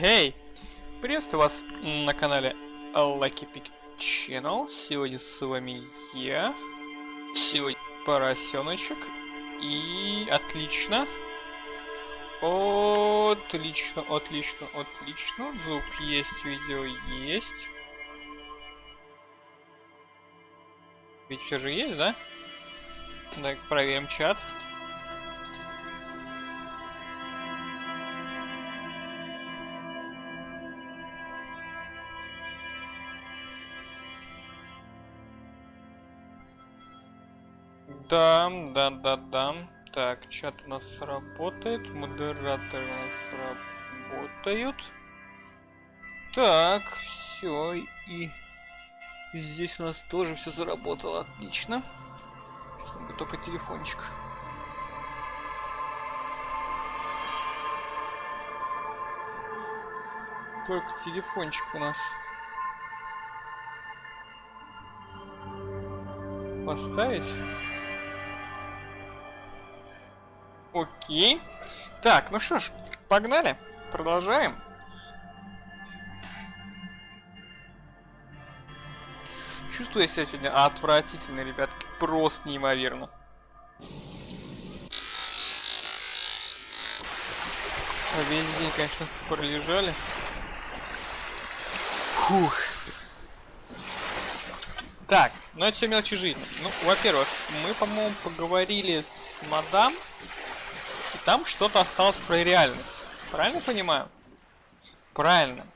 Эй! Приветствую вас на канале Lucky Pick Channel. Сегодня с вами я. Сегодня поросеночек. И отлично. Отлично. Звук есть, видео есть. Ведь все же есть, да? Так, проверим чат. Да. Так, чат у нас работает, модераторы у нас работают. Так, все, и здесь у нас тоже все заработало, отлично. Сейчас надо только телефончик. Только телефончик у нас. Поставить. Окей. Так, ну что ж, погнали. Продолжаем. Чувствую себя сегодня отвратительно, ребятки. Просто неимоверно. Весь день, конечно, пролежали. Фух. Так, ну это все мелочи жизни. Ну, во-первых, мы, по-моему, поговорили с мадам. И там что-то осталось про реальность. Правильно понимаю? Правильно.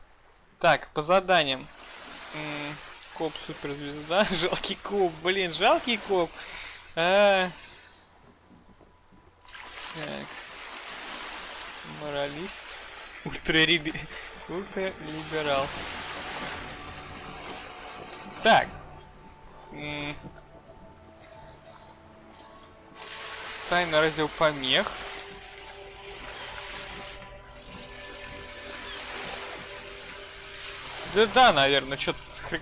Так, по заданиям. Коп суперзвезда. Жалкий коп. Блин, жалкий коп. Так. Моралист. Ультралиберал. Так. Тайна радиопомех. Да, наверное, что-то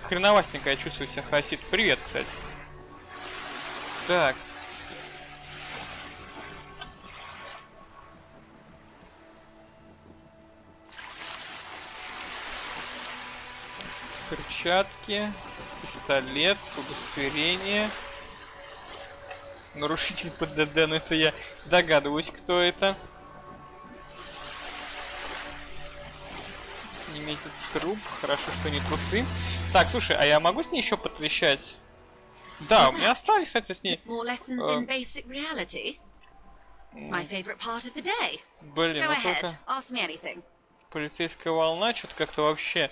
хреновастенько я чувствую себя. Хасид. Привет, кстати. Так. Перчатки, пистолет, удостоверение. Нарушитель ПДД, ну это я догадываюсь, кто это. Снимите труп, хорошо, что не трусы. Так, слушай, а я могу с ней еще потрещать? Да, у меня остались, кстати, с ней. Блин, ну только полицейская волна, что-то как-то вообще.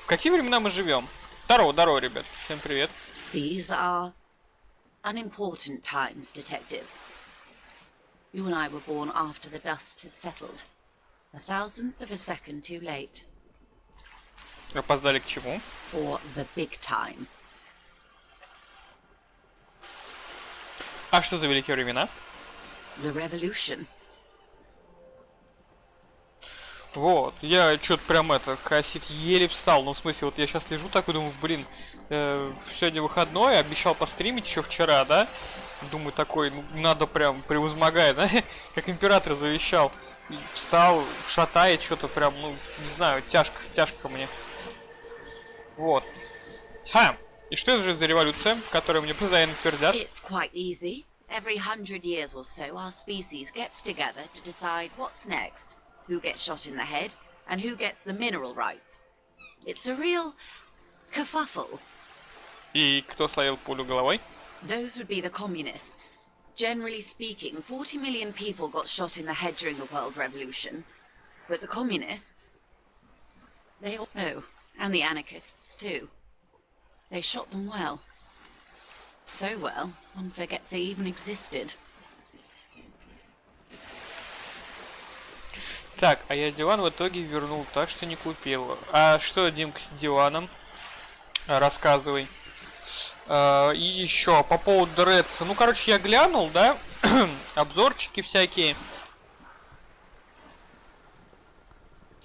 В какие времена мы живем? Здорово, ребят. Всем привет. These are unimportant times, detective. You and I were born after the dust had settled. 1,000th of a second too late. Опоздали к чему? For the big time. А что за великие времена? The revolution. Вот, я что-то прям косит еле встал. Ну, в смысле, вот я сейчас лежу так и думаю, блин, сегодня выходной, обещал постримить еще вчера, да? Думаю, такой, ну, надо прям превозмогать, да? Как император завещал. И встал, шатает что-то прям, ну, не знаю, тяжко мне. Вот. И что это же за революция, которую мне постоянно твердят? It's quite easy. Every 100 years or so, our species gets together to decide what's next. Who gets shot in the head, and who gets the mineral rights. It's a real kerfuffle. И кто словил пулю головой? Those would be the communists. Generally speaking, 40 million people got shot in the head during the World Revolution. But the communists... they all... Oh, and the anarchists too. They shot them well. So well, one forgets they even existed. Так, а я диван в итоге вернул, так что не купил. А что, Димка, с диваном? Рассказывай. И еще по поводу Редса. Ну, короче, я глянул, да? Обзорчики всякие.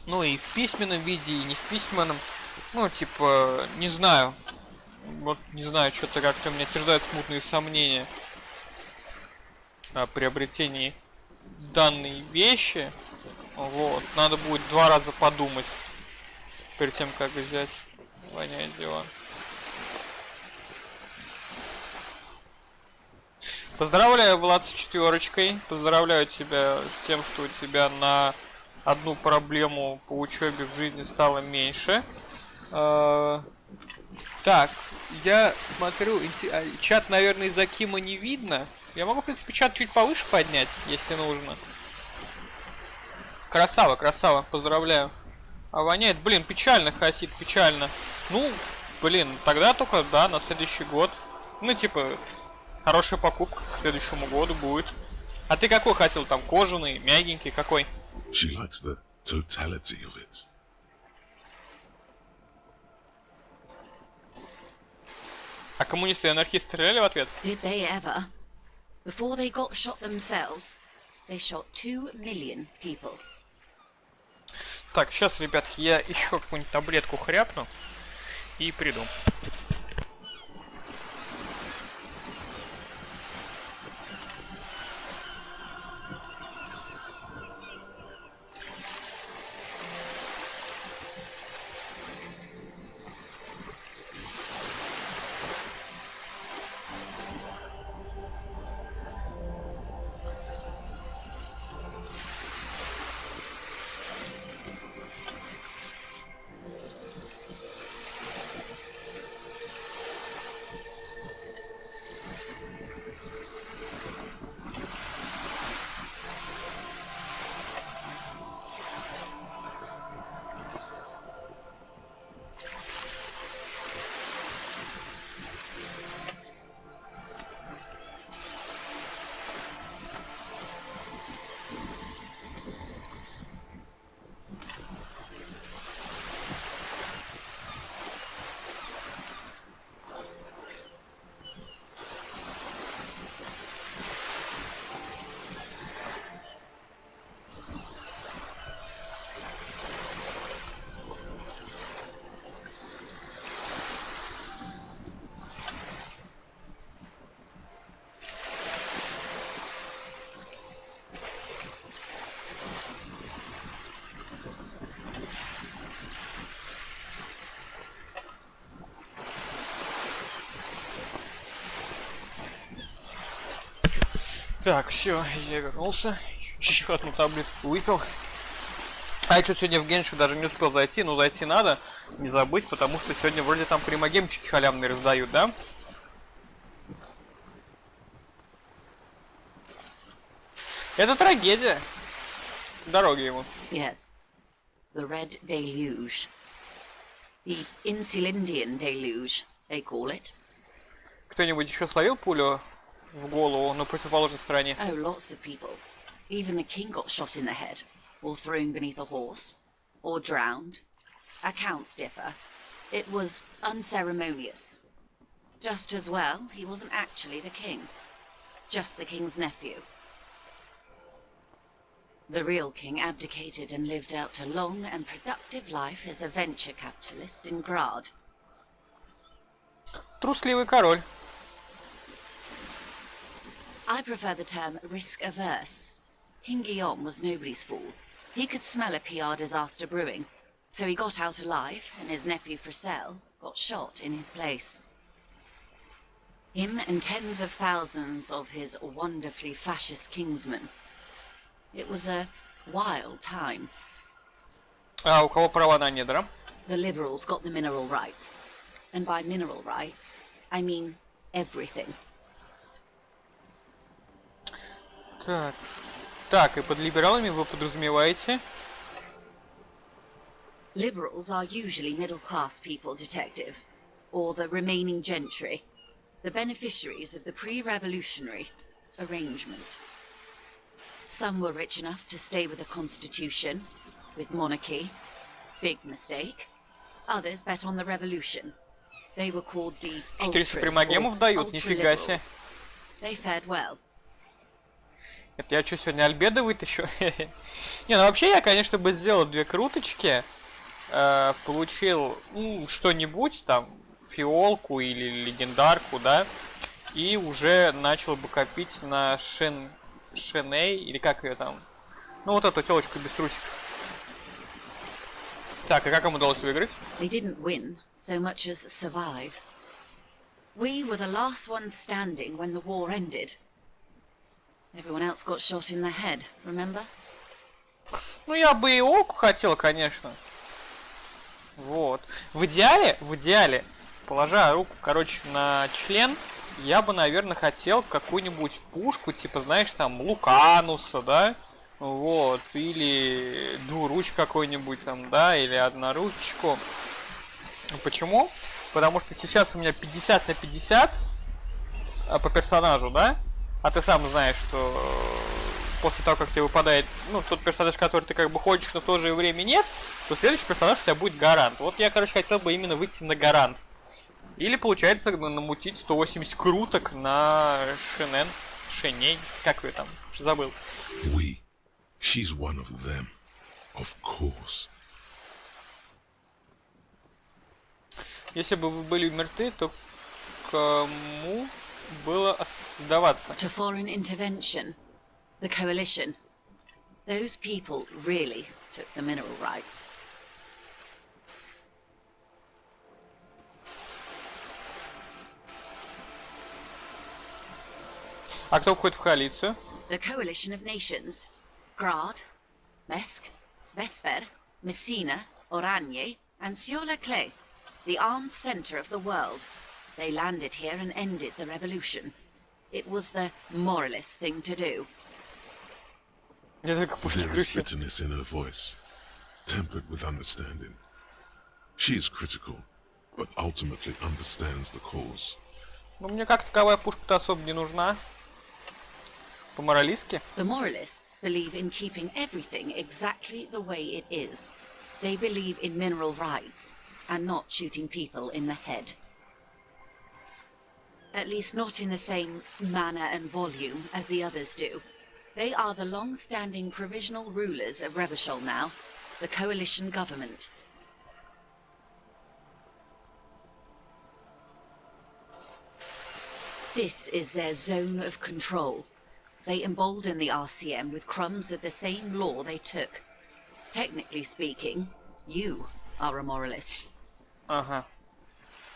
Ну, и в письменном виде, и не в письменном. Ну, типа, не знаю. вот не знаю, что-то как-то меня терзают смутные сомнения о приобретении данной вещи. Вот, надо будет 2 раза подумать перед тем, как взять. Воняет дела. Поздравляю, Влад, с 4-очкой. Поздравляю тебя с тем, что у тебя на одну проблему по учебе в жизни стало меньше. Так, я смотрю, чат, наверное, из-за Кима не видно. Я могу, в принципе, чат чуть повыше поднять, если нужно. Красава, красава, поздравляю. А воняет, блин, печально, Хасид, печально. Ну, блин, тогда только, да, на следующий год. Ну, типа, хорошая покупка к следующему году будет. А ты какой хотел там, кожаный, мягенький, какой? She likes the totality of it. А коммунисты и анархисты стреляли в ответ? Did they ever? Before they got shot themselves, they shot 2 million people. Так, сейчас, ребятки, я еще какую-нибудь таблетку хряпну и приду. Так, все, я вернулся. Еще одну таблетку выпил. А я что сегодня в Геншу даже не успел зайти, но зайти надо, не забыть, потому что сегодня вроде там примагемчики халявные раздают, да? Это трагедия. Дороги ему. Yes. The Red Deluge. The Insulindian Deluge, they call it. Кто-нибудь еще словил пулю в голову на противоположной стороне? Oh, lots of people. Even the king got shot in the head, or thrown beneath a horse, or drowned. Accounts differ. It was unceremonious. Just as well, he wasn't actually the king. Just the king's nephew. The real king abdicated and lived out a long and productive life as a venture capitalist in Grad. Трусливый король. I prefer the term risk-averse. King Guillaume was nobody's fool. He could smell a PR disaster brewing, so he got out alive, and his nephew Fricelle got shot in his place. Him and tens of thousands of his wonderfully fascist kingsmen. It was a wild time. А у кого права на недра? The liberals got the mineral rights. And by mineral rights, I mean everything. Так. Так, и под либералами вы подразумеваете? Liberals are usually middle-class people, detective. Or the remaining gentry. The beneficiaries of the pre-revolutionary arrangement. Some were rich enough to stay with the constitution, with monarchy. Big mistake. Others bet on the revolution. They were called the 400 ultras, примагемов or дают, нифига себе. ultra-liberals. They fared well. Это я что, сегодня альбедо вытащу? Не, ну вообще я, конечно, бы сделал 2 круточки. Получил, ну, что-нибудь там, фиолку или легендарку, да, и уже начал бы копить на Шеней, или как ее там, ну вот эту телочку без трусиков. Так, и как им удалось выиграть? They didn't win so much as survive. We were the last ones standing when the war ended. Everyone else got shot in the head, remember? Ну я бы и оку хотел, конечно. Вот. В идеале, положа руку, короче, на член, я бы, наверное, хотел какую-нибудь пушку, типа, знаешь, там, Лукануса, да? Вот. Или двуруч какой-нибудь там, да? Или одноручечку. Почему? Потому что сейчас у меня 50 на 50 по персонажу, да? А ты сам знаешь, что после того, как тебе выпадает, ну, тот персонаж, который ты как бы хочешь, но в то же время нет, то следующий персонаж у тебя будет гарант. Вот я, короче, хотел бы именно выйти на гарант. Или, получается, намутить 180 круток на Шеней. Как вы там? Забыл. We. She's one of them. Of course. Если бы вы были мертвы, то кому было сдаваться? To foreign intervention. The coalition. Those people really took the mineral rights. А кто входит в коалицию? The coalition of nations. Grad, Mesk, Vesper, Messina, Oranje, and Sur-le-Clay. The armed center of the world. They landed here and ended the revolution. It was the moralist thing to do. Я только пушки There is включил. bitterness in her voice, tempered with understanding. She is critical, but ultimately understands the cause. Ну, мне как таковая пушка-то особо не нужна. По-моралистски. The moralists believe in keeping everything exactly the way it is. They believe in mineral rights and not shooting people in the head. At least not in the same manner and volume as the others do. They are the long-standing provisional rulers of Revachol now, the coalition government. This is their zone of control. They embolden the RCM with crumbs of the same law they took. Technically speaking, you are a moralist. Ага.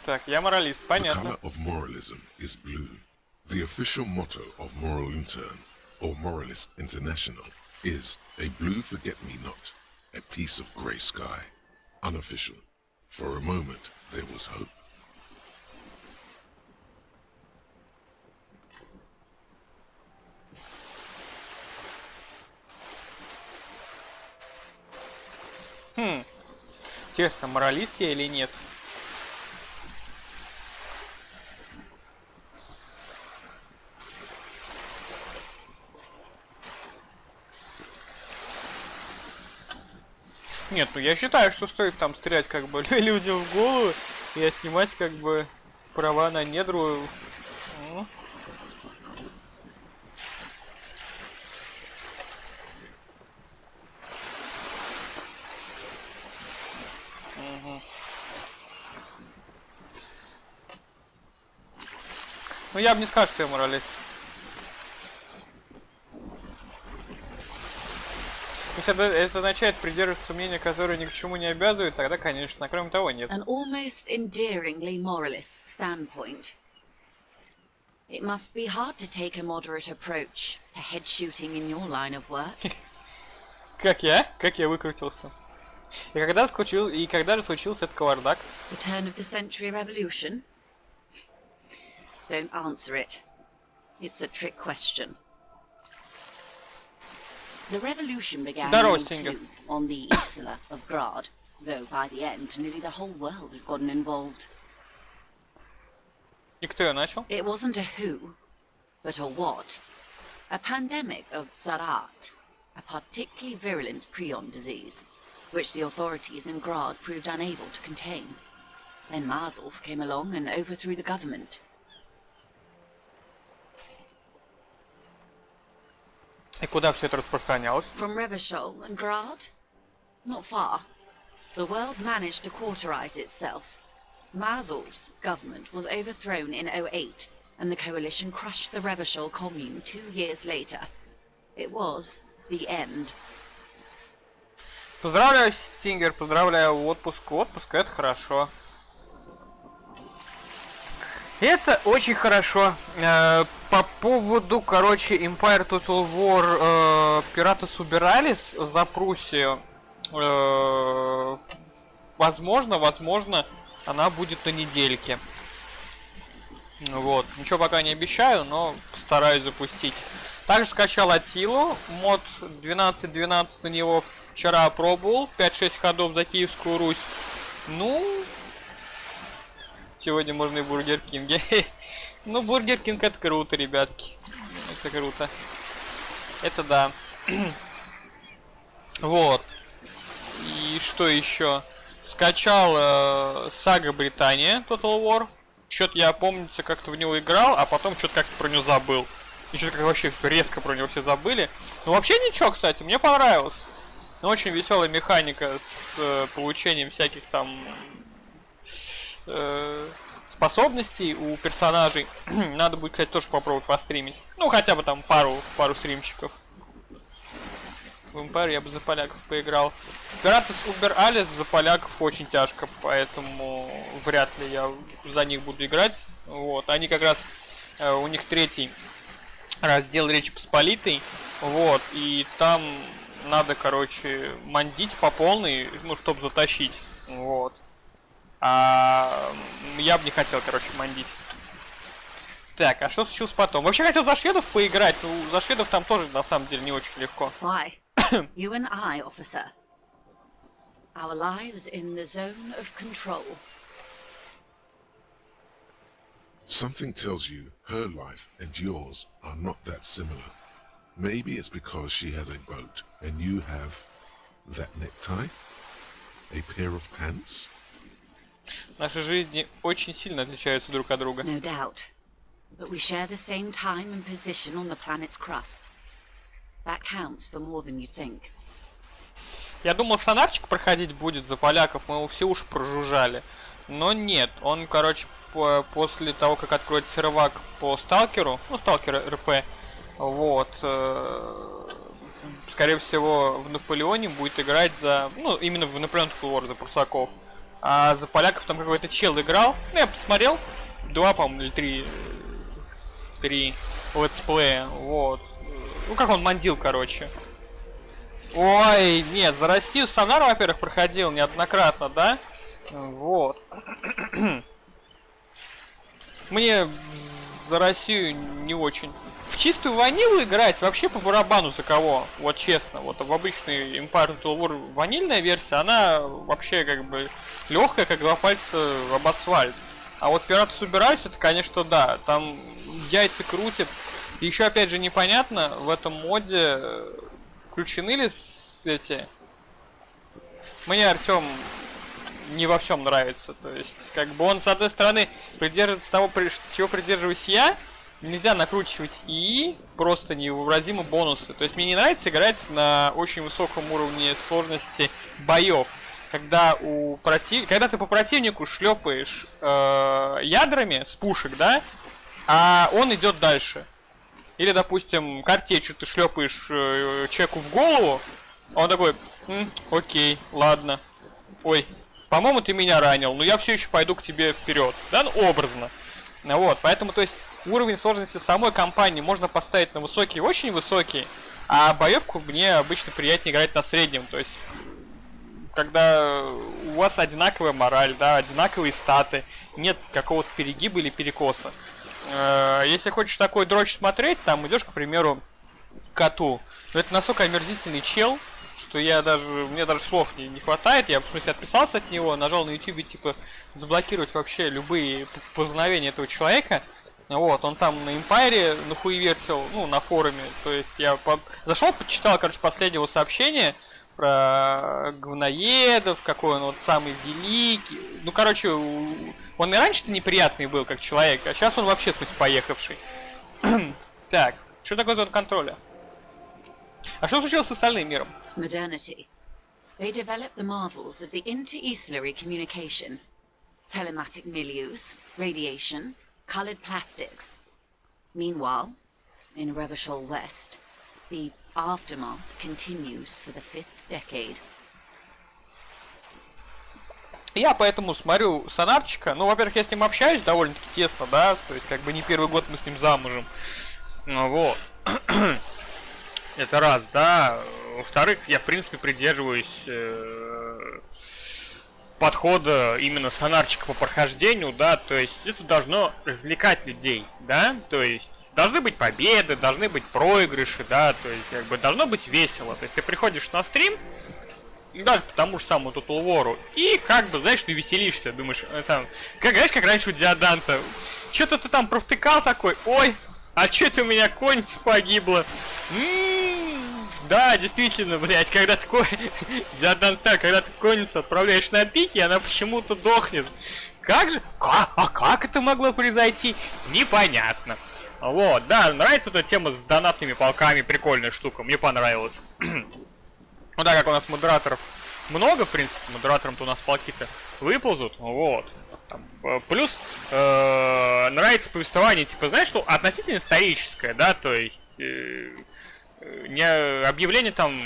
Так, я моралист, The понятно. color of moralism is blue. The official motto of Moral Intern, or Moralist International, is a blue forget-me-not, a piece of grey sky. Unofficial. For a moment, there was hope. Интересно, моралист я или нет? Нет, ну я считаю, что стоит там стрелять как бы людям в голову и отнимать как бы права на недру. Ну. Ну я бы не сказал, что я моралист. Если это означает придерживаться мнения, которое ни к чему не обязывает, тогда, конечно, а кроме того, нет. An almost endearingly moralist standpoint. It must be hard to take a moderate approach to head shooting in your line of work. Как я? Как я выкрутился? И когда же случился этот кавардак? The turn of the century revolution? Don't answer it. It's a trick question. The revolution began May 2 on the Isla of Grad, though by the end nearly the whole world had gotten involved. И кто ее начал? It wasn't a who, but a what. A pandemic of Sarat, a particularly virulent prion disease, which the authorities in Grad proved unable to contain. Then Marzolf came along and overthrew the government. И куда все это распространялось? From Revachol and Grad? Not far. The world managed to cauterize itself. Mazov's government was overthrown in 2008, and the coalition crushed the Revachol commune 2 years later. It was the end. Поздравляю, Стингер, поздравляю, отпуск, это хорошо. Это очень хорошо. По поводу, короче, Empire Total War Пираты Субирались за Пруссию. Возможно, она будет на недельке. Вот. Ничего пока не обещаю, но постараюсь запустить. Также скачал Атилу. Мод 12.12 на него вчера опробовал. 5-6 ходов за Киевскую Русь. Ну... Сегодня можно и Бургер Кинге. Ну, Бургер Кинг это круто, ребятки. Это круто. Это да. Вот. И что еще? Скачал Сага Британия Total War. Что-то я, помнится, как-то в него играл, а потом что-то как-то про него забыл. И что-то как вообще резко про него все забыли. Ну, вообще ничего, кстати, мне понравилось. Ну, очень веселая механика с получением всяких там... способностей у персонажей. Надо будет, кстати, тоже попробовать постримить. Ну, хотя бы там пару стримчиков. В Empire я бы за поляков поиграл. Пираты с Убер Алис за поляков очень тяжко, поэтому вряд ли я за них буду играть. Вот, они как раз, у них 3-й раздел Речи Посполитой. Вот, и там надо, короче, мандить по полной, ну, чтобы затащить. Вот. А я бы не хотел, короче, мандить. Так, а что случилось потом? Вообще хотел за шведов поиграть, но за шведов там тоже, на самом деле, не очень легко. Why? You and I, officer. Our lives in the zone of control. Something tells you her life and yours are not that similar. Maybe it's because she has a boat and you have that necktie? A pair of pants? Наши жизни очень сильно отличаются друг от друга. No doubt. But we share the same time and position on the planet's crust. That counts for more than you think. Я думал, сонарчик проходить будет за поляков, мы его все уши прожужжали. Но нет, он, короче, после того, как откроет сервак по сталкеру, ну, сталкер РП, вот, скорее всего, в Наполеоне будет играть за, ну, именно в Наполеон Total War за прусаков. А за поляков там какой-то чел играл. Ну, я посмотрел. 2, по-моему, или 3 летсплея. Вот. Ну, как он мандил, короче. Ой, нет, за Россию Сонар, во-первых, проходил неоднократно, да? Вот. Мне за Россию не очень. В чистую ванилу играть вообще по барабану за кого? Вот честно. Вот в обычный Empire Total War ванильная версия, она вообще как бы легкая, как 2 пальца об асфальт. А вот Пираты Собираюсь, это, конечно, да. Там яйца крутят. И еще, опять же, непонятно, в этом моде включены ли эти... Мне Артем не во всем нравится. То есть, как бы он, с одной стороны, придерживается того, чего придерживаюсь я. Нельзя накручивать ИИ, просто невообразимы бонусы. То есть мне не нравится играть на очень высоком уровне сложности боев. Когда ты по противнику шлепаешь ядрами с пушек, да, а он идет дальше. Или, допустим, картечью ты шлепаешь человеку в голову, а он такой, окей, ладно. Ой, по-моему, ты меня ранил, но я все еще пойду к тебе вперед. Да, ну, образно. Вот, поэтому, то есть, уровень сложности самой кампании можно поставить на высокий, очень высокий, а боевку мне обычно приятнее играть на среднем. То есть, когда у вас одинаковая мораль, да, одинаковые статы, нет какого-то перегиба или перекоса. Если хочешь такой дрочь смотреть, там идешь, к примеру, к коту. Но это настолько омерзительный чел, что мне даже слов не хватает. Я, в смысле, отписался от него, нажал на YouTube, типа, заблокировать вообще любые познавения этого человека. Вот, он там на Empire нахуевертил, ну, на форуме. То есть я зашел, почитал, короче, последнего сообщения про говноедов, какой он вот самый великий. Ну, короче, он и раньше-то неприятный был, как человек, а сейчас он вообще, в смысле, поехавший. Так, что такое зона контроля? А что случилось с остальным миром? Modernity. They developed the marvels of the inter-eastlery communication. telematic milieus, radiation, coloured plastics. Meanwhile, in Revachol West, the aftermath continues for the 5th decade. Я поэтому смотрю Сонарчика. Ну, во-первых, я с ним общаюсь довольно-таки тесно, да, то есть как бы не первый год мы с ним замужем. Ну, вот. Это раз, да. Во-вторых, я в принципе придерживаюсь подхода именно Сонарчика по прохождению, да, то есть это должно развлекать людей, да, то есть должны быть победы, должны быть проигрыши, да, то есть как бы должно быть весело. То есть ты приходишь на стрим, да, по тому же самому Total War, и как бы, знаешь, ты веселишься, думаешь, там, как, знаешь, как раньше у Диоданта, что-то ты там провтыкал такой, ой, а что-то у меня конница погибла, да, действительно, блядь, когда ты Диодант Стар, когда ты конницу отправляешь на пике, она почему-то дохнет. Как же? Как это могло произойти? Непонятно. Вот, да, нравится эта тема с донатными полками, прикольная штука, мне понравилось. Ну да, как у нас модераторов много, в принципе, модераторам-то у нас полки-то выползут, вот. Там, плюс нравится повествование, типа, знаешь, что относительно историческое, да, то есть не объявление там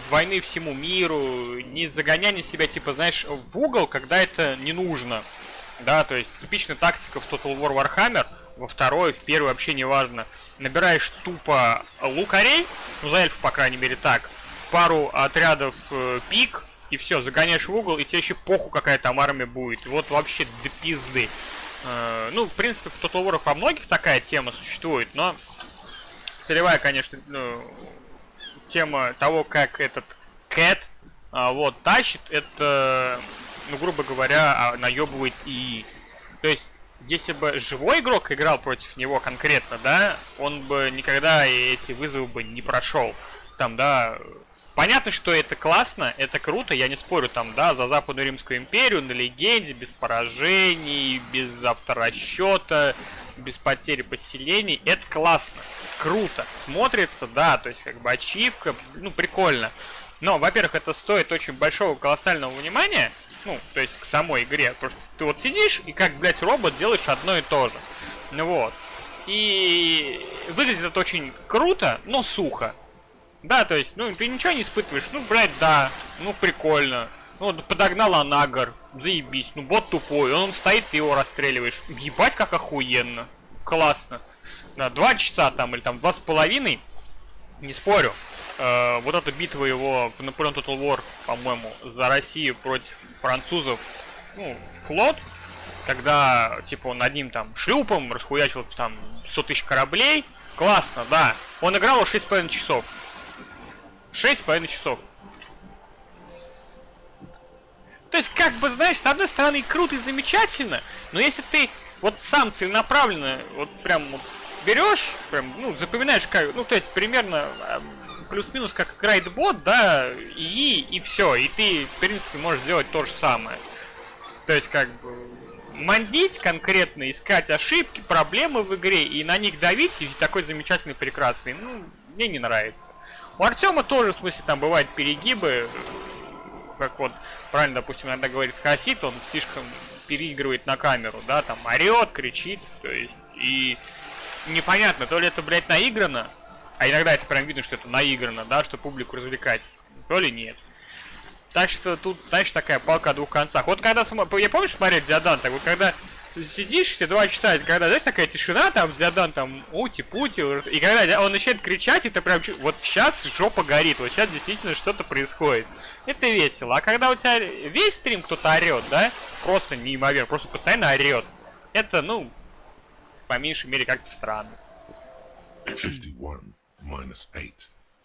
войны всему миру, не загоняние себя, типа, знаешь, в угол, когда это не нужно, да, то есть типичная тактика в Total War Warhammer, во второй, в первой вообще не важно, набираешь тупо лукарей, ну за эльфов, по крайней мере, так, пару отрядов пик, и все, загоняешь в угол, и тебе еще похуй, какая там армия будет. Вот вообще до пизды. Ну, в принципе, в Total War во многих такая тема существует, но целевая, конечно, тема того, как этот Кэт вот тащит, это, ну, грубо говоря, наебывает ИИ. То есть, если бы живой игрок играл против него конкретно, да, он бы никогда эти вызовы бы не прошел. Там, да, понятно, что это классно, это круто, я не спорю, там, да, за Западную Римскую империю, на легенде, без поражений, без авторасчета, без потери поселений, это классно, круто, смотрится, да, то есть, как бы, ачивка, ну, прикольно. Но, во-первых, это стоит очень большого, колоссального внимания, ну, то есть, к самой игре, потому что ты вот сидишь и, как, блядь, робот, делаешь одно и то же, ну, вот. И выглядит это очень круто, но сухо. Да, то есть, ну, ты ничего не испытываешь, ну, блядь, да, ну, прикольно. Ну, подогнал Анагар, заебись, ну, бот тупой, он стоит, ты его расстреливаешь. Ебать, как охуенно, классно. Да, 2 часа там, или там 2,5, не спорю. Вот эта битва его в Napoleon Total War, по-моему, за Россию против французов, ну, флот, когда, типа, он одним там шлюпом расхуячил там 100 тысяч кораблей, классно, да. Он играл 6,5 часов. 6,5 часов. То есть, как бы, знаешь, с одной стороны, круто и замечательно, но если ты вот сам целенаправленно, вот прям вот берешь, прям, ну, запоминаешь, как, ну, то есть, примерно плюс-минус как играет бот, да, и все, и ты, в принципе, можешь сделать то же самое. То есть, как бы, мандить конкретно, искать ошибки, проблемы в игре, и на них давить, и такой замечательный, прекрасный, ну, мне не нравится. У Артема тоже, в смысле, там бывают перегибы, как вот, правильно, допустим, иногда говорит Хасид, он слишком переигрывает на камеру, да, там, орет, кричит, то есть, и непонятно, то ли это, блядь, наиграно, а иногда это прям видно, что это наиграно, да, что публику развлекать, то ли нет. Так что тут, знаешь, такая палка о двух концах. Вот когда, я помню, смотреть Диодант, так вот когда сидишь все 2 часа, когда, знаешь, такая тишина, там, Диодант, там, ути-пути, и когда он начинает кричать, это прям, вот сейчас жопа горит, вот сейчас действительно что-то происходит. Это весело. А когда у тебя весь стрим кто-то орет, да, просто неимоверно, просто постоянно орет, это, ну, по меньшей мере, как-то странно. 51 minus 8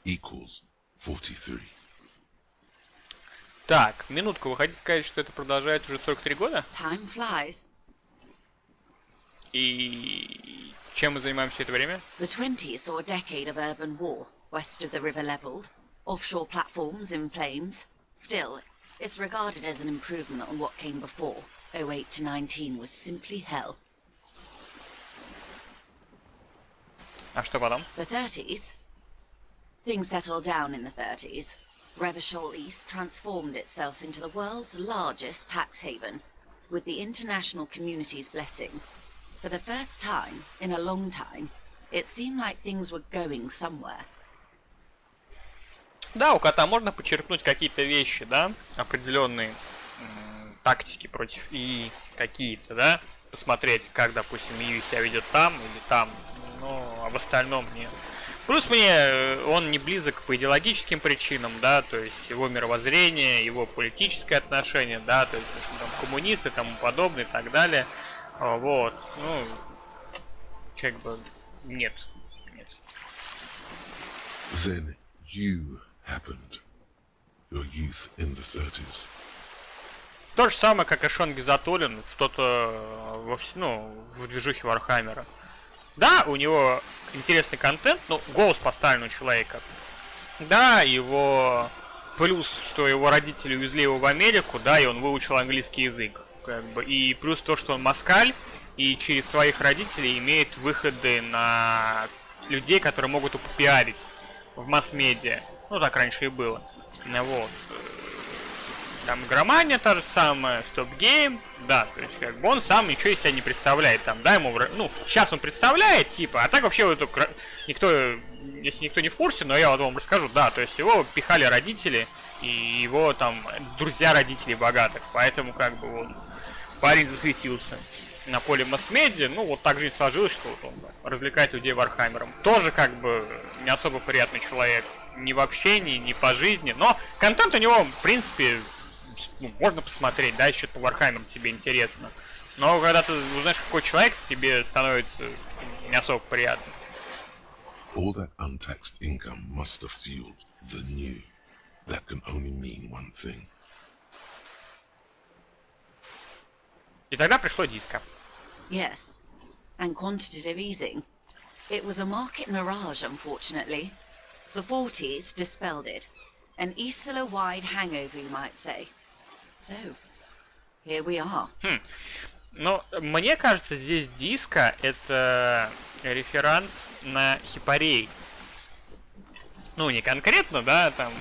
equals 43. Так, минутку, вы хотите сказать, что это продолжается уже 43 года? Time flies. И чем мы занимаемся это время? The 20s saw a decade of urban war, west of the river leveled, offshore platforms in flames. Still, it's regarded as an improvement on what came before. 08 to 19 was simply hell. А что потом? The 30s? Things settled down in the 30s. Revachol East transformed itself into the world's largest tax haven. with the international community's blessing, for the first time in a long time, it seemed like things were going somewhere. Да, у кота можно почерпнуть какие-то вещи, да, определенные тактики против и какие-то, да, посмотреть, как, допустим, Ию себя ведет там или там, но а в остальном нет. Плюс мне он не близок по идеологическим причинам, да, то есть его мировоззрение, его политическое отношение, да, то есть там коммунисты и тому подобное и так далее. Вот, ну, как бы нет. Then you happened. Your youth in the 30s. То же самое, как и Шон Гизатуллин в в движухе Вархаммера. Да, у него интересный контент, ну, голос поставлен у человека. Да, его плюс, что его родители увезли его в Америку, да, и он выучил английский язык, как бы, и плюс то, что он москаль, и через своих родителей имеет выходы на людей, которые могут его попиарить в масс-медиа. Ну, так раньше и было. Вот. Там игромания та же самая, стоп-гейм, да, то есть как бы он сам ничего из себя не представляет, там, да, ему, ну, сейчас он представляет, типа, а так вообще вот никто, если никто не в курсе, но я вот вам расскажу, да, то есть его пихали родители и его там друзья родителей богатых, поэтому как бы вот парень засветился на поле масс-медиа, ну, вот так же и сложилось, что вот он развлекает людей Вархаммером. Тоже как бы не особо приятный человек, ни в общении, ни по жизни, но контент у него, в принципе, ну, можно посмотреть, да, еще по Вархаммеру тебе интересно. Но когда ты узнаешь, какой человек, тебе становится не особо приятно. All that untaxed income must have fueled the new. That can only mean one thing. И тогда пришло диско. Yes, and quantitative easing. It was a market mirage, unfortunately. The 40s dispelled it. An Isola-wide hangover, you might say. So, here we are. Ну, мне кажется, здесь диско это реферанс на хипарей. Ну, не конкретно, да, там,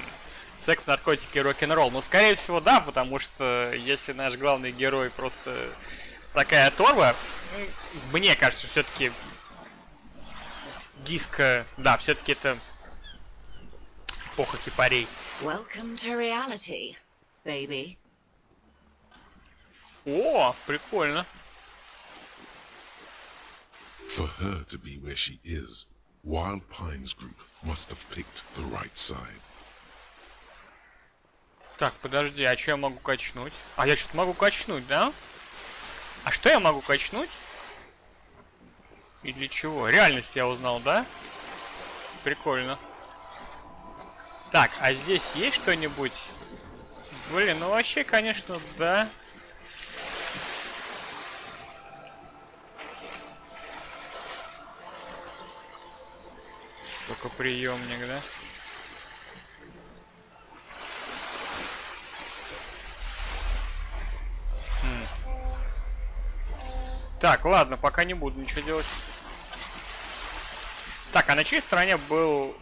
секс, наркотики, рок-н-ролл. Но, скорее всего, да, потому что если наш главный герой просто такая оторва, мне кажется, все-таки диско, да, все-таки это эпоха хипарей. Welcome to reality, baby. О, прикольно. For her to be where she is, Wild Pines Group must have picked the right side. Так, подожди, а что я могу качнуть? А я что-то могу качнуть, да? А что я могу качнуть? И для чего? Реальность я узнал, да? Прикольно. Так, а здесь есть что-нибудь? Блин, ну вообще, конечно, да. Только приемник, да? Так, ладно, пока не буду ничего делать. Так, а на чьей стороне был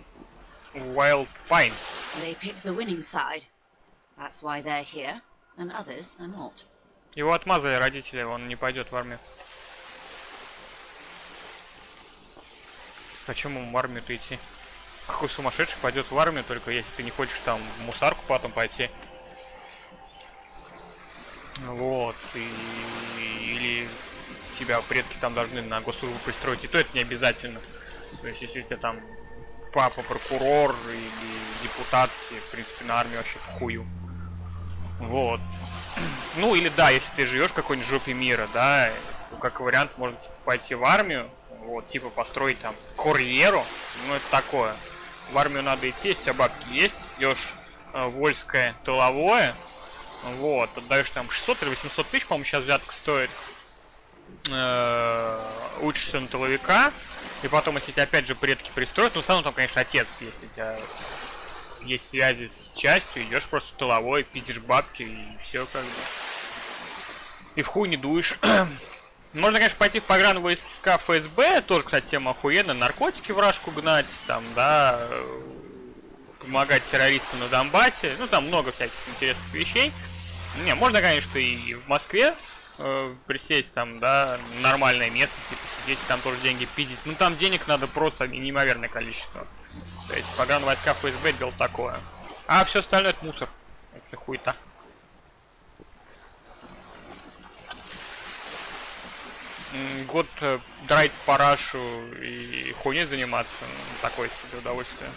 Wild Pines? They picked the winning side. That's why they're here, and others are not. Его отмазали родители, он не пойдет в армию. Зачем ему в армию-то идти? Какой сумасшедший пойдет в армию, только если ты не хочешь там в мусарку потом пойти. Вот, или тебя предки там должны на госслужбу пристроить, и то это не обязательно. То есть, если у тебя там папа прокурор или депутат, в принципе, на армию вообще хую. Вот. Ну, или да, если ты живешь в какой-нибудь жопе мира, да, то как вариант можно типа, пойти в армию, вот, типа построить там карьеру, ну, это такое. В армию надо идти, если у тебя бабки есть, идешь вольское тыловое, вот, отдаешь там 600 или 800 тысяч, по-моему, сейчас взятка стоит, учишься на тыловика, и потом, если тебя опять же предки пристроят, ну, в основном там, конечно, отец, если у тебя есть связи с частью, идешь просто в тыловой, пиздишь бабки, и все как бы. И в хуй не дуешь. Можно, конечно, пойти в погранвойска ФСБ, тоже, кстати, тема охуенная, наркотики в рашку гнать, там, да, помогать террористам на Донбассе, ну, там много всяких интересных вещей. Не, можно, конечно, и в Москве присесть там, да, нормальное место, типа сидеть, там тоже деньги пиздить. Ну там денег надо просто неимоверное количество. То есть погранвойска ФСБ делал такое. А все остальное это мусор. Это хуета. Год драть парашу и хуйней заниматься, такое себе удовольствие.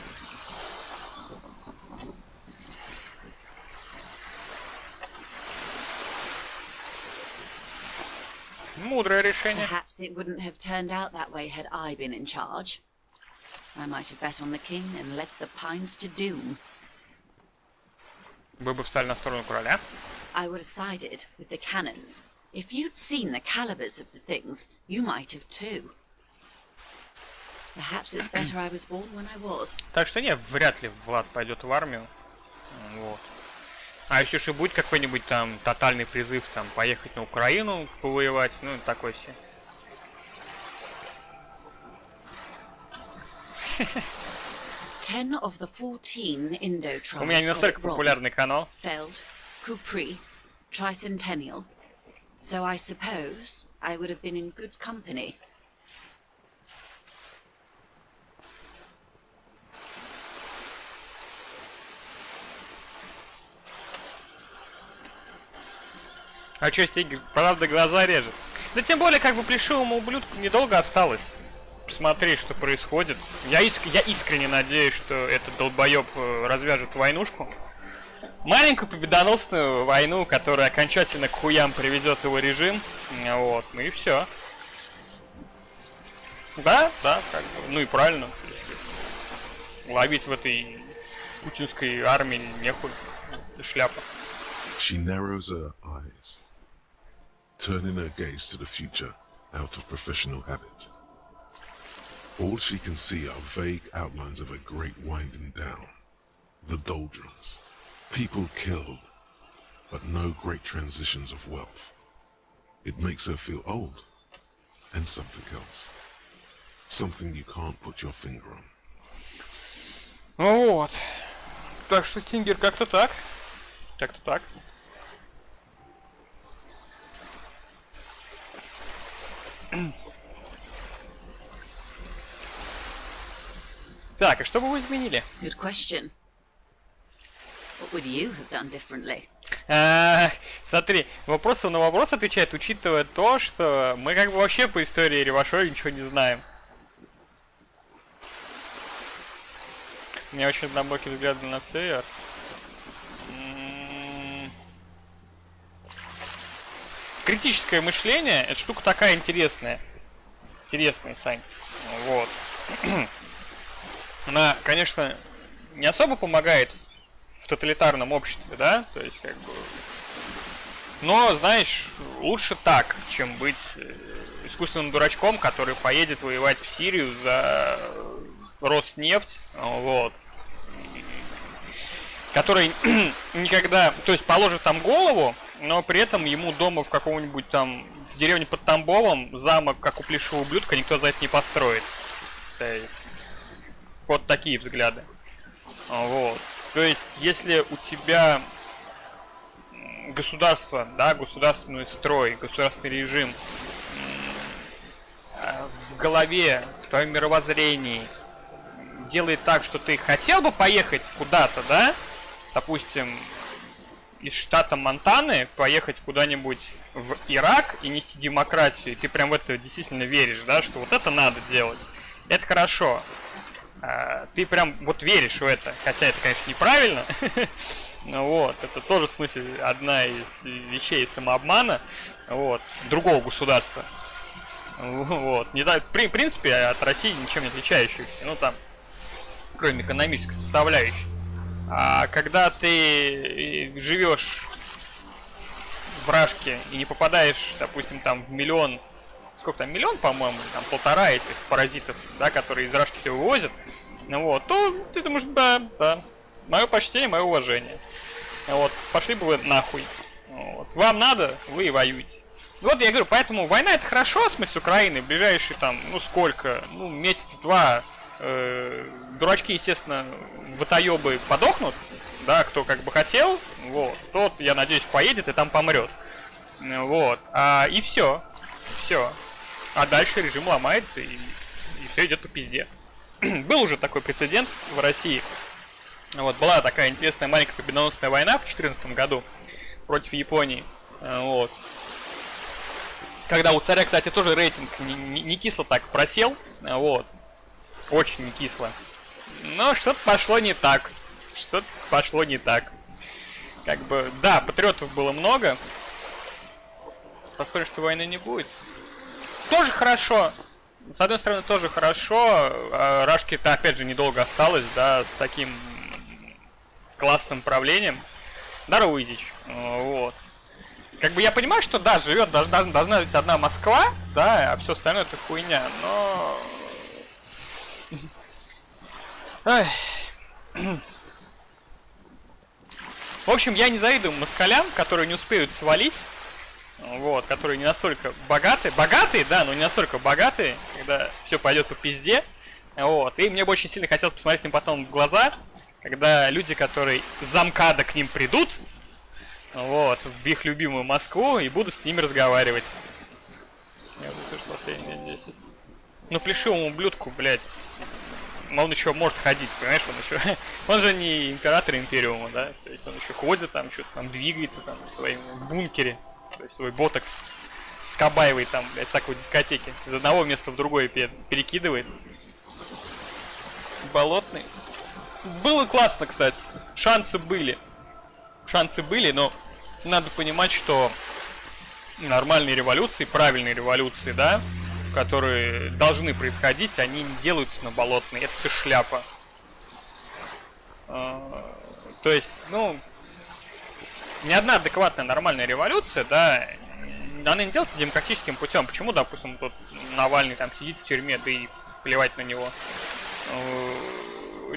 Мудрое решение. Perhaps it wouldn't have turned out that way had I been in charge. I might have bet on the king and led the pines to doom. Вы бы встали на сторону короля? I would have sided with the cannons. If you'd seen the calibers of the things, you might have too. Perhaps it's better I was born when I was. Так что не, вряд ли Влад пойдет в армию. Вот. А если уж и будет какой-нибудь там тотальный призыв там поехать на Украину повоевать, ну такой себе. 10 of the 14 Indo tribes У меня не got настолько it wrong. популярный канал. Feld, Kupri, Tricentennial. So I suppose I would have been in good company. А чё, Стигер, правда, глаза режет? Да тем более, как бы плешивому ублюдку недолго осталось. Посмотри, что происходит. Я искренне надеюсь, что этот долбоёб развяжет войнушку. Маленькую победоносную войну, которая окончательно к хуям приведет его режим. Вот, ну и все. Да, как бы, ну и правильно. Ловить в этой путинской армии нехуй. Шляпа. She narrows her eyes, turning her gaze to the future out of professional habit. All she can see are vague outlines of a great winding down. The doldrums. People killed, but no great transitions of wealth. It makes her feel old, and something else. Something you can't put your finger on. Вот. Так что, Стингер, как-то так. Как-то так. Так, а что бы вы изменили? Good question. What would you have done differently? Смотри, вопросы на вопрос отвечает, учитывая то, что мы как бы вообще по истории Ревашова ничего не знаем. У меня очень однобокий взгляд на все. Критическое мышление — это штука такая интересная. Интересная, Сань. Вот. Она, конечно, не особо помогает в тоталитарном обществе, да? То есть, как бы... Но, знаешь, лучше так, чем быть искусственным дурачком, который поедет воевать в Сирию за Роснефть, вот. Который никогда... То есть, положит там голову, но при этом ему дома в каком-нибудь там... В деревне под Тамбовом замок, как у плешивого ублюдка, никто за это не построит. То есть... Вот такие взгляды. Вот. То есть, если у тебя государство, да, государственный строй, государственный режим в голове, в твоем мировоззрении делает так, что ты хотел бы поехать куда-то, да, допустим, из штата Монтаны поехать куда-нибудь в Ирак и нести демократию, и ты прям в это действительно веришь, да, что вот это надо делать, это хорошо. Ты прям вот веришь в это, хотя это, конечно, неправильно. Вот, это тоже в смысле одна из вещей самообмана, вот, другого государства. Вот, не так, в принципе, от России ничем не отличающихся, ну там, кроме экономической составляющей. А когда ты живешь в Рашке и не попадаешь, допустим, там в миллион, сколько там, миллион, по-моему, там 1,5 этих паразитов, да, которые из Рашки тебя вывозят, ну вот, то ты думаешь, да, мое почтение, мое уважение. Вот, пошли бы вы нахуй. Вот. Вам надо, вы и воюете. Вот я говорю, поэтому война это хорошо, в смысле Украины, ближайшие там, ну сколько, ну месяц-два, дурачки, естественно, ватаёбы подохнут, да, кто как бы хотел, вот, тот, я надеюсь, поедет и там помрет. Вот. И все. Все. А дальше режим ломается, и все идет по пизде. Был уже такой прецедент в России. Вот, была такая интересная маленькая победоносная война в 2014 году против Японии. Вот. Когда у царя, кстати, тоже рейтинг не кисло так просел. Вот. Очень не кисло. Но что-то пошло не так. Что-то пошло не так. Как бы, да, патриотов было много. Посмотрим, что войны не будет. Тоже хорошо. С одной стороны, тоже хорошо. Рашки-то, опять же, недолго осталось, да, с таким классным правлением. Здорово, Изич. Вот. Как бы я понимаю, что да, живет, должна быть одна Москва, да, а все остальное это хуйня, но... В общем, я не завидую москалям, которые не успеют свалить. Вот, которые не настолько богатые. Богатые, да, но не настолько богатые, когда все пойдет по пизде. Вот. И мне бы очень сильно хотелось посмотреть им потом в глаза, когда люди, которые за МКАДа к ним придут, вот, в их любимую Москву, и будут с ними разговаривать. Я выслушал последние 10. Ну, плешивому ублюдку, блядь. Он еще может ходить, понимаешь, он еще. Он же не император Империума, да? То есть он еще ходит там, что-то там двигается там в своем бункере. То есть свой ботокс скабаевый там, блядь, всякой дискотеки. Из одного места в другое перекидывает. Болотный. Было классно, кстати. Шансы были. Шансы были, но надо понимать, что нормальные революции, правильные революции, да, которые должны происходить, они не делаются на болотной. Это все шляпа. То есть, ну... Ни одна адекватная нормальная революция, да, она не делается демократическим путем. Почему, допустим, тут Навальный там сидит в тюрьме, да и плевать на него.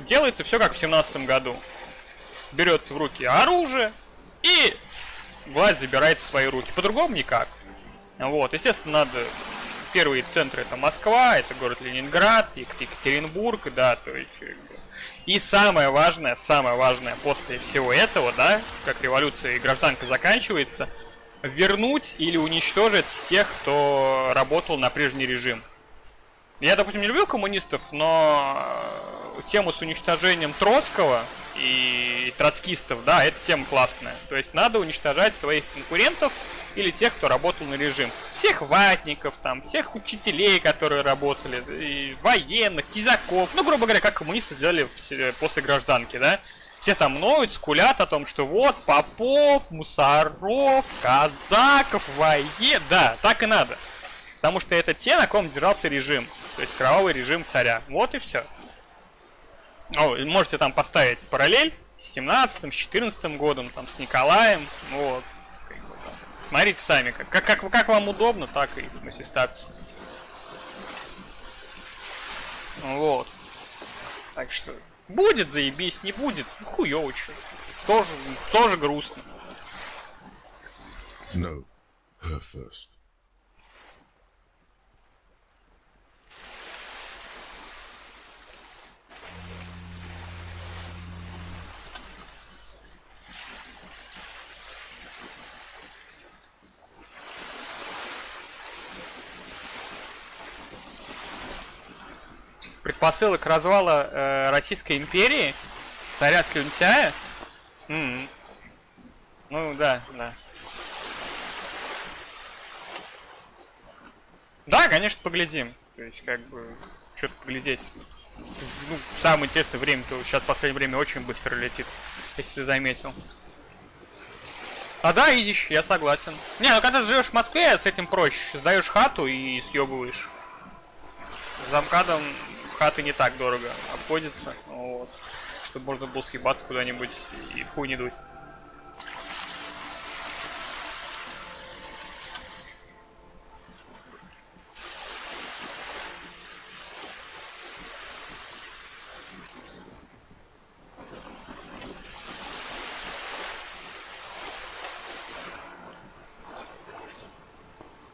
Делается все как в 17 году. Берется в руки оружие и власть забирает в свои руки. По-другому никак. Вот, естественно, надо... Первые центры это Москва, это город Ленинград, Екатеринбург, да, то есть... И самое важное после всего этого, да, как революция и гражданка заканчивается, вернуть или уничтожить тех, кто работал на прежний режим. Я, допустим, не люблю коммунистов, но тему с уничтожением Троцкого и троцкистов, да, это тема классная. То есть надо уничтожать своих конкурентов или тех, кто работал на режим. Всех ватников, там, всех учителей, которые работали, и военных, кизаков. Ну, грубо говоря, как коммунисты сделали после гражданки, да. Все там ноют, скулят о том, что вот, попов, мусоров, казаков, да, так и надо. Потому что это те, на ком держался режим. То есть кровавый режим царя. Вот и все. Можете там поставить параллель с 17-м, с 14-м годом, там, с Николаем, вот. Смотрите сами, как вам удобно, так и, в смысле, ставьте. Вот. Так что, будет заебись, не будет, хуёво чё. Тоже грустно. No, her first. Предпосылок развала Российской империи, царя Слюнтяя. Ну да. Да, конечно, поглядим. То есть, как бы, что-то поглядеть. Ну, самое интересное время-то сейчас в последнее время очень быстро летит, если ты заметил. А да, идиш, я согласен. Не, ну когда ты живешь в Москве, с этим проще. Сдаешь хату и съебываешь. За МКАДом хаты не так дорого обходится, вот, чтобы можно было съебаться куда-нибудь и в хуй не дуть.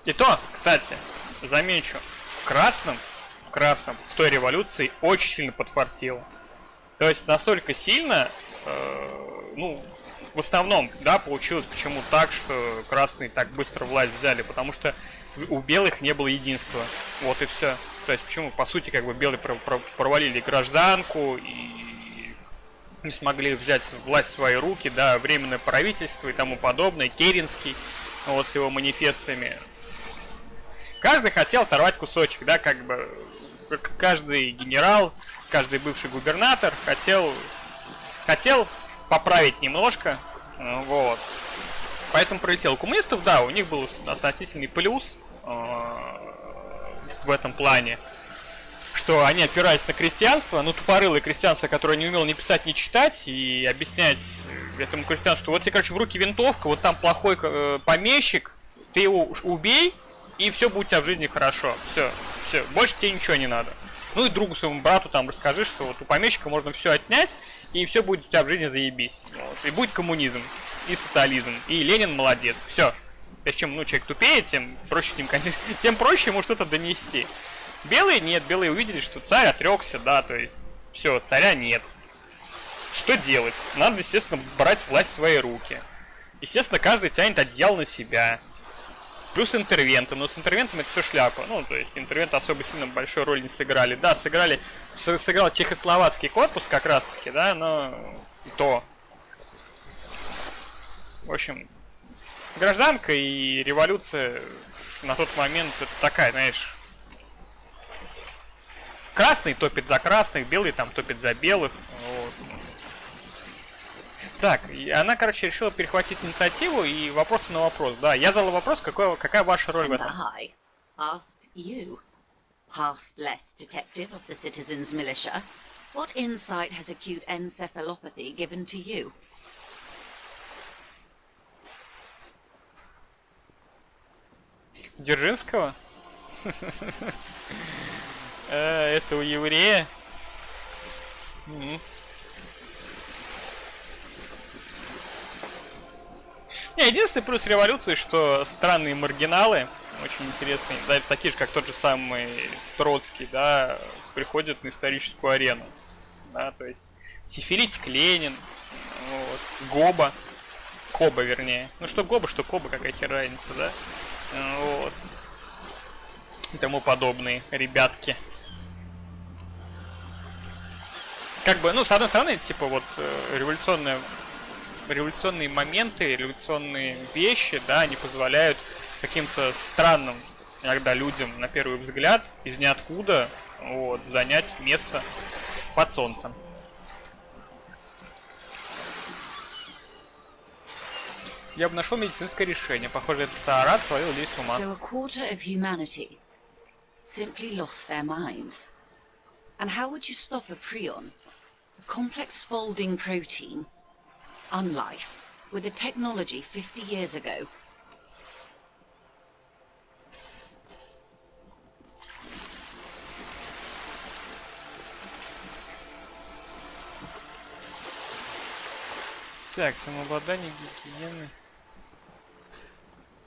И то, кстати, замечу, красным в той революции очень сильно подфартило. То есть настолько сильно, ну, в основном, да, получилось почему так, что красные так быстро власть взяли, потому что у белых не было единства. Вот и все. То есть почему, по сути, как бы белые провалили гражданку и не смогли взять власть в свои руки, да, временное правительство и тому подобное, Керенский, вот с его манифестами. Каждый хотел оторвать кусочек, да, как бы каждый генерал, каждый бывший губернатор хотел поправить немножко, вот. Поэтому пролетел. У коммунистов, да, у них был относительный плюс в этом плане, что они, опираясь на крестьянство, ну, тупорылое крестьянство, которое не умело ни писать, ни читать, и объяснять этому крестьянству, что вот тебе, короче, в руки винтовка, вот там плохой помещик, ты его убей, и все будет у тебя в жизни хорошо. Все, больше тебе ничего не надо. Ну и другу своему брату там расскажи, что вот у помещика можно все отнять, и все будет у тебя в жизни заебись. Вот. И будет коммунизм, и социализм, и Ленин молодец. Все. То есть чем, ну, человек тупее, тем проще с ним, тем проще ему что-то донести. Белые нет, белые увидели, что царь отрекся, да, то есть все, царя нет. Что делать? Надо, естественно, брать власть в свои руки. Естественно, каждый тянет одеяло на себя. Плюс интервенты, но с интервентами это все шляпа. Ну, то есть интервенты особо сильно большой роли не сыграли. Да, сыграл чехословацкий корпус как раз таки, да, но и то. В общем, гражданка и революция на тот момент это такая, знаешь, красный топит за красных, белый там топит за белых. Вот. Так, и она, короче, решила перехватить инициативу и вопрос на вопрос. Да, я задал вопрос, какая ваша роль в этом? I asked you, past less detective of the citizens' militia, what insight has acute encephalopathy given to you? Дзержинского? Это у еврея? Не, единственный плюс революции, что странные маргиналы, очень интересные, да, такие же, как тот же самый Троцкий, да, приходят на историческую арену. Да, то есть сифилитик Ленин, вот, Коба, вернее. Ну, что Гоба, что Коба, какая хер разница, да? Вот. И тому подобные ребятки. Как бы, ну, с одной стороны, типа, вот, революционные моменты, революционные вещи, да, они позволяют каким-то странным иногда людям, на первый взгляд, из ниоткуда, вот, занять место под солнцем. Я бы нашел медицинское решение. Похоже, этот Саарат свалил весь с ума. So a quarter of humanity simply lost their minds. And how would you stop a prion, a complex folding protein, unlife, with a technology 50 years ago? Так, самообладание, гигиены,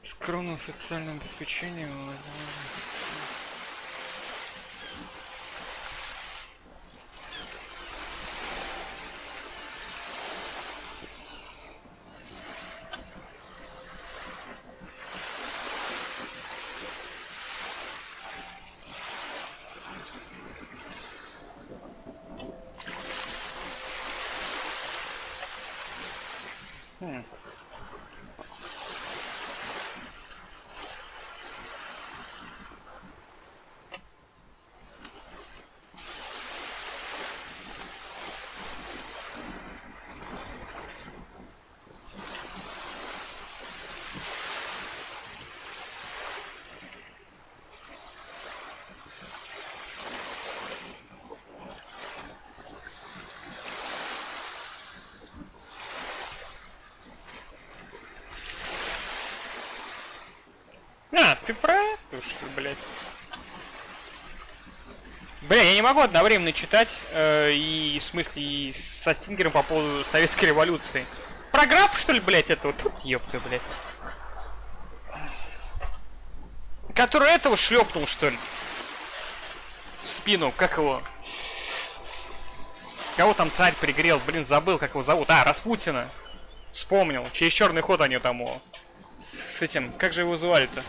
скромное социальное обеспечение, ты про это, что ли, блядь? Бля, я не могу одновременно читать и, в смысле, и со Стингером по поводу советской революции. Про граф, что ли, блядь, это вот? Ёпта, блядь. Который этого шлепнул, что ли? В спину, как его? Кого там царь пригрел? Блин, забыл, как его зовут. А, Распутина. Вспомнил. Через черный ход они там с этим. Как же его звали-то?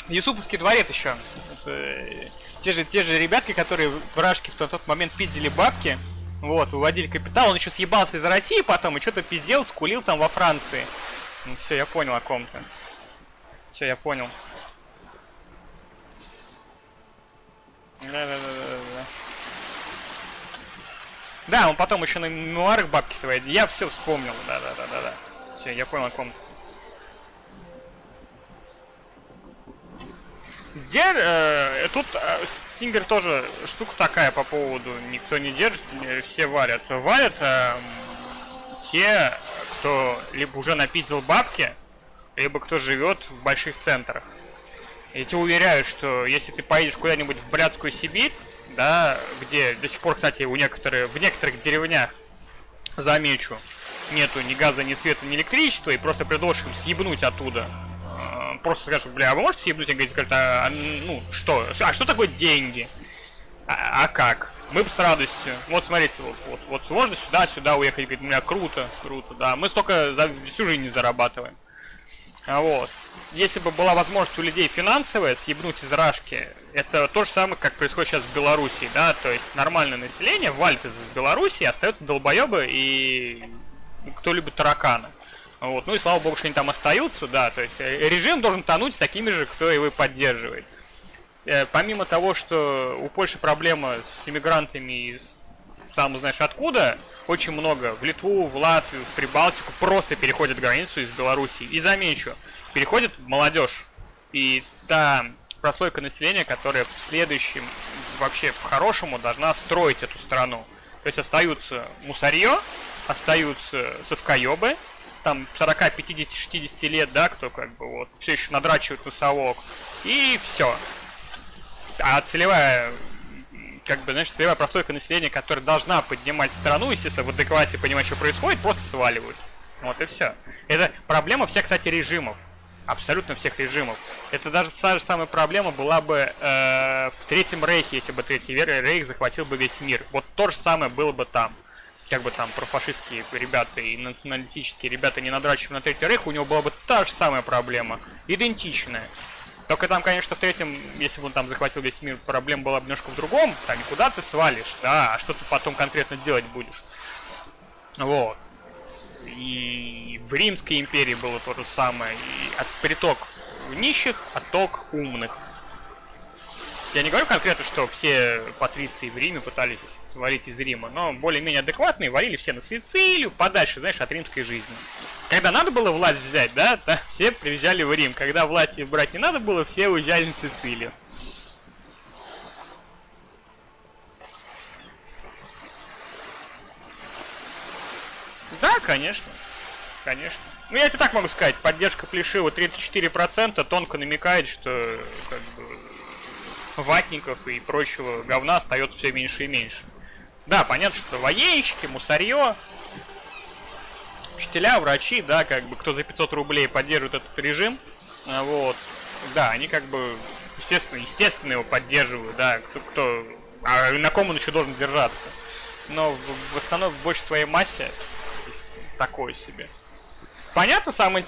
Юсуповский дворец еще. Те же ребятки, которые в Рашке в тот момент пиздили бабки. Вот, выводили капитал. Он еще съебался из России потом и что-то пиздел, скулил там во Франции. Ну, все, я понял о ком-то. Все, я понял. Да. Да, он потом еще на мемуарах бабки свои. Я все вспомнил. Да. Все, я понял о ком-то. Тут Стингер тоже штука такая по поводу никто не держит, все валят. Валят те, кто либо уже напиздил бабки, либо кто живет в больших центрах. Я тебе уверяю, что если ты поедешь куда-нибудь в блядскую Сибирь, да, где до сих пор, кстати, в некоторых деревнях, замечу, нету ни газа, ни света, ни электричества, и просто предложишь им съебнуть оттуда. Просто скажешь, бля, а вы можете съебнуть? Они говорят, ну, что? А что такое деньги? А как? Мы бы с радостью. Вот, смотрите, вот можно сюда уехать. Говорит, бля, круто, да. Мы столько за всю жизнь не зарабатываем. Вот. Если бы была возможность у людей финансовая съебнуть из Рашки, это то же самое, как происходит сейчас в Беларуси, да, то есть нормальное население валит из Беларуси, остаются долбоебы и кто любит таракана. Вот. Ну и слава богу, что они там остаются, да, то есть режим должен тонуть с такими же, кто его поддерживает. Помимо того, что у Польши проблема с иммигрантами из сам знаешь откуда, очень много в Литву, в Латвию, в Прибалтику просто переходят границу из Беларуси. И замечу, переходит молодежь. И та прослойка населения, которая в следующем, вообще по-хорошему, должна строить эту страну. То есть остаются мусорье, остаются совкоебы, там 40, 50, 60 лет, да, кто как бы вот все еще надрачивает носовок, и все. А целевая, как бы, знаешь, целевая прослойка населения, которая должна поднимать страну, естественно, в адеквате понимать, что происходит, просто сваливают. Вот и все. Это проблема всех, кстати, режимов. Абсолютно всех режимов. Это даже та же самая проблема была бы в Третьем Рейхе, если бы Третий Рейх захватил бы весь мир. Вот то же самое было бы там. Как бы там профашистские ребята и националистические ребята не надрачивали на Третий Рейх, у него была бы та же самая проблема. Идентичная. Только там, конечно, в третьем, если бы он там захватил весь мир, проблема была бы немножко в другом. Там никуда ты свалишь, да, а что ты потом конкретно делать будешь. Вот. И в Римской империи было то же самое. И приток нищих, отток умных. Я не говорю конкретно, что все патриции в Риме пытались свалить из Рима, но более-менее адекватные валили все на Сицилию, подальше, знаешь, от римской жизни. Когда надо было власть взять, да, все приезжали в Рим. Когда власти брать не надо было, все уезжали на Сицилию. Да, конечно. Конечно. Ну, я тебе так могу сказать, поддержка Плешива 34% тонко намекает, что как бы ватников и прочего говна остается все меньше и меньше. Да, понятно, что военщики, мусорье, учителя, врачи, да, как бы, кто за 500 рублей поддерживает этот режим, вот, да, они как бы, естественно его поддерживают, да, а на ком он еще должен держаться. Но в основном в большей своей массе такое себе. Понятно, самое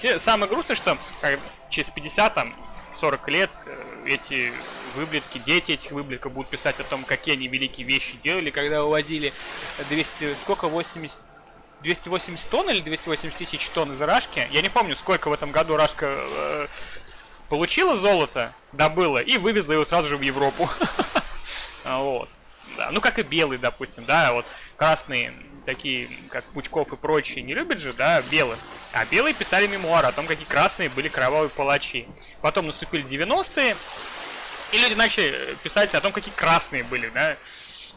грустное, что через 50-40 лет эти выблетки, дети этих выблетков будут писать о том, какие они великие вещи делали, когда увозили 280 тонн или 280 тысяч тонн из Рашки. Я не помню, сколько в этом году Рашка получила золото, добыла и вывезла его сразу же в Европу. Вот. Да. Ну, как и белый, допустим, да, вот красные, такие, как Пучков и прочие, не любят же, да, белых. А белые писали мемуары о том, какие красные были кровавые палачи. Потом наступили 90-е, и люди начали писать о том, какие красные были, да,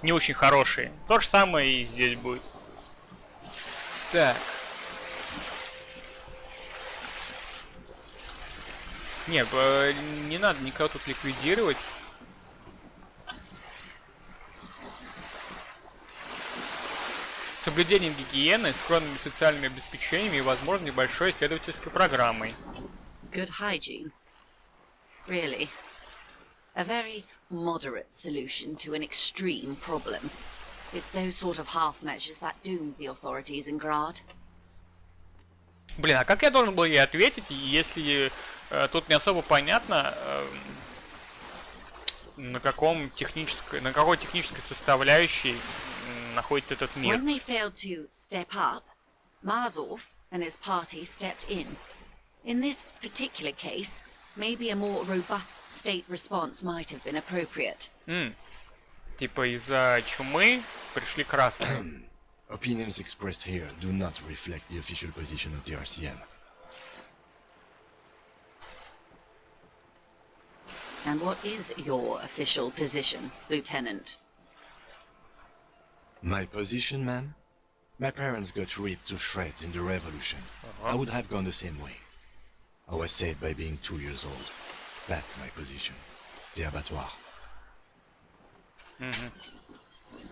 не очень хорошие. То же самое и здесь будет. Так. Не надо никого тут ликвидировать. Соблюдением гигиены, скромными социальными обеспечениями и, возможно, небольшой исследовательской программой. Good hygiene. Really? A very moderate solution to an extreme problem. It's those sort of half measures that doomed the authorities in Grad. Блин, а как я должен был ей ответить, если тут не особо понятно, на какой технической составляющей находится этот мир? When they failed to step up, Marzov and his party stepped in. In this particular case, maybe a more robust state response might have been appropriate. Типа из-за чумы пришли красные. Opinions expressed here do not reflect the official position of the RCM. And what is your official position, Lieutenant? My position, ma'am? My parents got ripped to shreds in the revolution. I would have gone the same way. I was saved by being 2 years old. That's my position. The abattoir.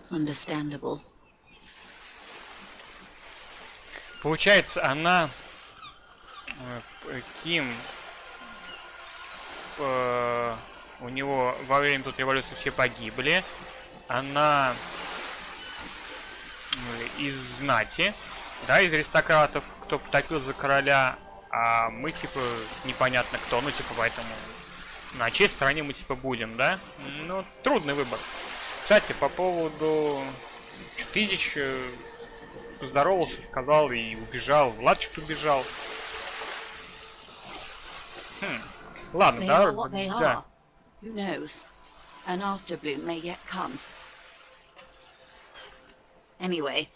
Understandable. Получается, она Ким у него во время тут революции все погибли. Она из знати, да, из аристократов, кто потопил за короля, а мы типа непонятно кто, ну типа поэтому на чьей стороне мы типа будем, да? Ну, трудный выбор. Кстати, по поводу Тысяч поздоровался, сказал и убежал. Влад что-то убежал. Ладно, да. Who knows? An afterbloom may yet come. Anyway,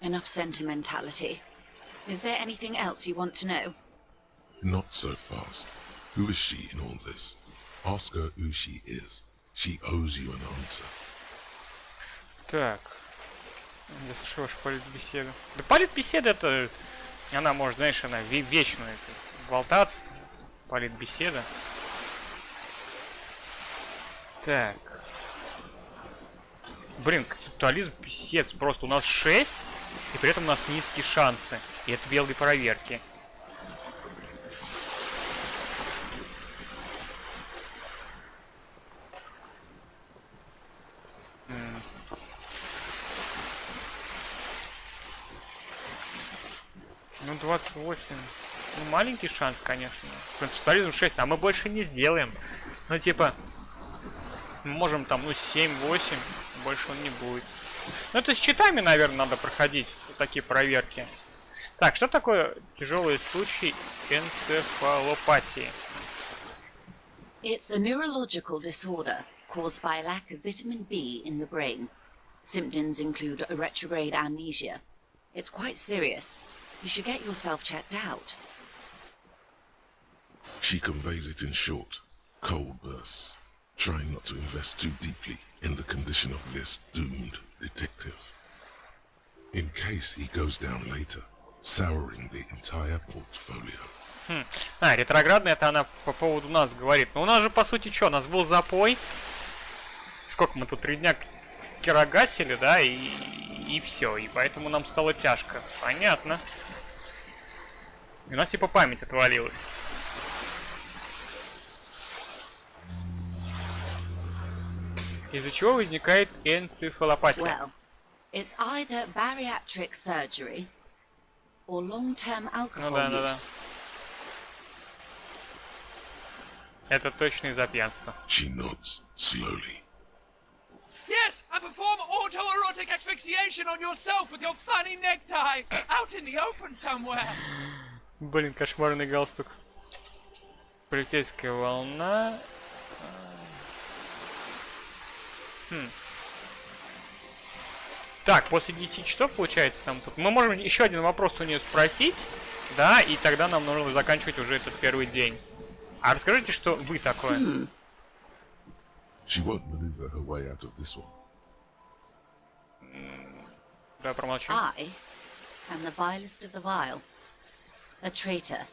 enough sentimentality. Is there anything else you want to know? Not so fast. Who is she in all this? Ask her who she is. She owes you an answer. Так. Я слышу вашу политбеседу. Да политбеседа это... Она может, знаешь, она вечно болтаться. Политбеседа. Так. Блин, концептуализм писец. Просто у нас 6, и при этом у нас низкие шансы. И это белые проверки. Ну, 28. Ну, маленький шанс, конечно. Концептуализм 6, а мы больше не сделаем. Ну, типа, мы можем там, ну, 7-8, больше он не будет. Ну, это с читами, наверное, надо проходить вот такие проверки. Так, что такое тяжелый случай энцефалопатии? It's a neurological disorder caused by a lack of vitamin B in the brain. Symptoms include a retrograde amnesia. It's quite serious. You should get yourself checked out. She conveys it in short, cold bursts, trying not to invest too deeply in the condition of this doomed detective. In case he goes down later, souring the entire portfolio. Ретроградная, это она по поводу нас говорит. Но у нас же, по сути, что? У нас был запой. Сколько мы тут 3 дня кирогасили, да, и все. И поэтому нам стало тяжко. Понятно. И у нас типа память отвалилась. Из-за чего возникает энцефалопатия? Well, it's either bariatric surgery or long-term alcohol use. Это точно из-за пьянства. She nods slowly. Yes, and perform autoerotic asphyxiation on yourself with your funny necktie out in the open somewhere. Блин, кошмарный галстук. Полицейская волна. Так, после 10 часов, получается, там тут... Мы можем еще один вопрос у нее спросить, да, и тогда нам нужно заканчивать уже этот первый день. А расскажите, что вы такое? She won't maneuver her way out of this one. Да, промолчу. I am the vilest of the vile. A traitor,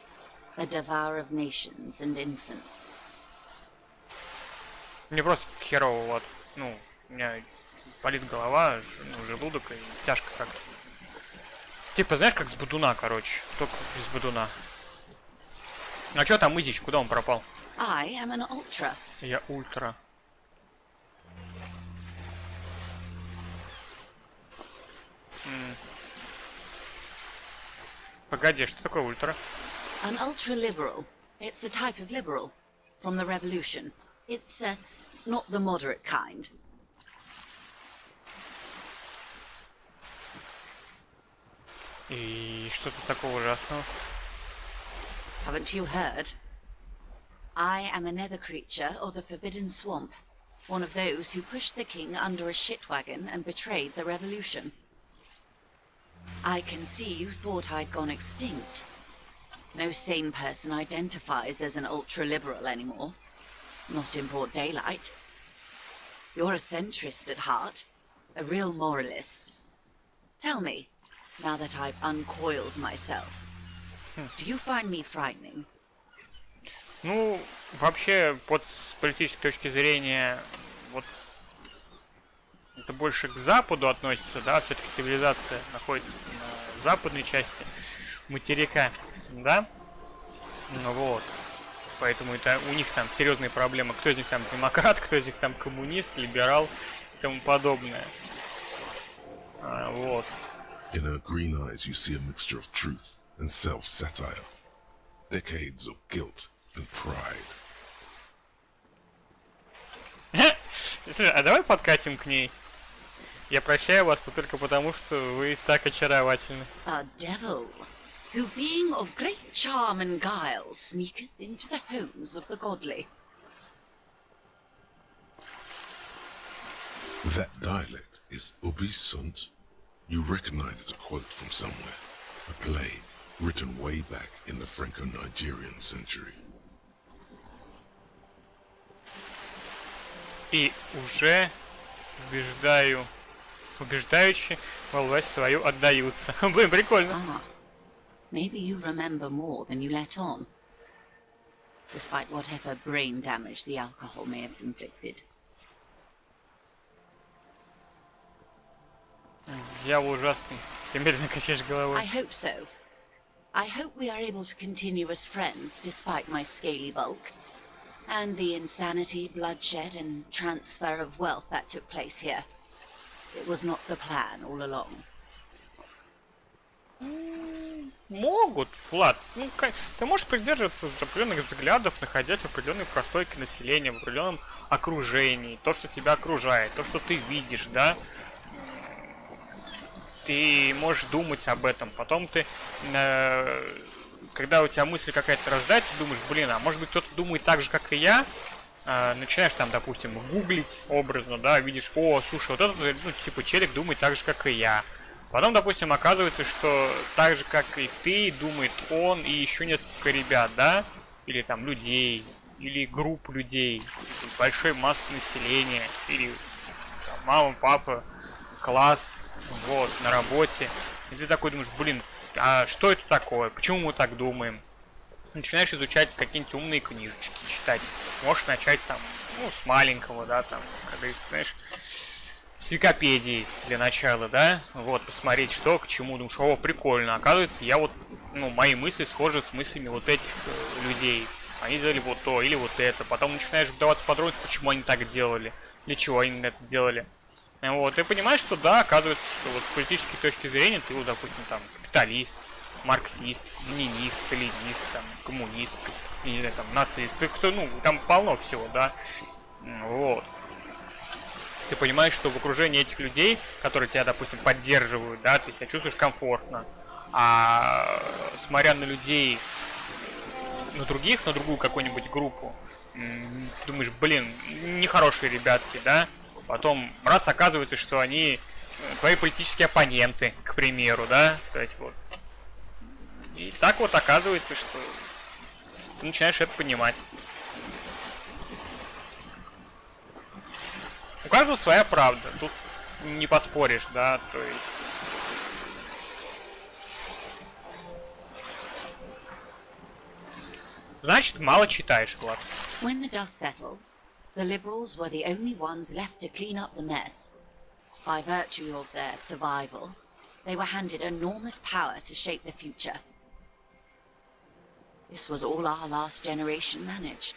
a devourer of nations and infants. Мне просто херово, вот. Ну, у меня болит голова, ну, желудок и тяжко как-то. Типа, знаешь, как с бодуна, короче. Только без бодуна. А чё там Изич? Куда он пропал? I am an ultra. Я ультра. Погоди, что такое ультра? An ultra-liberal. It's a type of liberal. From the revolution. It's, not the moderate kind. И что тут такого ужасного? Haven't you heard? I am a nether creature of the Forbidden Swamp. One of those who pushed the king under a shit wagon and betrayed the revolution. I can see you thought I'd gone extinct. No sane person identifies as an ultra-liberal anymore. Not in broad daylight. You're a centrist at heart. A real moralist. Tell me, now that I've uncoiled myself, do you find me frightening? Ну, вообще, с политической точки зрения, вот это больше к западу относится, да, все-таки цивилизация находится на западной части материка, да, ну вот, поэтому это у них там серьезные проблемы, кто из них там демократ, кто из них там коммунист, либерал и тому подобное, вот. In her green eyes you see a mixture of truth and self-satire. Decades of guilt and pride. Слушай, а давай подкатим к ней. Я прощаю вас тут только потому, что вы так очаровательны. A devil, who being of great charm and guile sneaketh into the homes of the godly. That dialect is Ubisunt. You recognize it a quote from somewhere. A play written way back in the Franco-Nigerian century. И уже убеждающие во власть свою отдаются. Блин, прикольно. Ah, maybe you remember more than you let on, despite whatever brain damage the alcohol may have inflicted. Дьявол ужасный. Ты медленно качаешь головой. I hope so. I hope we are able to continue as friends despite my scaly bulk, and the insanity, bloodshed, and transfer of wealth that took place here. It was not the plan all along. Могут, Влад. Ну, ты можешь придерживаться определенных взглядов, находясь в определенной прослойке населения, в определенном окружении, то, что тебя окружает, то, что ты видишь, да? Ты можешь думать об этом. Потом ты, когда у тебя мысль какая-то рождается, думаешь, блин, а может быть кто-то думает так же, как и я? Начинаешь там, допустим, гуглить образно, да, видишь, о, слушай, вот этот, ну, типа, челик думает так же, как и я. Потом, допустим, оказывается, что так же, как и ты, думает он и еще несколько ребят, да? Или там людей, или групп людей, большой массы населения, или там, мама, папа, класс, вот, на работе. И ты такой думаешь, блин, а что это такое? Почему мы так думаем? Начинаешь изучать какие-нибудь умные книжечки, читать. Можешь начать там, ну, с маленького, да, там, как говорится, знаешь, с Википедии для начала, да, вот, посмотреть, что к чему, думаешь, о, прикольно, оказывается, я вот, ну, мои мысли схожи с мыслями вот этих людей, они делали вот то или вот это, потом начинаешь вдаваться в подробности, почему они так делали, для чего они это делали, вот, и понимаешь, что да, оказывается, что вот с политической точки зрения ты, вот, допустим, там, капиталист, марксист, ленинист, сталинист, там, коммунист, не знаю, там, нацист, кто, ну, там полно всего, да, вот. Ты понимаешь, что в окружении этих людей, которые тебя, допустим, поддерживают, да, ты себя чувствуешь комфортно, а смотря на людей, на других, на другую какую-нибудь группу, думаешь, блин, нехорошие ребятки, да, потом раз оказывается, что они твои политические оппоненты, к примеру, да, то есть вот. И так вот оказывается, что ты начинаешь это понимать. У каждого своя правда, тут не поспоришь, да, то есть... Значит, мало читаешь, Влад. When the dust settled, the liberals were the only ones left to clean up the mess. By virtue of their survival, they were handed enormous power to shape the future. This was all our last generation managed.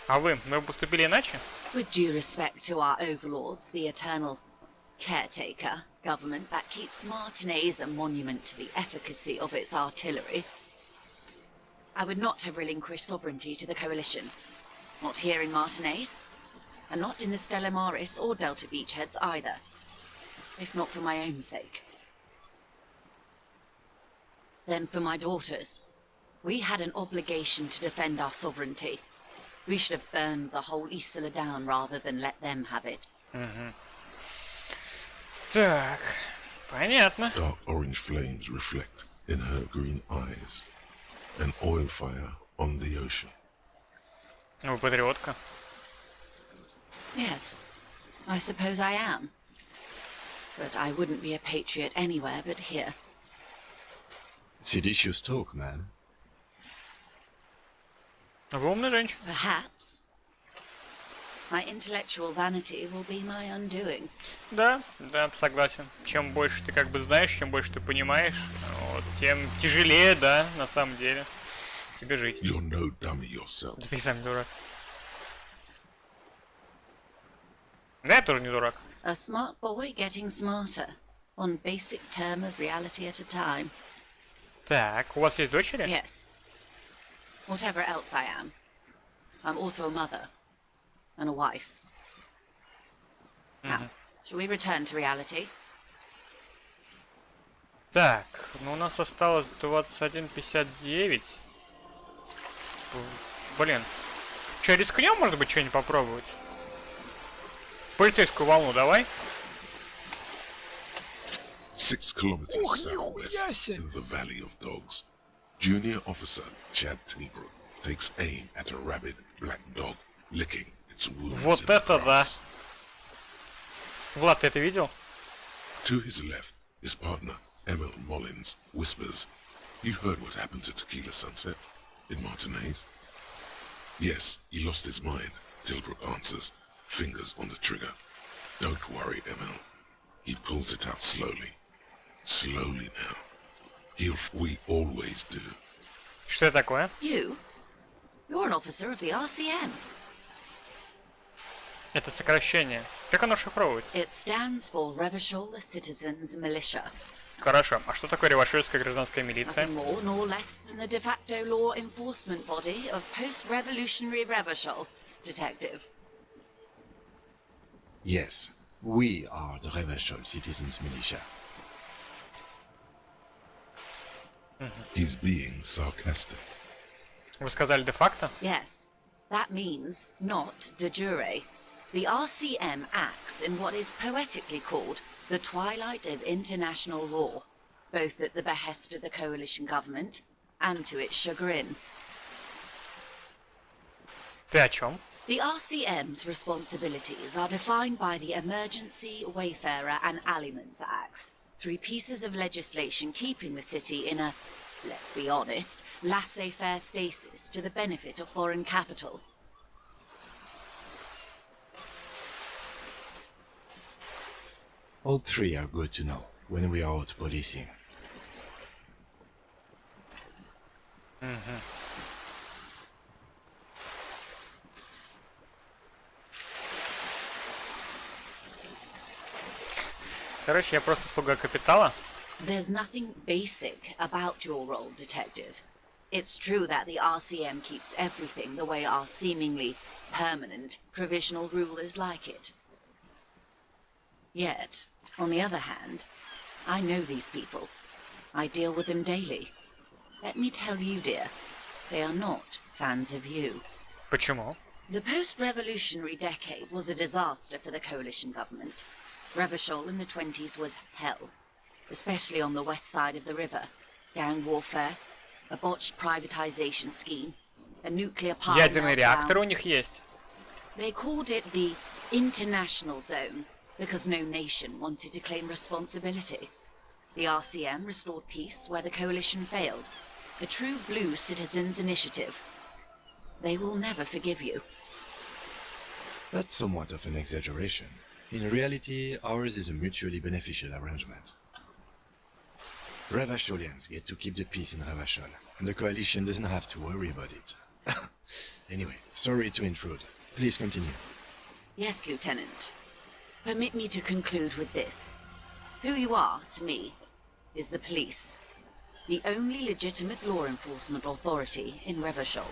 А вы поступили иначе? With due respect to our overlords, the eternal caretaker government that keeps Martinez a monument to the efficacy of its artillery, I would not have relinquished sovereignty to the Coalition. Not here in Martinez, and not in the Stella Maris or Delta Beachheads either, if not for my own sake. Then for my daughters, we had an obligation to defend our sovereignty. We should have burned the whole Isla down rather than let them have it. Так, понятно. Dark orange flames reflect in her green eyes. An oil fire on the ocean. Вы патриотка. Yes, I suppose I am. But I wouldn't be a patriot anywhere but here. Seditious talk, man. Вы умная женщина. Perhaps. My intellectual vanity will be my undoing. Да, да, согласен. Чем больше ты как бы знаешь, чем больше ты понимаешь, вот, тем тяжелее, да, на самом деле, тебе жить. You're no dummy yourself. Да ты сам дурак. Да, я тоже не дурак. A smart boy getting smarter, one basic term of reality at a time. Так, у вас есть дочери? Yes. Whatever else I am, I'm also a mother and a wife. Now, shall we return to reality? Так, ну у нас осталось 21:59. Блин. Че, рискнем, может быть, что-нибудь попробовать? Полицейскую волну давай. 6 kilometers southwest in the Valley of Dogs, Junior Officer Chad Tilbrook takes aim at a rabid black dog licking its wounds Вот in the это да. grass. Влад, ты это видел? To his left, his partner, Emil Mullins, whispers, "You heard what happened to Tequila Sunset in Martinez?" "Yes, he lost his mind," Tilbrook answers, fingers on the trigger. "Don't worry, Emil. He pulls it out slowly. Slowly now. We always do." Что это такое? You? You're an officer of the RCM. Это сокращение. Как оно шифровывается? It stands for Revachol Citizens Militia. Хорошо. А что такое ревашольская гражданская милиция? Nothing more nor less than the de facto law enforcement body of post-revolutionary Revachol, Detective. Yes, we are the Revachol Citizens Militia. He's being sarcastic. Вы сказали де-факто? Yes, that means not de jure. The RCM acts in what is poetically called the twilight of international law, both at the behest of the coalition government and to its chagrin. Ты о чем? The RCM's responsibilities are defined by the Emergency, Wayfarer and Aliments Acts, 3 pieces of legislation keeping the city in a, let's be honest, laissez-faire stasis to the benefit of foreign capital. All 3 are good to know when we are out policing. Короче, я просто слуга капитала. There's nothing basic about your role, Detective. It's true that the RCM keeps everything the way our seemingly permanent, provisional rulers like it. Yet, on the other hand, I know these people. I deal with them daily. Let me tell you, dear, they are not fans of you. Почему? The post-revolutionary decade was a disaster for the coalition government. Revachol in the 20s was hell, especially on the west side of the river. Gang warfare, a botched privatization scheme, a nuclear power Ядерный реактор meltdown. у них есть. They called it the international zone because no nation wanted to claim responsibility. The RCM restored peace where the coalition failed. A true blue citizens' initiative. They will never forgive you. That's somewhat of an exaggeration. In reality, ours is a mutually beneficial arrangement. Revacholians get to keep the peace in Revachol, and the coalition doesn't have to worry about it. Anyway, sorry to intrude. Please continue. Yes, Lieutenant. Permit me to conclude with this. Who you are, to me, is the police. The only legitimate law enforcement authority in Revachol.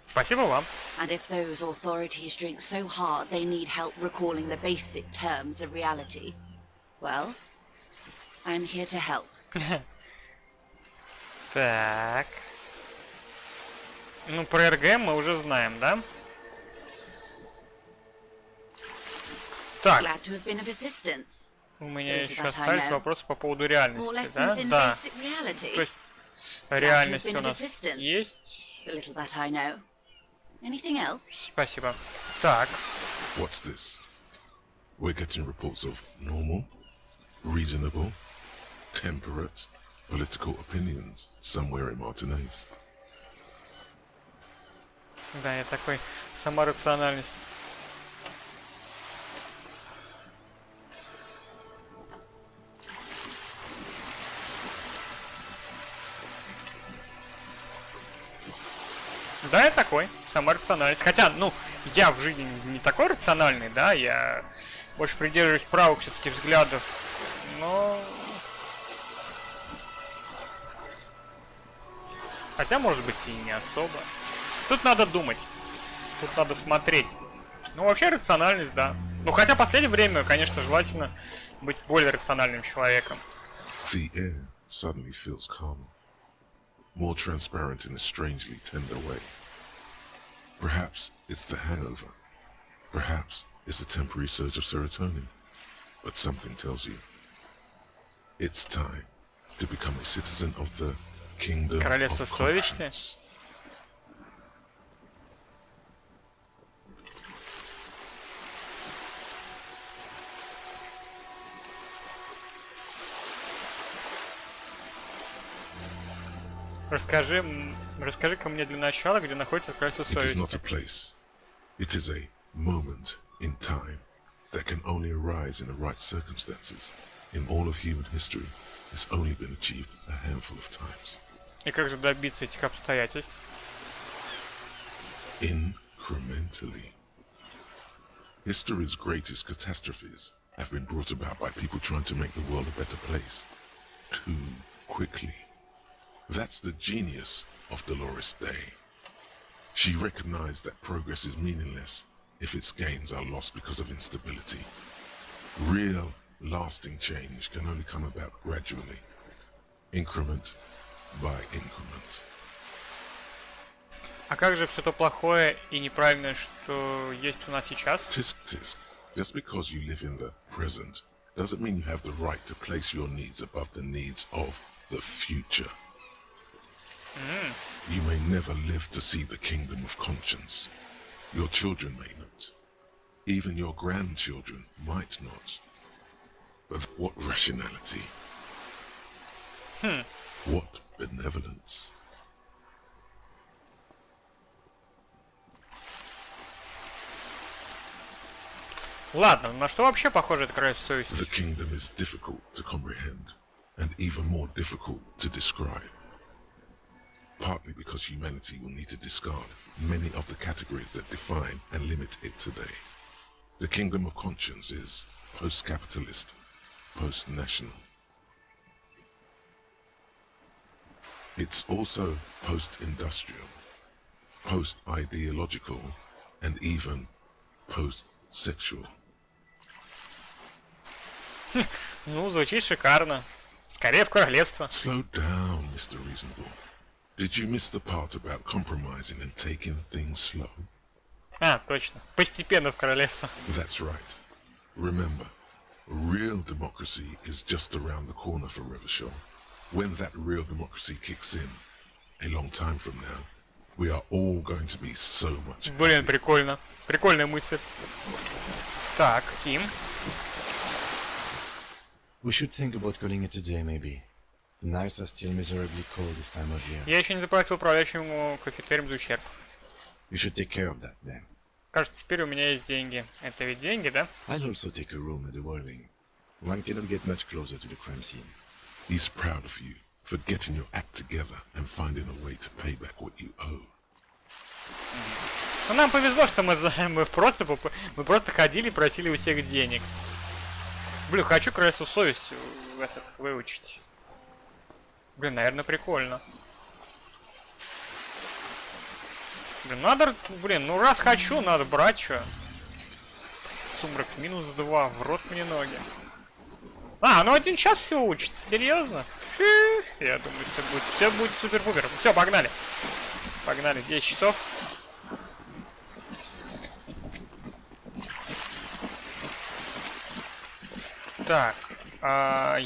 Спасибо вам. And if those authorities drink so hard they need help recalling the basic terms of reality, well, I'm here to help. Так. Ну, про РГ мы уже знаем, да? Так, Glad to have been of assistance. у меня Is еще that I остались know? вопросы по поводу More реальности, lessons in да? Да. basic reality. То есть Glad to have реальность been у of нас assistance. есть. The little that I know. Anything else? Спасибо. Так. What's this? We're getting reports of normal, reasonable, temperate, political opinions somewhere in Martinez. Да, я такой. Сама рациональность. Да, я такой. Сама рациональность. Хотя, ну, я в жизни не такой рациональный, да, я больше придерживаюсь правых все-таки взглядов. Но... Хотя, может быть, и не особо. Тут надо думать. Тут надо смотреть. Ну, вообще, рациональность, да. Ну, хотя в последнее время, конечно, желательно быть более рациональным человеком. The air suddenly feels calmer, more transparent in a strangely tender way. Perhaps it's the hangover. Perhaps it's a temporary surge of serotonin. But something tells you it's time to become a citizen of the kingdom Королевство of совести. conscience. Расскажи-ка мне для начала, где находится Королевство It is not совести. a place. It is a moment in time that can only arise in the right circumstances. In all of human history, it's only been achieved a handful of times. И как же добиться этих обстоятельств? Incrementally. History's greatest catastrophes have been brought about by people trying to make the world a better place. Too quickly. That's the genius of Dolores Day. She recognized that progress is meaningless if its gains are lost because of instability. Real, lasting change can only come about gradually, increment by increment. А как же все то плохое и неправильное, что есть у нас сейчас? Tisk tisk. Just because you live in the present doesn't mean you have the right to place your needs above the needs of the future. You may never live to see the kingdom of conscience. Your children may not. Even your grandchildren might not. But what rationality? What benevolence? Ладно, на что вообще похоже это Королевство совести? The kingdom is difficult to comprehend, and even more difficult to describe. Partly because humanity will need to discard many of the categories that define and limit it today. The kingdom of conscience is post-capitalist, post-national. It's also post-industrial, post-ideological, and even post-sexual. Ну, звучит шикарно. Скорее в королевство. Slow down, Mr. Reasonable. Did you miss the part about compromising and taking things slow? А, точно. Постепенно в королевство. That's right. Remember, real democracy is just around the corner for Revachol. When that real democracy kicks in, a long time from now, we are all going to be so much Блин, happier. прикольно. Прикольная мысль. Так, Ким. We should think about calling it a day, maybe. The nights are still miserably cold this time of year. Я еще не заплатил управляющему кафетерием за ущерб. You should take care of that, then. Кажется, теперь у меня есть деньги. Это ведь деньги, да? I'll also take a room at the Whirling. One cannot get much closer to the crime scene. He's proud of you for getting your act together and finding a way to pay back what you owe. Ну, нам повезло, что мы просто ходили и просили у всех денег. Блин, хочу красу совесть выучить. Блин, наверное, прикольно. Блин, надо... Блин, ну раз хочу, надо брать, чё. Сумрак, минус 2, в рот мне ноги. А, ну 1 час все учится, серьезно? Я думаю, все будет супер-пупер. Все, погнали. Погнали, 10 часов. Так,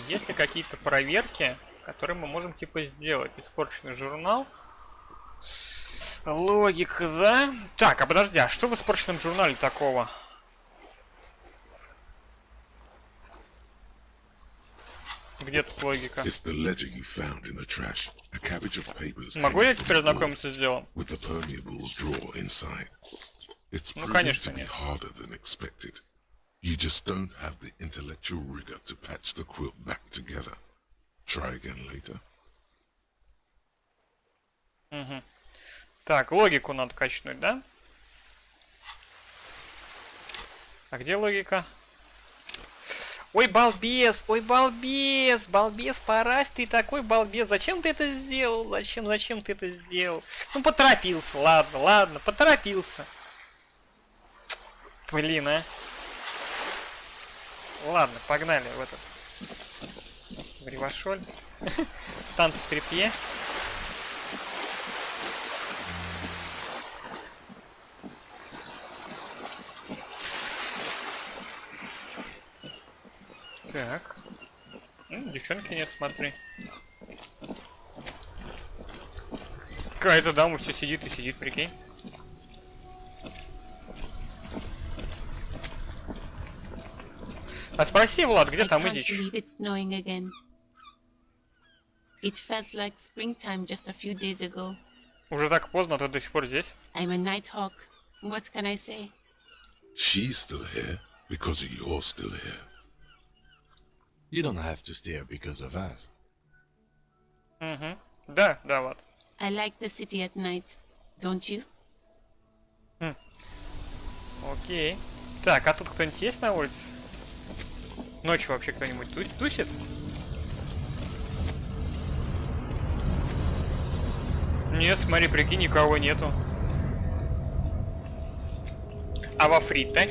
есть ли какие-то проверки, которые мы можем типа сделать? Испорченный журнал. Логика, да? Так, а подожди, а что в испорченном журнале такого? Где тут логика? Могу я теперь ознакомиться с делом? Ну, конечно, нет. You just don't have the intellectual rigor to patch the quilt back together. Try again later. Угу. Так, логику надо качнуть, да? А где логика? Ой, балбес! Ой, балбес! Балбес, парась, ты такой балбес! Зачем ты это сделал? Зачем ты это сделал? Ну, поторопился, ладно, поторопился. Блин, а. Ладно, погнали в этот в Ревашоль. Танцы в трепье. Так. Девчонки нет, смотри. Какая-то дама все сидит и сидит, прикинь. А спроси, Влад, где там идешь? Уже так поздно, а ты до сих пор здесь? She's still here because you're still here. You don't have to stay because of us. Угу. Да, Влад. I like the city at night, don't you? Окей. Так, а тут кто-нибудь есть на улице? Ночью вообще кто-нибудь тусит? Нет, смотри, прикинь, никого нету. А во фрите?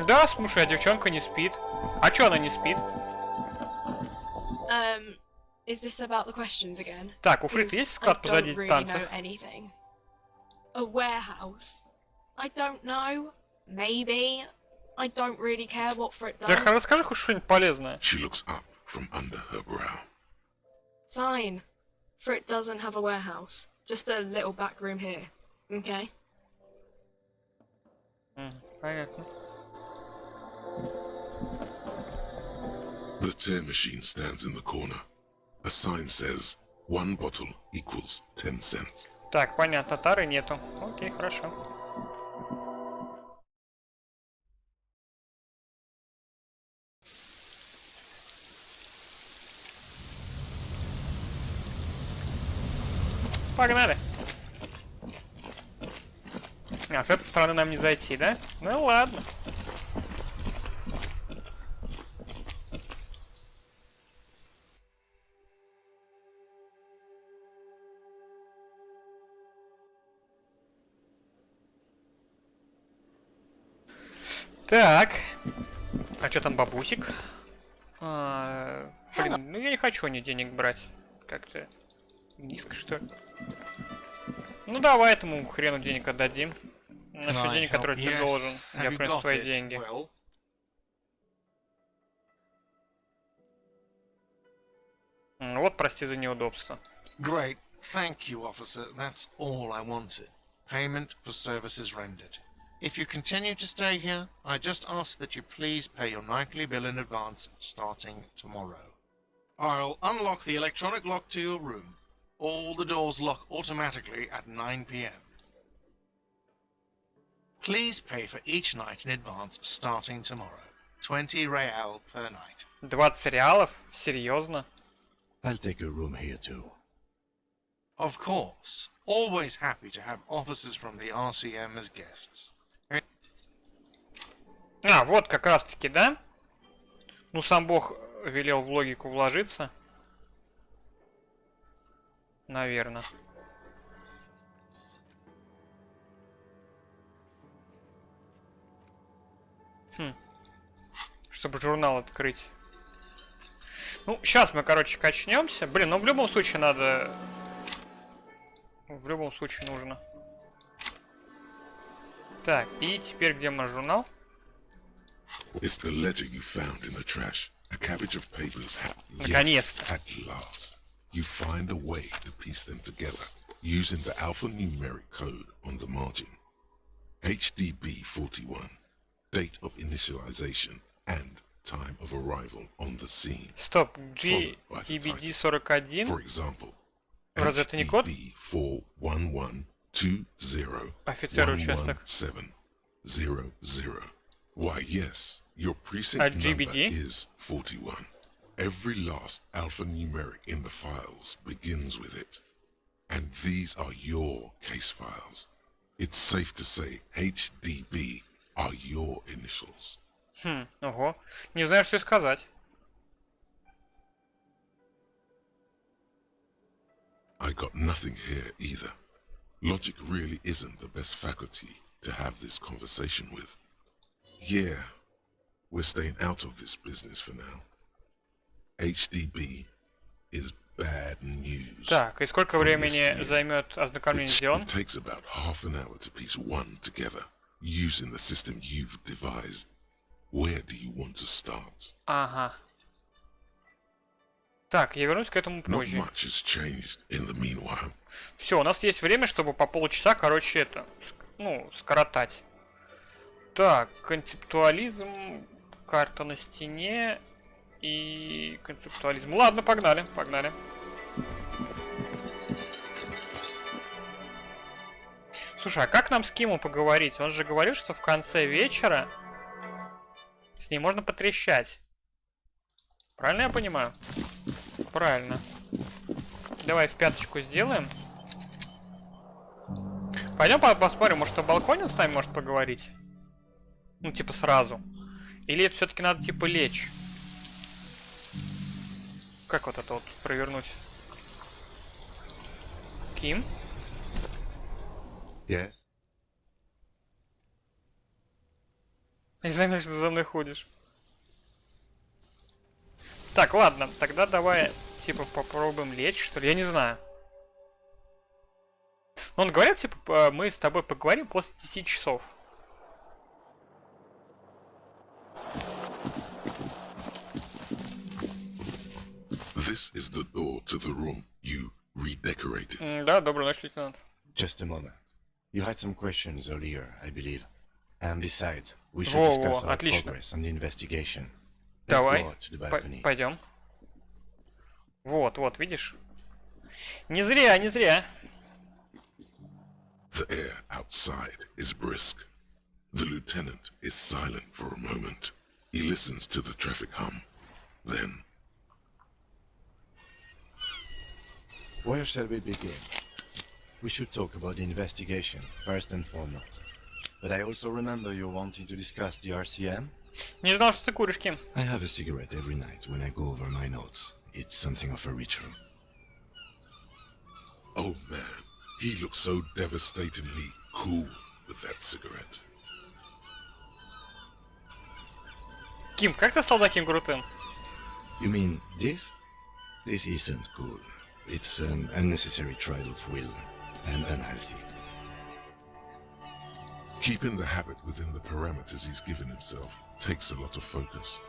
Да, слушай, а девчонка не спит. А чё она не спит? Is this about the questions again? Так, у Фрита есть склад позади танцев? A warehouse? I don't know. Maybe. I don't really care what Frit does. Да, расскажи хоть что-нибудь полезное. She looks up from under her brow. Fine. Frit doesn't have a warehouse. Just a little back room here. Okay? Понятно. The tear machine stands in the corner. A sign says, 1 bottle equals 10 cents. Так, понятно, тары нету. Окей, хорошо. Погнали. А, с этой стороны нам не зайти, да? Ну ладно. Так. А что там бабусик? Блин, ну я не хочу ни денег брать. Как-то низко, что ли? Ну давай этому хрену денег отдадим. Насчет денег, которые ты должен. Я принесу твои деньги. Вот, прости за неудобство. Great. Thank you, officer. That's all I wanted. Payment for services rendered. If you continue to stay here, I just ask that you please pay your nightly bill in advance starting tomorrow. I'll unlock the electronic lock to your room. All the doors lock automatically at 9 p.m. Please pay for each night in advance starting tomorrow. 20 real per night. 20 реалов? Серьезно? I'll take a room here too. Of course. Always happy to have officers from the RCM as guests. А, вот как раз таки, да? Ну, сам Бог велел в логику вложиться. Наверное. Чтобы журнал открыть. Ну, сейчас мы, короче, качнемся. Блин, ну в любом случае надо... В любом случае нужно. Так, и теперь где мой журнал? It's the ledger you found in the trash. A cabbage of papers. Наконец-то. Yes, at last. You find a way to piece them together using the alphanumeric code on the margin. HDB41. Date of initialization and time of arrival on the scene. Стоп, followed by the title. GTBD41. For example, Разве это не код? HDB41120 Офицер участок. 11700. Why, yes, your precinct At number GBD? is 41. Every last alphanumeric in the files begins with it. And these are your case files. It's safe to say HDB are your initials. Ого. Не знаю, что и сказать. I got nothing here either. Logic really isn't the best faculty to have this conversation with. Yeah, we're staying out of this business for now. HDB is bad news. Так, и сколько времени займет ознакомление с делом? It takes about half an hour to piece one together, using the system you've devised. Where do you want to start? Ага. Так, я вернусь к этому Not позже. much has changed in the meanwhile. Все, у нас есть время, чтобы по полчаса, короче, это, ну, скоротать. Так, концептуализм, карта на стене и концептуализм. Ладно, погнали, погнали. Слушай, а как нам с Кимом поговорить? Он же говорил, что в конце вечера с ней можно потрещать. Правильно я понимаю? Правильно. Давай в пяточку сделаем. Пойдем посмотрим, может, на балконе с нами может поговорить? Ну, типа сразу. Или это все-таки надо, типа, лечь? Как вот это вот провернуть? Ким? Yes? Я не знаю, что ты за мной ходишь. Так, ладно, тогда давай, типа, попробуем лечь, что ли? Я не знаю. Он говорит, типа, мы с тобой поговорим после 10 часов. This is the door to the room you redecorated. Да, доброй ночи, лейтенант. Just a moment. You had some questions earlier, I believe. And besides, we should Во-во, discuss our отлично. progress on the investigation. Let's Давай, go out to the balcony. пойдем. Вот, вот, видишь? Не зря, не зря. The air outside is brisk. The lieutenant is silent for a moment. He listens to the traffic hum. Then, Where shall we begin? We should talk about the investigation, first and foremost. But I also remember you wanting to discuss the RCM? Не знал, что ты куришь, Ким. I have a cigarette every night when I go over my notes. It's something of a ritual. oh man, he looks so devastatingly cool with that cigarette. Ким, как ты стал таким крутым? You mean this? This isn't cool. It's an unnecessary trial of will and unhealthy. Keeping the habit within the parameters he's given himself takes a lot of focus.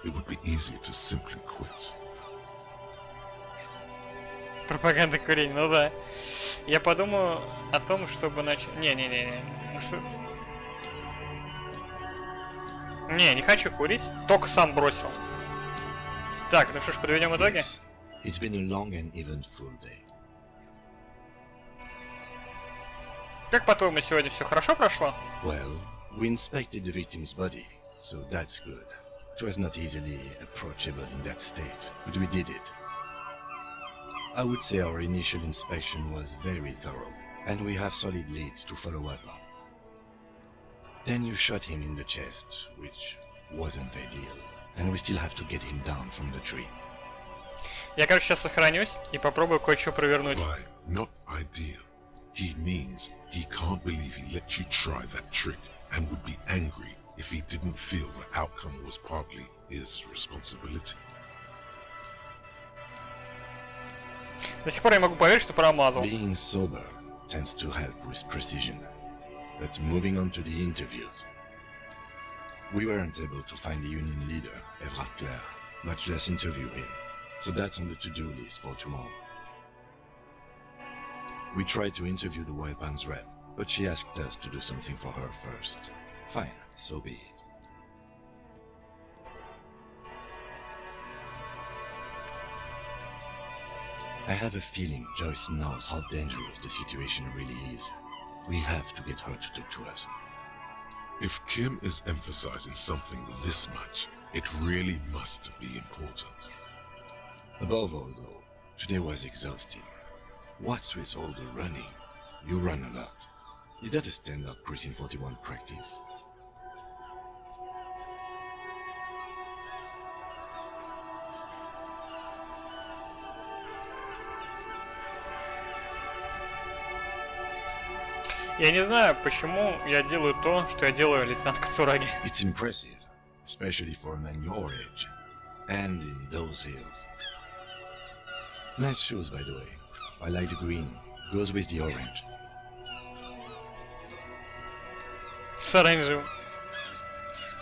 It would be easier to simply quit. Пропаганда курения, ну да. Я подумаю о том, чтобы начать... Не-не-не-не. Ну что... Не хочу курить. Только сам бросил. Так, ну что ж, подведем итоги. Yes, it's been a long and eventful day. Как по-твоему, сегодня все хорошо прошло? Well, we inspected the victim's body, so that's good. It was not easily approachable in that state, but we did it. I would say our initial inspection was very thorough, and we have solid leads to follow up on. Then you shot him in the chest, which wasn't ideal, and we still have to get him down from the tree. Я, короче, сейчас сохранюсь и попробую кое-что провернуть. By not ideal, he means he can't believe he let you try that trick and would be angry if he didn't feel the outcome was partly his responsibility. До сих пор я могу поверить, что промазал. Being sober tends to help with precision. But moving on to the interviews. We weren't able to find the union leader, Everard Clare, much less interview him, so that's on the to-do list for tomorrow. We tried to interview the White Pants rep, but she asked us to do something for her first. Fine, so be it. I have a feeling Joyce knows how dangerous the situation really is. We have to get her to talk to us. If Kim is emphasizing something this much, it really must be important. Above all though, today was exhausting. What's with all the running? You run a lot. Is that a standard Precinct 41 practice? Я не знаю, почему я делаю то, что я делаю, лейтенант Кацураги. It's impressive, especially for a man your age. And in those hills. Nice shoes, by the way. I like the green. Goes with the orange. С оранжевым.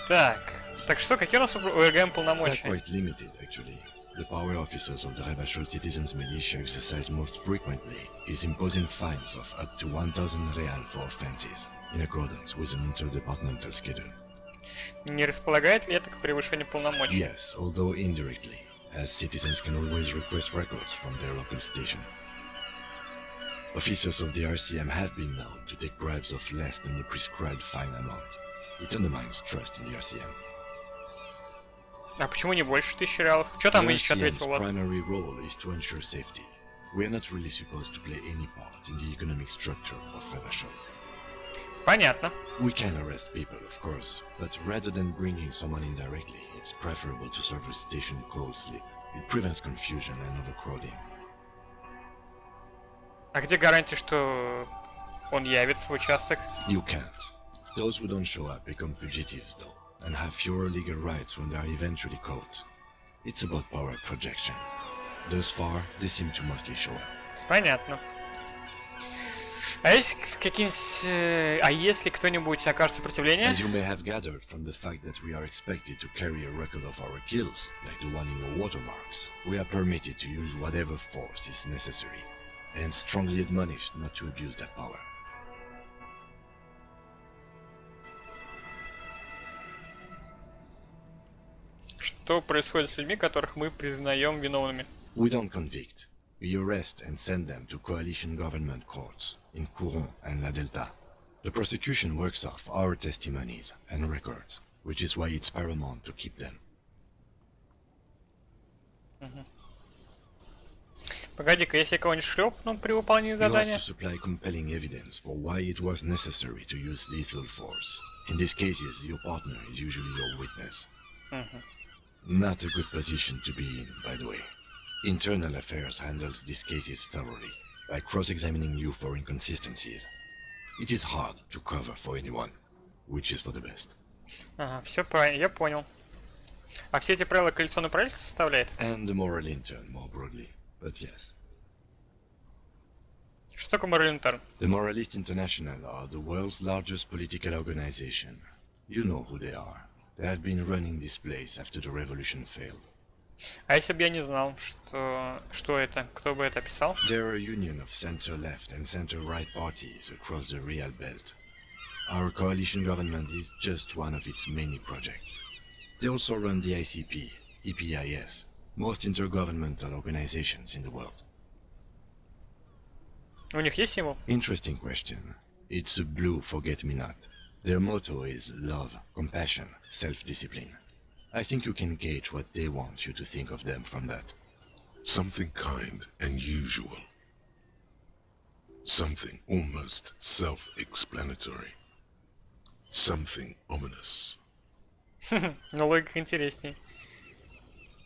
Так что, какие у нас у РГМ They're полномочия? quite limited, actually. The power officers of the Rebashal Citizens Militia exercise most frequently is imposing fines of up to 1,000 real for offenses, in accordance with an interdepartmental schedule. Не располагает ли это к превышению полномочий? Yes, although indirectly, as citizens can always request records from their local station. Officers of the RCM have been known to take bribes of less than the prescribed fine amount. It undermines trust in the RCM. А почему не больше 1000 реалов? Что там The еще RCM's ответил Влад? primary role is to ensure safety. We are not really supposed to play any part in the economic structure of Rebashal. Понятно. We can arrest people, of course, but rather than bringing someone in directly, it's preferable to serve a station cold sleep. It prevents confusion and overcrowding. А где гарантия, что он явится в участок? You can't. Those who don't show up become fugitives, though, and have fewer legal rights when they are eventually caught. It's about power projection. Thus far, they seem to mostly show up. Понятно. А есть какие-нибудь... А если кто-нибудь окажет сопротивление? As you may have gathered from the fact that we are expected to carry a record of our kills, like the one in your watermarks, we are permitted to use whatever force is necessary, and strongly admonished not to abuse that power. Что происходит с людьми, которых мы признаем виновными? We don't convict. We arrest and send them to coalition government courts in Courron and La Delta. The prosecution works off our testimonies and records, which is why it's paramount to keep them. Погоди-ка, если я кого-нибудь шлепну при выполнении You have задания? to supply compelling evidence for why it was necessary to use lethal force. In these cases, your partner is usually your witness. Not a good position to be in, by the way. Internal Affairs handles these cases thoroughly, by cross-examining you for inconsistencies. It is hard to cover for anyone, which is for the best. Ага, все правильно, я понял. А все эти правила коалиционное правительство составляет? And the moral intern, more broadly. But yes. Что такое моралинтарн? The Moralist International are the world's largest political organization. You know who they are. They have been running this place after the revolution failed. А если бы я не знал, что это, кто бы это описал? They're a union of center-left and center-right parties across the Real Belt. Our coalition government is just one of its many projects. They also run the ICP, EPIS, most intergovernmental organizations in the world. У них есть символ? Interesting question. It's a blue forget-me-not. Their motto is love, compassion, self-discipline. I think you can gauge what they want you to think of them from that. Something kind and usual. Something almost self-explanatory. Something ominous. Ну, логика интересней.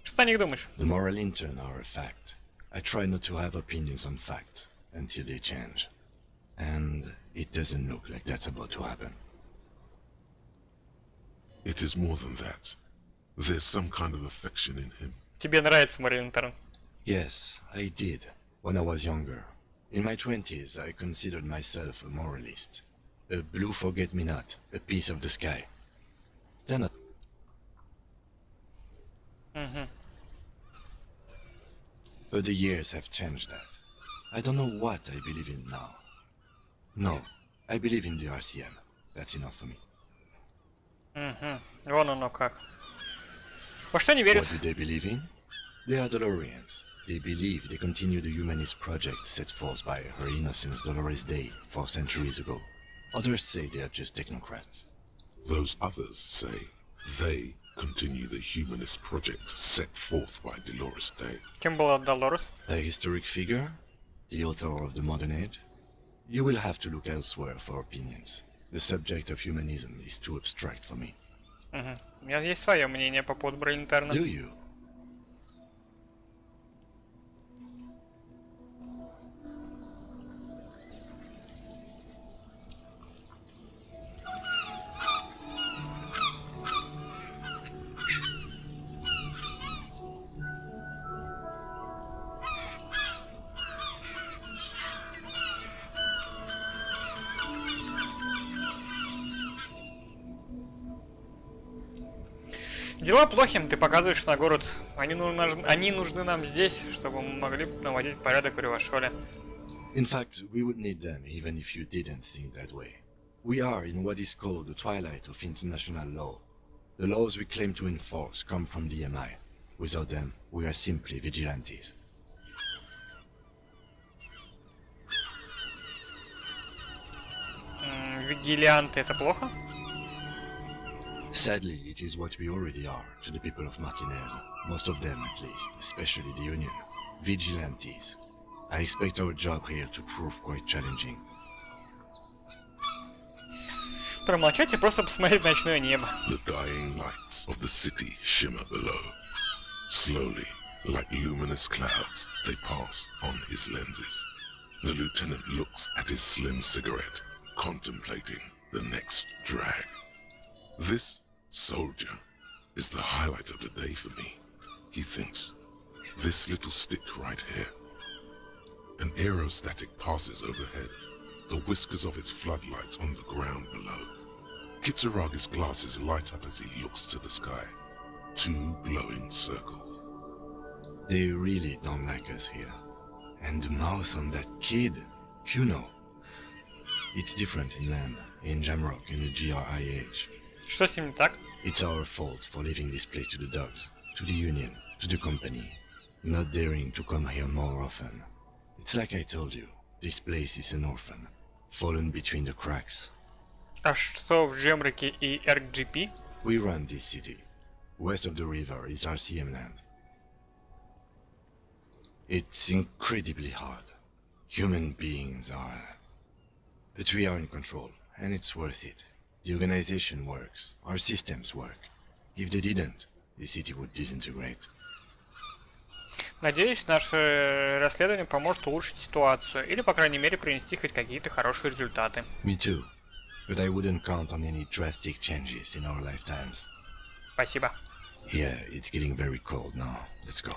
Что ты о них думаешь? The moral intern are a fact. I try not to have opinions on facts until they change. And it doesn't look like that's about to happen. It is more than that. There's some kind of affection in him. Тебе нравится Монитор? Yes, I did, when I was younger. In my 20s, I considered myself a moralist. A blue forget-me-not, a piece of the sky. Then But the years have changed that. I don't know what I believe in now. No, I believe in the RCM. That's enough for me. Вон оно как. Во что не верят? What do they believe in? They are Dolorians. They believe they continue the humanist project set forth by Her Innocence Dolores Day 4 centuries ago. Others say they are just technocrats. Those others say they continue the humanist project set forth by Dolores Day. Кем была Долорес? A historic figure? The author of the modern age? You will have to look elsewhere for opinions. The subject of humanism is too abstract for me. У меня есть свое мнение по поводу Монитора. Do you? Дела плохи, ты показываешь на город. Они нужны нам здесь, чтобы мы могли наводить порядок в Ревашоле. In fact, we would need them even if you didn't think that way. We are in what is called the twilight of international law. The laws we claim to enforce come from the MI. Without them, we are simply vigilantes. Вигилянты, это плохо? Sadly, it is what we already are to the people of Martinez. Most of them, at least, especially the Union. Vigilantes. I expect our job here to prove quite challenging. Промолчать и просто посмотреть в ночное небо. The dying lights of the city shimmer below. Slowly, like luminous clouds, they pass on his lenses. The lieutenant looks at his slim cigarette, contemplating the next drag. This soldier is the highlight of the day for me, he thinks. This little stick right here. An aerostatic passes overhead, the whiskers of its floodlights on the ground below. Kitsuragi's glasses light up as he looks to the sky. Two glowing circles. They really don't like us here. And the mouth on that kid, Kuno. It's different in land, in Jamrock, in the GRIH. Что с ним не так? It's our fault for leaving this place to the dogs, to the Union, to the company, not daring to come here more often. It's like I told you, this place is an orphan, fallen between the cracks. А что в Джемрике и RGP? We run this city. West of the river is RCM land. It's incredibly hard. Human beings are... But we are in control, and it's worth it. The organization works, our systems work. If they didn't, the city would disintegrate. Надеюсь, наше расследование поможет улучшить ситуацию, или, по крайней мере, принести хоть какие-то хорошие результаты. Me too. But I wouldn't count on any drastic changes in our lifetimes. Спасибо. Yeah, it's getting very cold now. Let's go.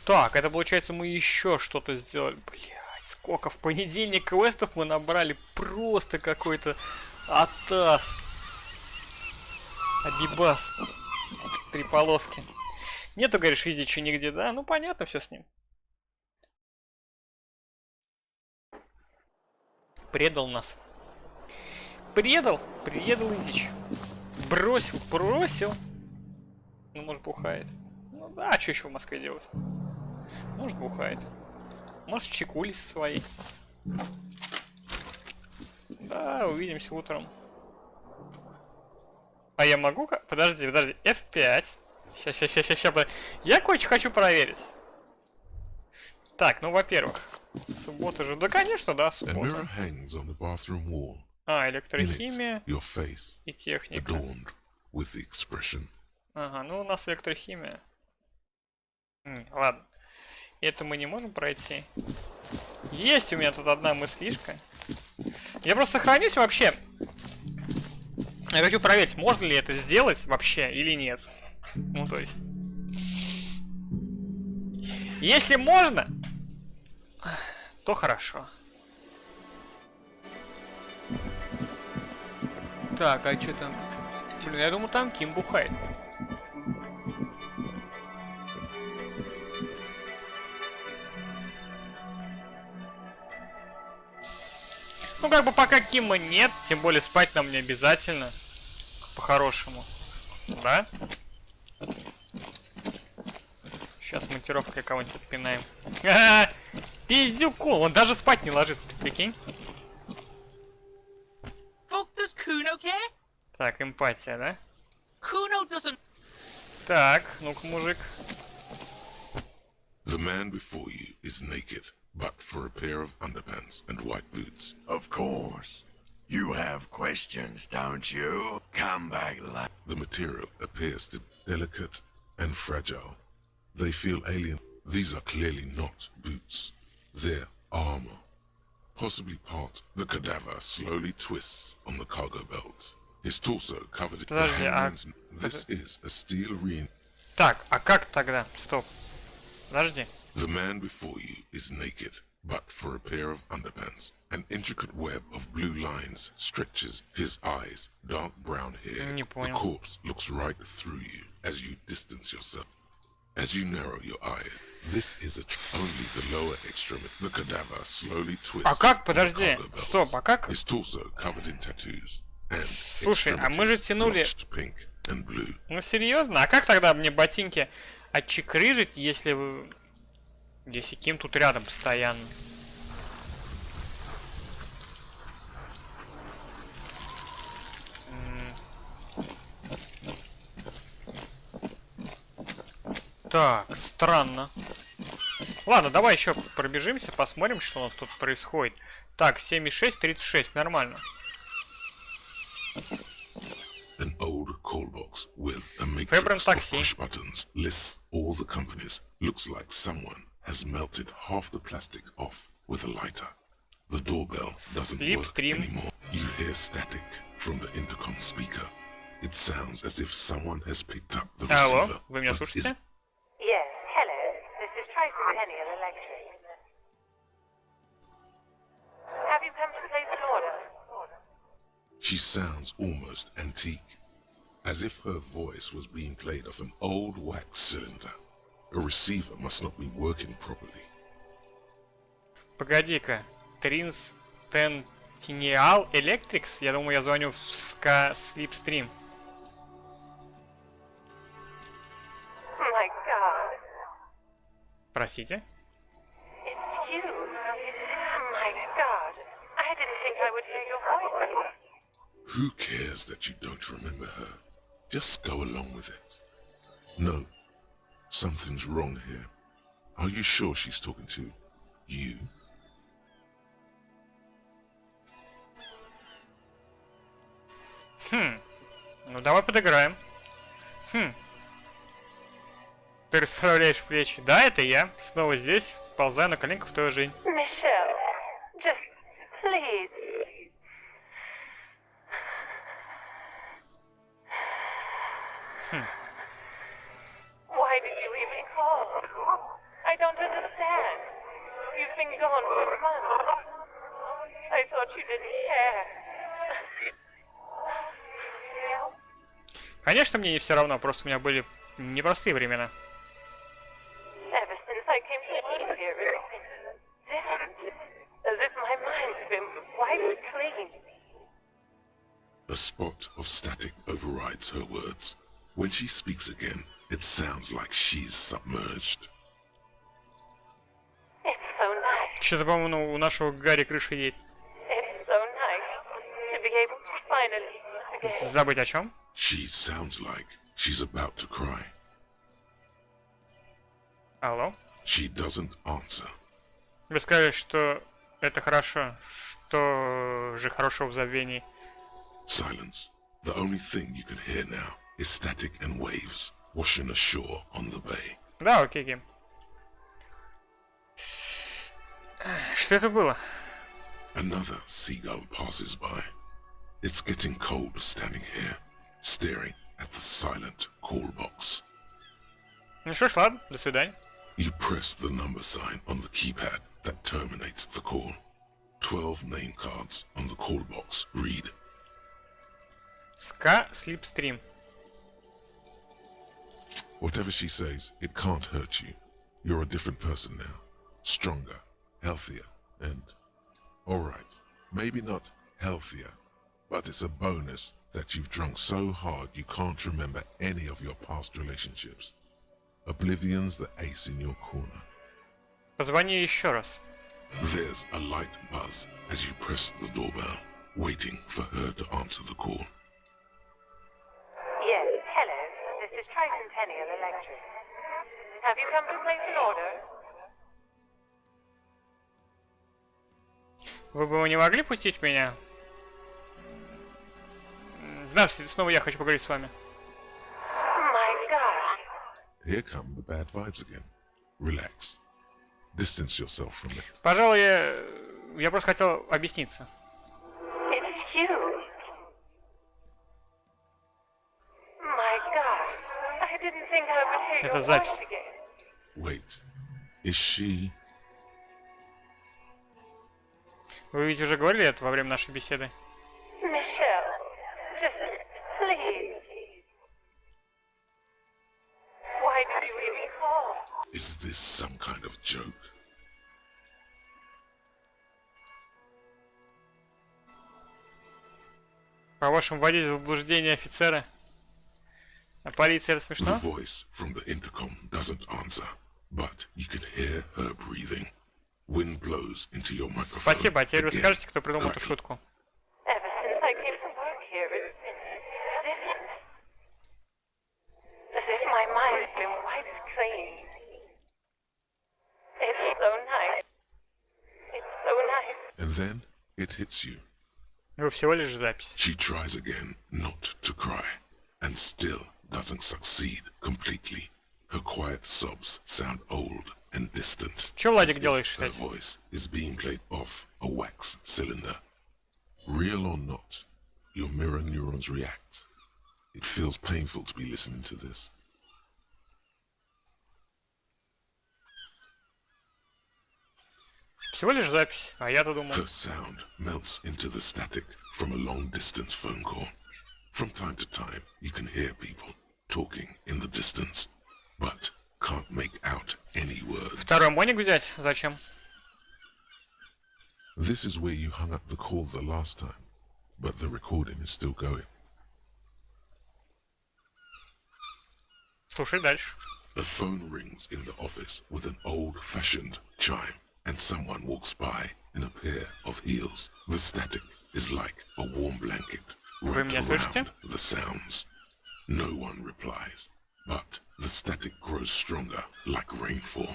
Так, это получается мы еще что-то сделали. Блять, сколько в понедельник квестов мы набрали. Просто какой-то атас. Абибас. 3 полоски. Нету, говоришь, Изича нигде, да? Ну понятно все с ним. Предал нас. Предал Изич. Бросил. Ну, может, бухает. Ну да, а что еще в Москве делать? Может, бухает. Может, чекулись свои. Да, увидимся утром. А я могу... Подожди, F5. Сейчас. Я кое-что хочу проверить. Так, ну, во-первых, суббота же... Да, конечно, да, суббота. А, электрохимия и техника. Ага, ну у нас электрохимия. Ладно. Это мы не можем пройти. Есть у меня тут одна мыслишка. Я просто сохранюсь вообще. Я хочу проверить, можно ли это сделать вообще или нет. Ну, то есть. Если можно, то хорошо. Так, а что там? Блин, я думаю, там Ким бухает. Ну, как бы пока Кима нет, тем более спать нам не обязательно. По-хорошему. Да? Сейчас монтировкой кого-нибудь отпинаем. Пиздюку! Он даже спать не ложится, ты прикинь? Так, эмпатия, да? Так, ну-ка, мужик. The man before you is naked, but for a pair of underpants and white boots. Of course. You have questions, don't you? Come back later. The material appears to be delicate and fragile. They feel alien. These are clearly not boots. They're armor. Possibly part. The cadaver slowly twists on the cargo belt. His torso covered in hands. This is a steel ring. Так, а как тогда? Стоп. Подожди. The man before you is naked, but for a pair of underpants. An intricate web of blue lines stretches his eyes, dark brown hair. Не The понял. corpse looks right through you as you distance yourself. As you narrow your eyes, this is only the lower extremity. The cadaver slowly twists. А как? on the Подожди. cargo belt. Стоп, а как? His torso covered in tattoos and Слушай, а мы же extremities тянули... blotched pink and blue. Ну, серьезно? А как тогда мне ботинки отчекрыжить, если вы... Если Ким тут рядом постоянно? Так, странно. Ладно, давай еще пробежимся, посмотрим, что у нас тут происходит. Так, 7,6, 36, нормально. An old call box with a Выбран matrix of такси. push buttons lists all the companies. Looks like someone has melted half the plastic off with a lighter. The doorbell doesn't work Slipstream. anymore. You hear static from the intercom speaker. It sounds as if someone has picked up the Алло, receiver. вы меня but слушаете? is- Yes, hello. This is Tracy Penny of Electric. Have you come to place an order? She sounds almost antique, as if her voice was being played off an old wax cylinder. A receiver must not be working properly. Погоди-ка. Transcendental Electrics? Я думаю, я звоню в Slipstream. My God, Простите? it's you. My God, I didn't think I would hear your voice. Who cares that you don't remember her? Just go along with it. No, something's wrong here. Are you sure she's talking to you? Ну, давай подыграем. Ты расправляешь плечи. Да, это я. Снова здесь, ползаю на коленках в твою жизнь. Michelle, just please. Why did you even call? I don't understand. You've been gone for months. I thought you didn't care. Конечно, мне не все равно, просто у меня были непростые времена. Ever since I came to live here, it's been different. As if my mind's been wiped clean. A spot of static overrides her words. When she speaks again, it sounds like she's submerged. It's so nice. Что-то, по-моему, у нашего Гарри крыша едет. It's so nice Забыть о чем? She sounds like she's about to cry. Алло? She doesn't answer. Вы сказали, что это хорошо. Что же хорошего в забвении? Silence. The only thing you can hear now is static and waves washing ashore on the bay. Да, окей, гейм. Что это было? Another seagull passes by. It's getting cold standing here, staring at the silent call box. Ну что ж, ладно, до свидания. You press the number sign on the keypad that terminates the call. 12 name cards on the call box read. Ска Слипстрим. Whatever she says, it can't hurt you. You're a different person now. Stronger, healthier, and... Alright, maybe not healthier, but it's a bonus that you've drunk so hard you can't remember any of your past relationships. Oblivion's the ace in your corner. Позвони еще раз. There's a light buzz as you press the doorbell, waiting for her to answer the call. Yes, hello. This is Tricentennial Electric. Have you come to place an order? Вы бы не могли пустить меня? Здравствуйте, снова я хочу поговорить с вами. My God. Here come the bad vibes again. Relax. Distance yourself from it. Пожалуй, я просто хотел объясниться. It's you. My God. I didn't think I would hear Это your запись. voice again. Wait, is she... Вы ведь уже говорили это во время нашей беседы? Michelle, just please. Why did you even call? Is this some kind of joke? По-вашему, вводить в заблуждение офицера? А полиция это The смешно? voice from the intercom doesn't answer, but you can hear her breathing. Wind blows into your microphone. Спасибо, а теперь вы again, скажете, кто придумал эту correctly. шутку. Ever since I came to work here, it's different. As if my mind's been wiped clean. It's so nice. It's so nice. And then it hits you. Вы всего лишь запись. She tries again not to cry, and still doesn't succeed completely. Her quiet sobs sound old and distant. Чё, Владик, as if делаешь, her кстати? voice is being played off a wax cylinder. Real or not, your mirror neurons react. It feels painful to be listening to this. Всего лишь запись, а я-то думал. Her sound melts into the static from a long-distance phone call. From time to time, you can hear people talking in the distance, but can't make out any words. Второй моник взять? Зачем? This is where you hung up the call the last time, but the recording is still going. Слушай дальше. The phone rings in the office with an old-fashioned chime, and someone walks by in a pair of heels. The static is like a warm blanket Вы wrapped меня слышите? around the sounds. No one replies, but the static grows stronger like rainfall.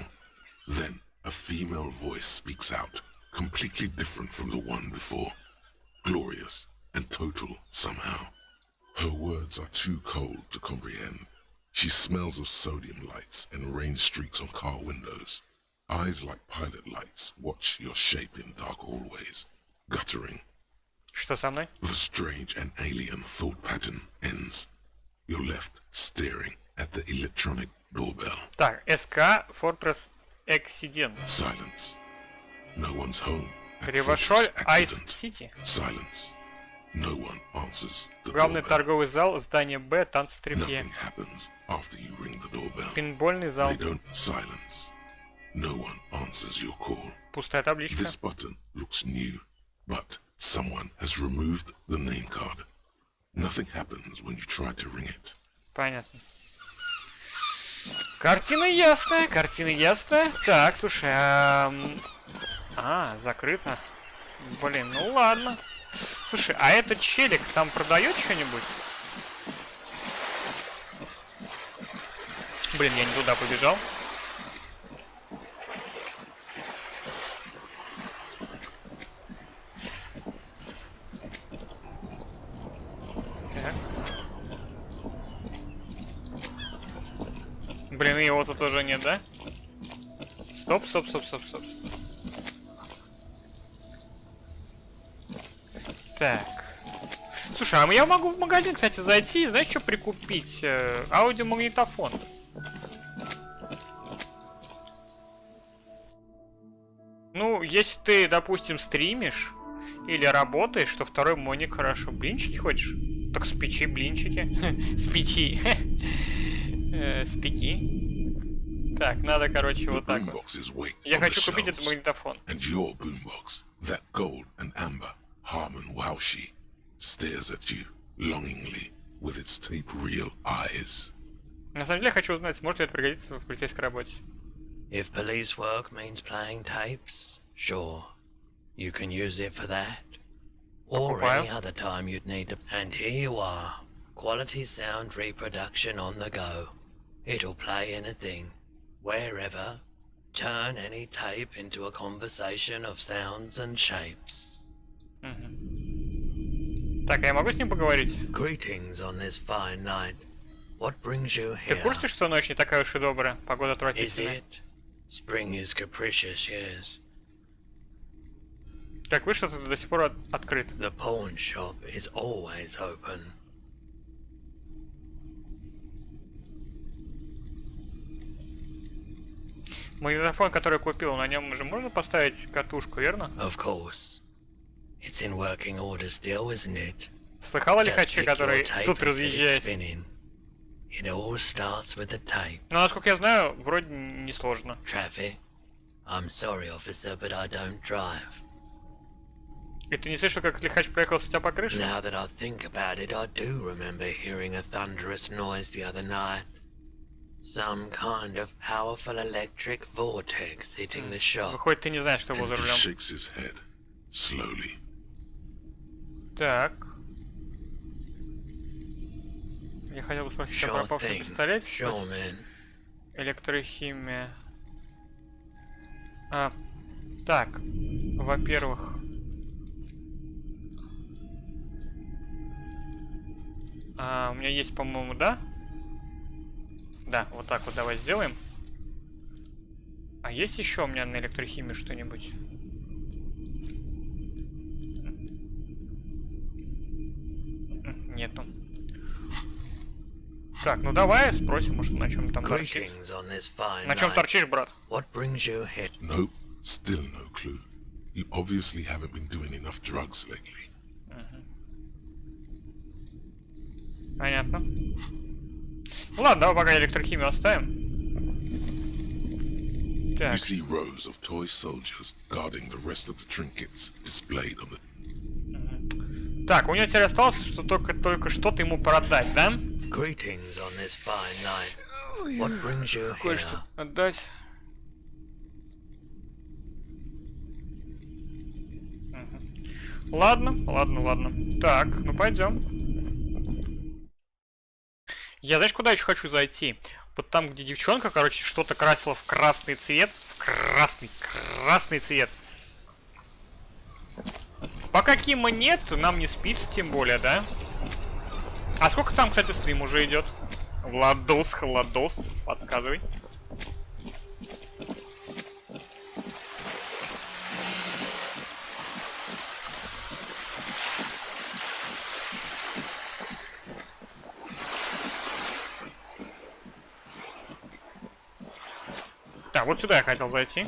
Then a female voice speaks out, completely different from the one before. Glorious and total somehow. Her words are too cold to comprehend. She smells of sodium lights and rain streaks on car windows. Eyes like pilot lights watch your shape in dark hallways, guttering. Что со мной? The strange and alien thought pattern ends. You're left staring at the electronic doorbell. Так, СК Fortress Accident. Silence. No one's home. At Ревошоль Fortress Айс accident. Сити. Silence. No one answers the Главный doorbell. торговый зал, здание Б, танцы в трепье. Nothing happens after you ring the doorbell. Пинбольный зал. They don't silence. No one answers your call. Пустая табличка. This button looks new, but someone has removed the name card. Nothing happens when you try to ring it. Понятно. Картина ясная, картина ясная. Так, слушай, закрыто. Блин, ну ладно. Слушай, а этот челик там продает что-нибудь? Блин, я не туда побежал. Так. Блин, и его тут уже нет, да? Стоп, стоп, стоп, стоп, стоп. Так. Слушай, а я могу в магазин, кстати, зайти и, знаешь, что прикупить? Аудиомагнитофон. Ну, если ты, допустим, стримишь или работаешь, то второй моник хорошо. Блинчики хочешь? Так с печи блинчики. С печи. С пеки. Так, надо, короче, вот так вот. Я хочу купить этот магнитофон. Harmon Waushi stares at you longingly with its tape-reel eyes. На самом деле, я хочу узнать, сможет ли это пригодиться в полицейской работе. If police work means playing tapes, sure, you can use it for that. Or any other time you'd need to. And here you are, quality sound reproduction on the go. It'll play anything, wherever. Turn any tape into a conversation of sounds and shapes. Так, а я могу с ним поговорить? Greetings on this fine night. What brings you here? Ты в курсе, что ночь не такая уж и добрая? Погода отвратительная. Is it? Spring is capricious, yes. Так, вышло, что до сих пор открыт. The pawn shop is always open. Магнитофон, который купил, на нем уже можно поставить катушку, верно? Of course. It's in working order still, isn't it? Слыхала лихачи, который тут разъезжает? It all starts with the tape. Ну, насколько я знаю, вроде не сложно. Traffic. I'm sorry, officer, but I don't drive. И ты не слышал, как лихач проехал у тебя по крыше? Now that I think about it, I do remember hearing a thunderous noise the other night. Some kind of powerful electric vortex hitting the shop. Выходит, ты не знаешь, что был за рулем. Shakes his head slowly. Так. Я хотел бы спросить о пропавшем пистолете. Электрохимия. Так. Во-первых. У меня есть, по-моему, да? Да, вот так вот давай сделаем. А есть еще у меня на электрохимии что-нибудь? Нету. Так, ну давай спросим, может, на чем там торчишь. На чем торчишь, брат? Nope, still no clue. You obviously haven't been doing enough drugs lately. Понятно. Ну ладно, давай пока электрохимию оставим. Так. You see rows of toy soldiers guarding the rest of the trinkets displayed on the... Так, у него теперь осталось, что только что-то ему продать, да? Greetings on this fine night. What brings you here? Кое-что отдать. Ладно, ладно, ладно. Так, ну пойдем. Я, знаешь, куда еще хочу зайти? Вот там, где девчонка, короче, что-то красила в красный цвет. В красный цвет. Пока Кима нет, нам не спится, тем более, да? А сколько там, кстати, стрим уже идет? Владос, холодос, подсказывай. Так, вот сюда я хотел зайти.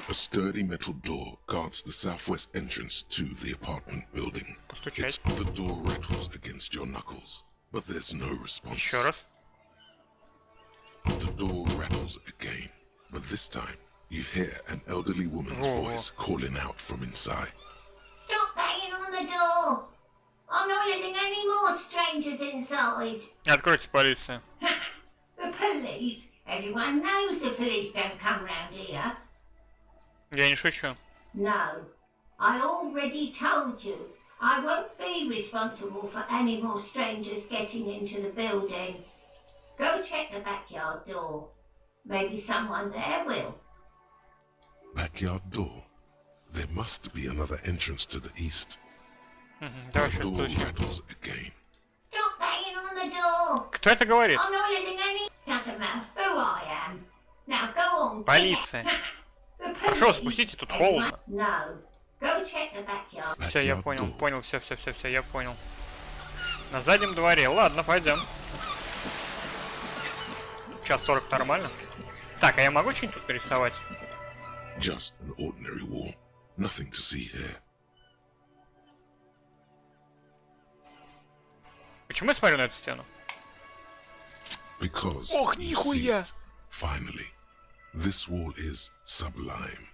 A sturdy metal door guards the southwest entrance to the apartment building. Постучать. The door rattles against your knuckles, but there's no response. Еще раз. The door rattles again, but this time you hear an elderly woman's voice calling out from inside. Stop banging on the door! I'm not letting any more strangers inside. Откройте, полиция. The police? Everyone knows the police don't come round here. Я не шучу. No, I already told you. I won't be responsible for any more strangers getting into the building. Go check the backyard door. Maybe someone there will. Backyard door? There must be another entrance to the east. Давай The сейчас door включим. rattles again. Stop banging on the door. Кто это говорит? I'm not letting any... Doesn't matter who I am. Now go on. Полиция. Хорошо, спустите, тут холодно. No. Go check the backyard. Все, я понял, все, я понял. На заднем дворе, ладно, пойдем. Час 40 нормально. Так, а я могу что-нибудь тут нарисовать? Just an ordinary wall. Nothing to see here. Почему я смотрю на эту стену? Because Ох, you see нихуя! it. Finally, this wall is sublime.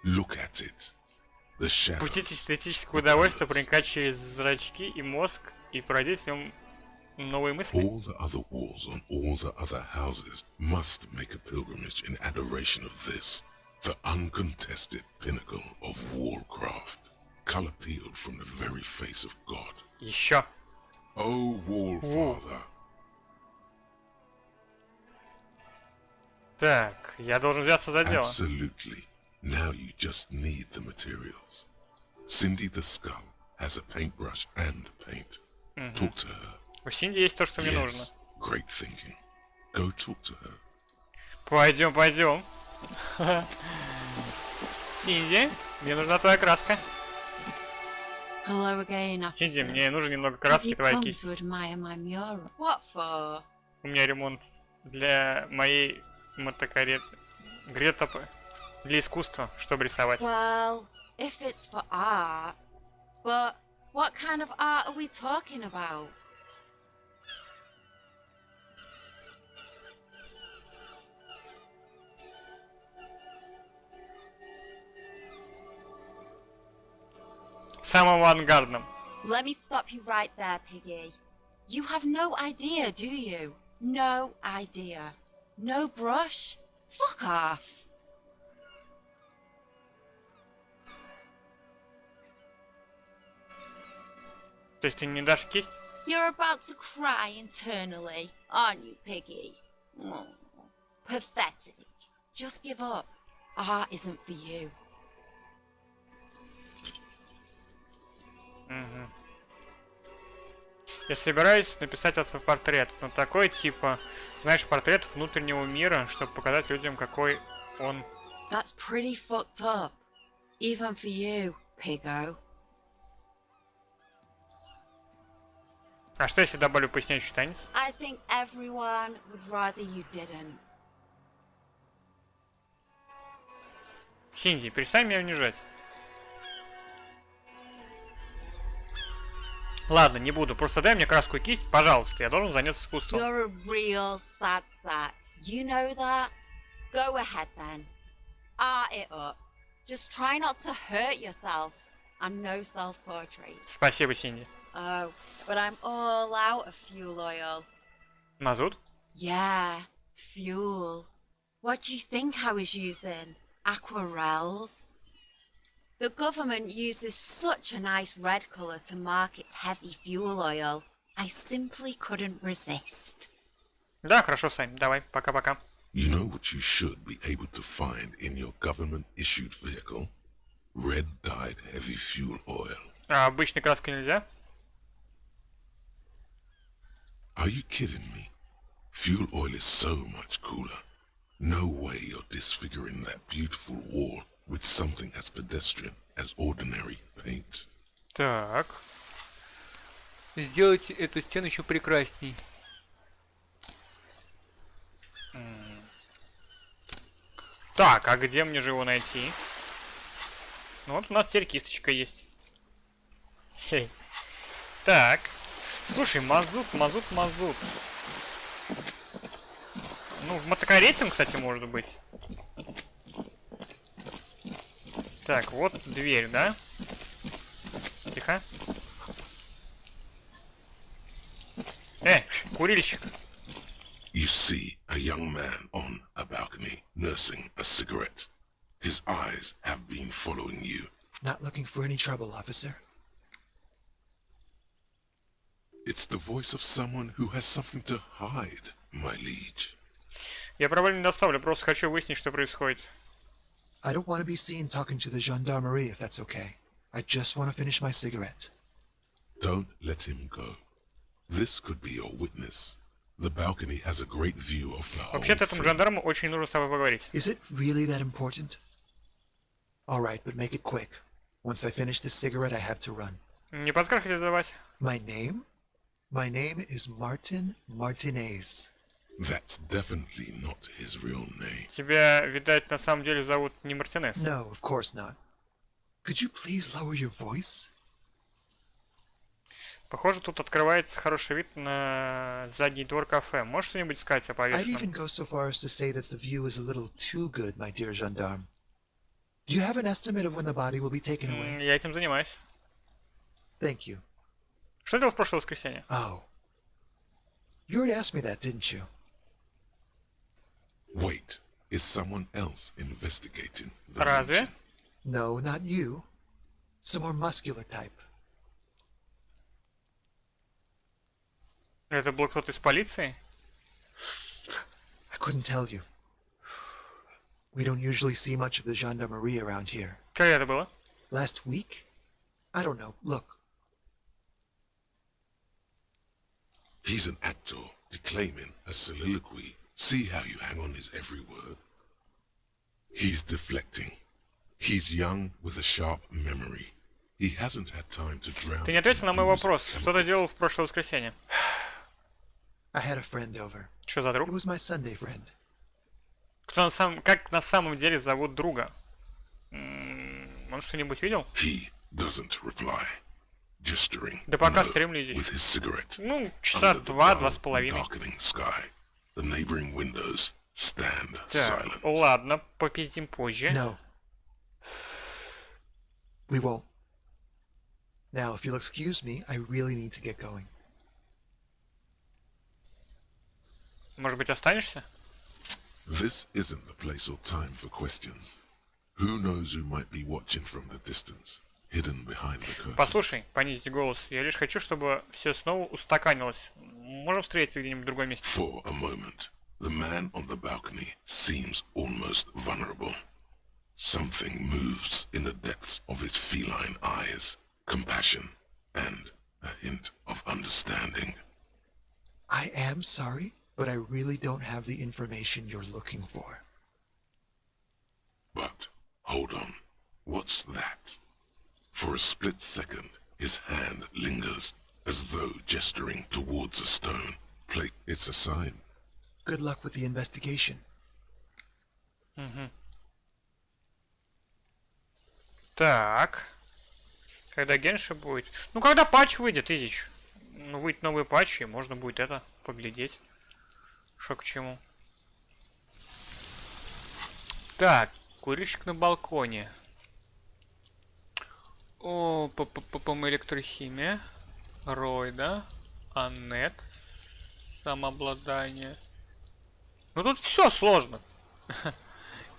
Look at it. The shadow. Пустите эстетическое удовольствие проникать через зрачки и мозг и породить в нем новые мысли. All the other walls on all the other houses must make a pilgrimage in adoration of this, the uncontested pinnacle of wallcraft, color peeled from the very face of God. Еще. Oh, wall father. Так, я должен взяться за дело. Absolutely. Now you just need the materials. Cindy the Skull has a paintbrush and paint. Talk to her. У Синди есть то, что мне нужно. Yes, great thinking. Go talk to her. Пойдем. Синди, мне нужна твоя краска. Hello again, officers. Синди, мне нужно немного краски твоей кисти. What for? У меня ремонт для моей мотокареты. Для искусства, чтобы рисовать. Well, if it's for art, but what kind of art are we talking about? Самым авангардным. Let me stop you right there, Piggy. You have no idea, do you? No idea. No brush? Fuck off. То есть ты не дашь кисть? You're about to cry internally, aren't you, Piggy? Oh, pathetic. Just give up. Art isn't for you. Я собираюсь написать автопортрет, но такой типа, знаешь, портрет внутреннего мира, чтобы показать людям, какой он. That's pretty fucked up. Even for you, Piggo. А что если добавлю поясняющий танец? I think everyone would rather you didn't. Синди, перестань меня унижать. Ладно, не буду. Просто дай мне краску и кисть, пожалуйста. Я должен заняться искусством. You're a real sad sack. You know that? Go ahead then. Art it up. Just try not to hurt yourself. And no self-portrait. Спасибо, Синди. Oh, but I'm all out of fuel oil. Мазут? Yeah, fuel. What do you think I was using? Aquarels? The government uses such a nice red colour to mark its heavy fuel oil. I simply couldn't resist. Да, хорошо, Сань. Давай, пока-пока. You know what you should be able to find in your government-issued vehicle? Red-dyed heavy fuel oil. А обычной краской нельзя? Are you kidding me? Fuel oil is so much cooler. No way you're disfiguring that beautiful wall with something as pedestrian as ordinary paint. Так. Сделайте эту стену еще прекрасней. Так, а где мне же его найти? Ну вот у нас теперь кисточка есть. Хей. Так. Слушай, мазут. Ну, в мотокарете, кстати, может быть. Так, вот дверь, да? Тихо. Курильщик. You see a young man on a balcony nursing a cigarette. His eyes have been following you Not looking for any trouble, officer. It's the voice of someone who has something to hide, my liege. Я проблем не доставлю, просто хочу выяснить, что происходит. I don't want to be seen talking to the gendarmerie, if that's okay. I just want to finish my cigarette. Don't let him go. This could be your witness. The balcony has a great view of the whole Вообще-то этому thing. жандарму очень нужно с тобой поговорить. Is it really that important? All right, but make it quick. Once I finish this cigarette, I have to run. Не подскажешь, хотел задавать? My name? My name is Martin Martinez. That's definitely not his real name. Тебя, видать, на самом деле зовут не Мартинес. No, of course not. Could you please lower your voice? Похоже, тут открывается хороший вид на задний двор кафе. Можешь что-нибудь сказать о I'd повешенном? even go so far as to say that the view is a little too good, my dear gendarme. Do you have an estimate of when the body will be taken away? Я этим занимаюсь. Thank you. Что делал в прошлое воскресенье? Oh. You already asked me that, didn't you? Wait, is someone else investigating the Разве? legion? No, not you. Some more muscular type. Это был кто-то из полиции? I couldn't tell you. We don't usually see much of the gendarmerie around here. Когда это было? Last week? I don't know. Look. He's an actor declaiming a soliloquy. See how you hang on his every word? He's deflecting. He's young with a sharp memory. He hasn't had time to drown. Ты не ответил на мой вопрос. Что ты делал в прошлое воскресенье? I had a friend over. Что за друг? It was my Sunday friend. Как на самом деле зовут друга? Он что-нибудь видел? He doesn't reply, gesturing Да пока no стрим летит. with his cigarette. Ну, часа Under the два, dull, 2,5. darkening sky, the neighboring windows stand Так, silent. ладно, попиздим позже. No. We won't. Now, if you'll excuse me, I really need to get going. Может быть, останешься? This isn't the place or time for questions. Who knows who might be watching from the distance, hidden behind the curtain. Послушай, понизите голос. Я лишь хочу, чтобы все снова устаканилось. Можем встретиться где-нибудь в другом месте. For a moment, the man on the balcony seems almost vulnerable. Something moves in the depths of his feline eyes, compassion and a hint of understanding. I am sorry, but I really don't have the information you're looking for. But, hold on, what's that? For a split second, his hand lingers, as though gesturing towards a stone plate. It's a sign. Good luck with the investigation. Так. Когда Генша будет? Ну, когда патч выйдет, Изич. Ну, выйдет новый патч, и можно будет это поглядеть. Шо к чему. Так, курильщик на балконе. О, электрохимия. Рой, да? Аннет. Самообладание. Ну тут все сложно.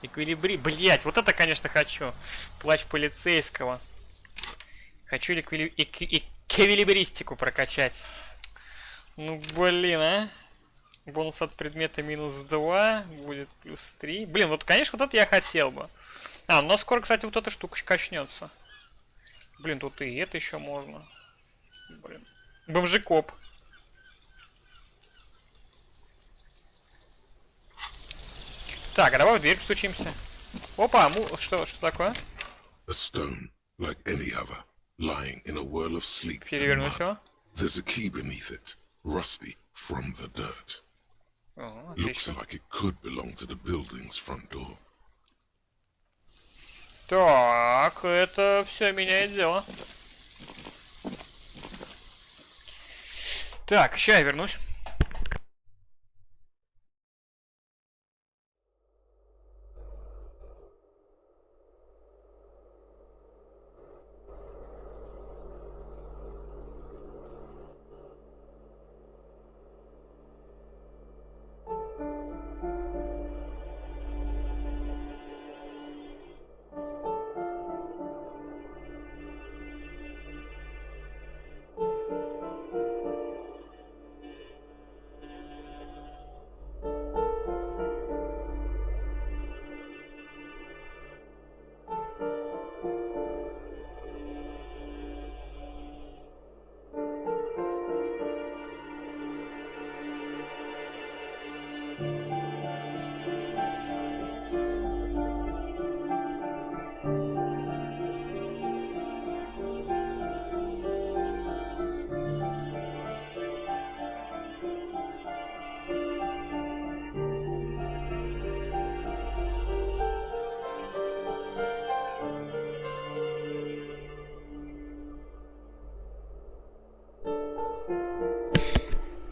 Эквилибри. Блять, вот это, конечно, хочу. Плащ полицейского. Хочу эквилибристику прокачать. Ну, блин, а. Бонус от предмета минус 2. Будет плюс 3. Блин, вот, конечно, вот это я хотел бы. А, у нас скоро, кстати, вот эта штука качнется. Блин, тут и это еще можно. Блин. Бомжекоп. Так, а давай в дверь постучимся. Опа, что такое? A stone, like any other, lying in a whirl of sleep. and Перевернуть mud. его. There's a key beneath it, rusty from the dirt. О, Looks отлично. like it could belong to the building's front door. Так, это все меняет дело. Так, сейчас я вернусь.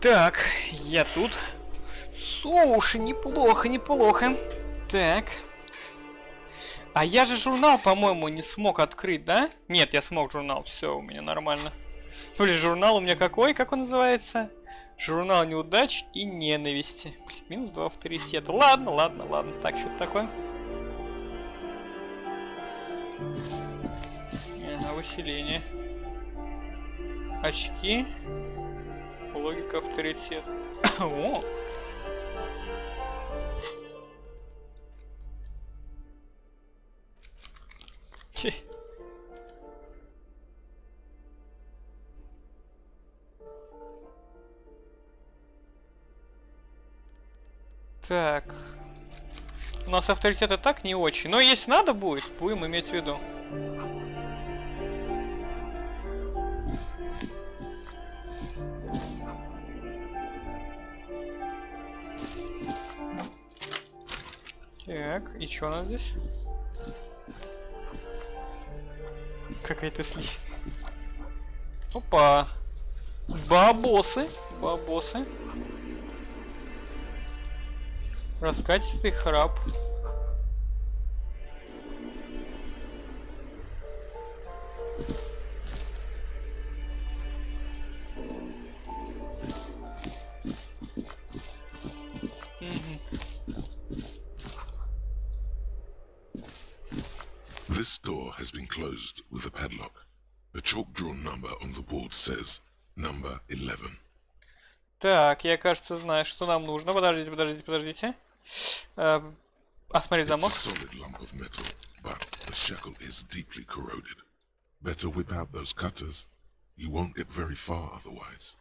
Так, я тут. Слушай, неплохо, неплохо. Так. А я же журнал, по-моему, не смог открыть, да? Нет, я смог журнал. Все, у меня нормально. Блин, журнал у меня какой? Как он называется? Журнал неудач и ненависти. Блин, минус 2 авторитета. Ладно, ладно, ладно. Так, что-то такое. Выселение. Очки. Логика, авторитет. О! Че? Так. У нас авторитет и так не очень. Но если надо будет, будем иметь в виду. Так, и что у нас здесь? Какая-то слизь. Опа! Бабосы! Бабосы. Раскатистый храп. This door has been closed with a padlock. A chalk-drawn number on the board says number 11. Так, я, кажется, знаю, что нам нужно. Подождите, подождите, подождите. Осмотреть замок. It's a solid lump of metal, but the shackle is deeply corroded. Better whip out those cutters. You won't get very far otherwise.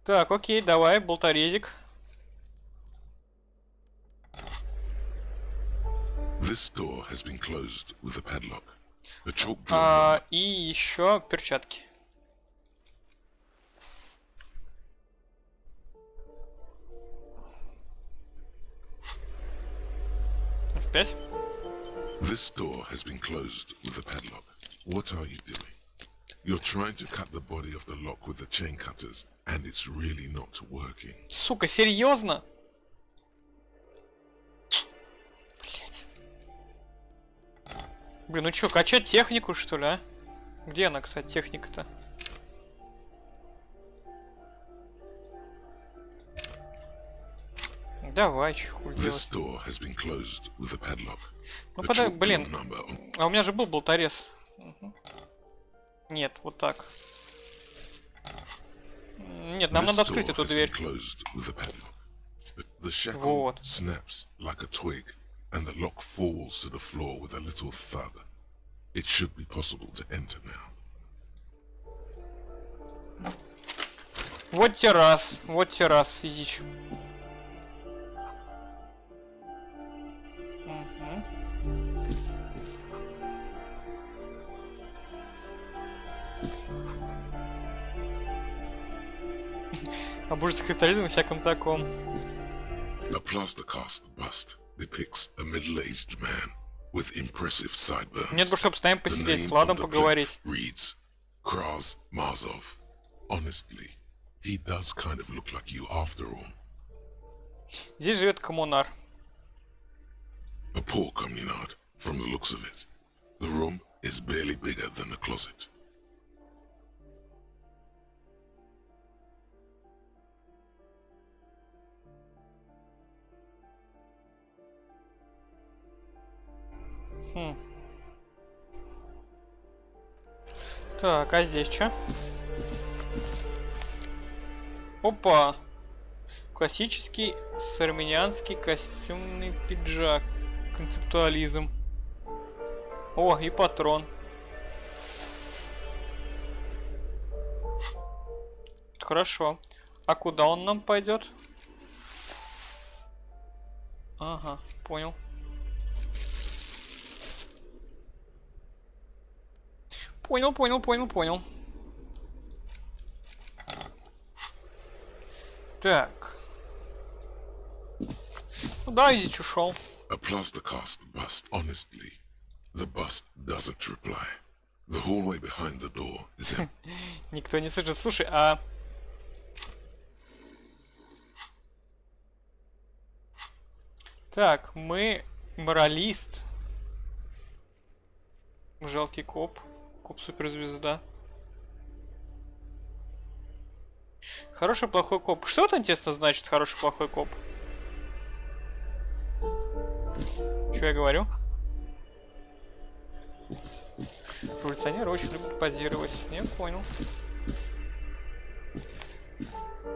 Так, окей, давай, болторезик. This door has been closed with a padlock. A chalk-drawn И еще перчатки. Опять. This door has been closed with a padlock. What are you doing? You're trying to cut the body of the lock with the chain cutters, and it's really not working. Сука, серьезно? Блять. Блин, ну чё, качать технику, что ли, а? Где она, кстати, техника-то? Давай, чё хуй делать. Ну подай, блин. А у меня же был болторез. Угу. Нет, вот так. Нет, нам надо открыть эту дверь. Вот. And the lock falls to the floor with a little thud. It should be possible to enter now. Вот те раз, физич. А боже, капитализм и всяком таком. A plaster cast bust depicts a middle-aged man with impressive sideburns. Нет бы, чтобы с нами посидеть, с Владом поговорить. Reads Kraz Marzov. Honestly, he does kind of look like you after all. Здесь живет коммунар. A poor communard, from the looks of it. The room is barely bigger than a closet. Так, а здесь что? Опа! Классический сарменианский костюмный пиджак. Концептуализм. О, и патрон. Хорошо. А куда он нам пойдет? Ага, понял. Понял. Так. Куда Изич ушел? A plaster cast bust. Honestly, the bust doesn't reply. The hallway behind the door is empty. Никто не слышит. Слушай, а Так, мы моралист. Жалкий коп. Коп суперзвезда. Хороший плохой коп. Что это, интересно, значит хороший плохой коп? Что я говорю? Революционеры очень любят позировать. Я понял.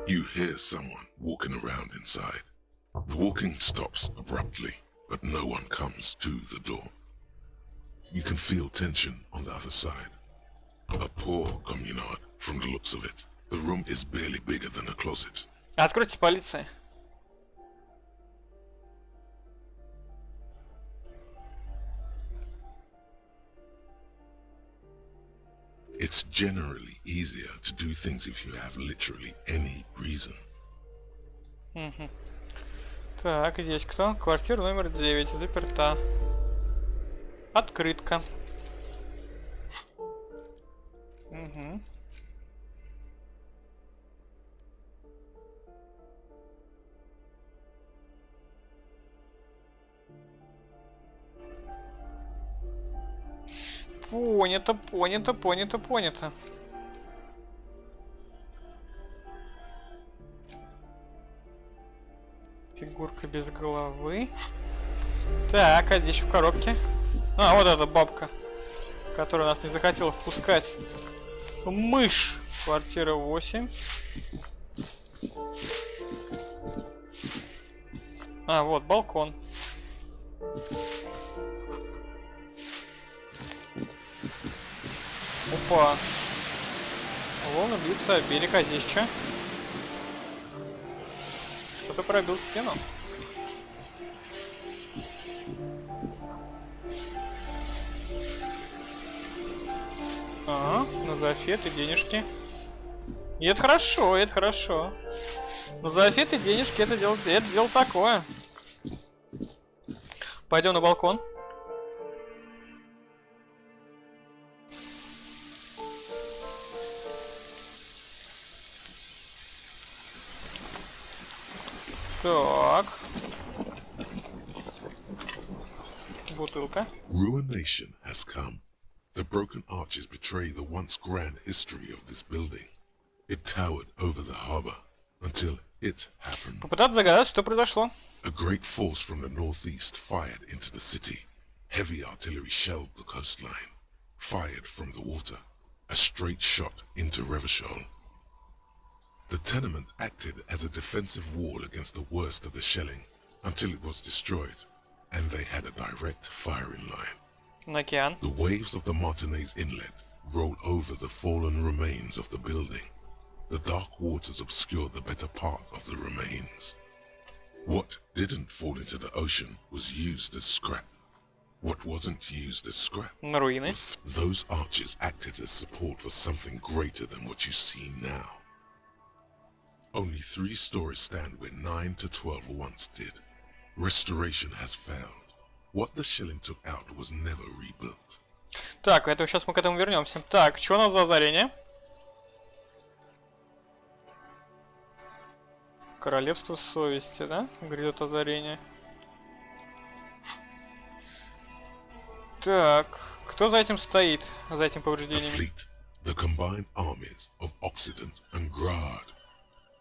You hear someone walking around inside. The walking stops abruptly, but no one comes to the door. You can feel tension on the other side. A poor communard, from the looks of it. The room is barely bigger than a closet. Откройте, полиция. It's generally easier to do things if you have literally any reason. Так, здесь кто? Квартира номер 9, заперта. Открытка. Угу. Понято, понято, понято, понято. Фигурка без головы. Так, а здесь в коробке. А, вот эта бабка, которая нас не захотела впускать. Мышь. Квартира 8. А, вот балкон. Опа. Волны бьются о берег, а здесь что? Кто-то пробил стену. Ага, на зафет и денежки. И это хорошо, это хорошо. На зафет и денежки это дело такое. Пойдем на балкон. Так. Бутылка. Ruination has come. The broken arches betray the once grand history of this building. It towered over the harbor until it happened. Попытаться загадать, что произошло. A great force from the northeast fired into the city. Heavy artillery shelled the coastline. Fired from the water. A straight shot into Revachol. The tenement acted as a defensive wall against the worst of the shelling until it was destroyed, and they had a direct firing line. На океан. The waves of the Martinez Inlet rolled over the fallen remains of the building. The dark waters obscured the better part of the remains. What didn't fall into the ocean was used as scrap. What wasn't used as scrap? На руины. Those arches acted as support for something greater than what you see now. Only 3 stories stand where 9 to 12 once did. Restoration has failed. What the shelling took out was never rebuilt. Так, это сейчас мы к этому вернемся. Так, что у нас за озарение? Королевство совести, да? Грядет озарение. Так, кто за этим стоит? За этим повреждением? Fleet, the combined armies of Occident and Grad,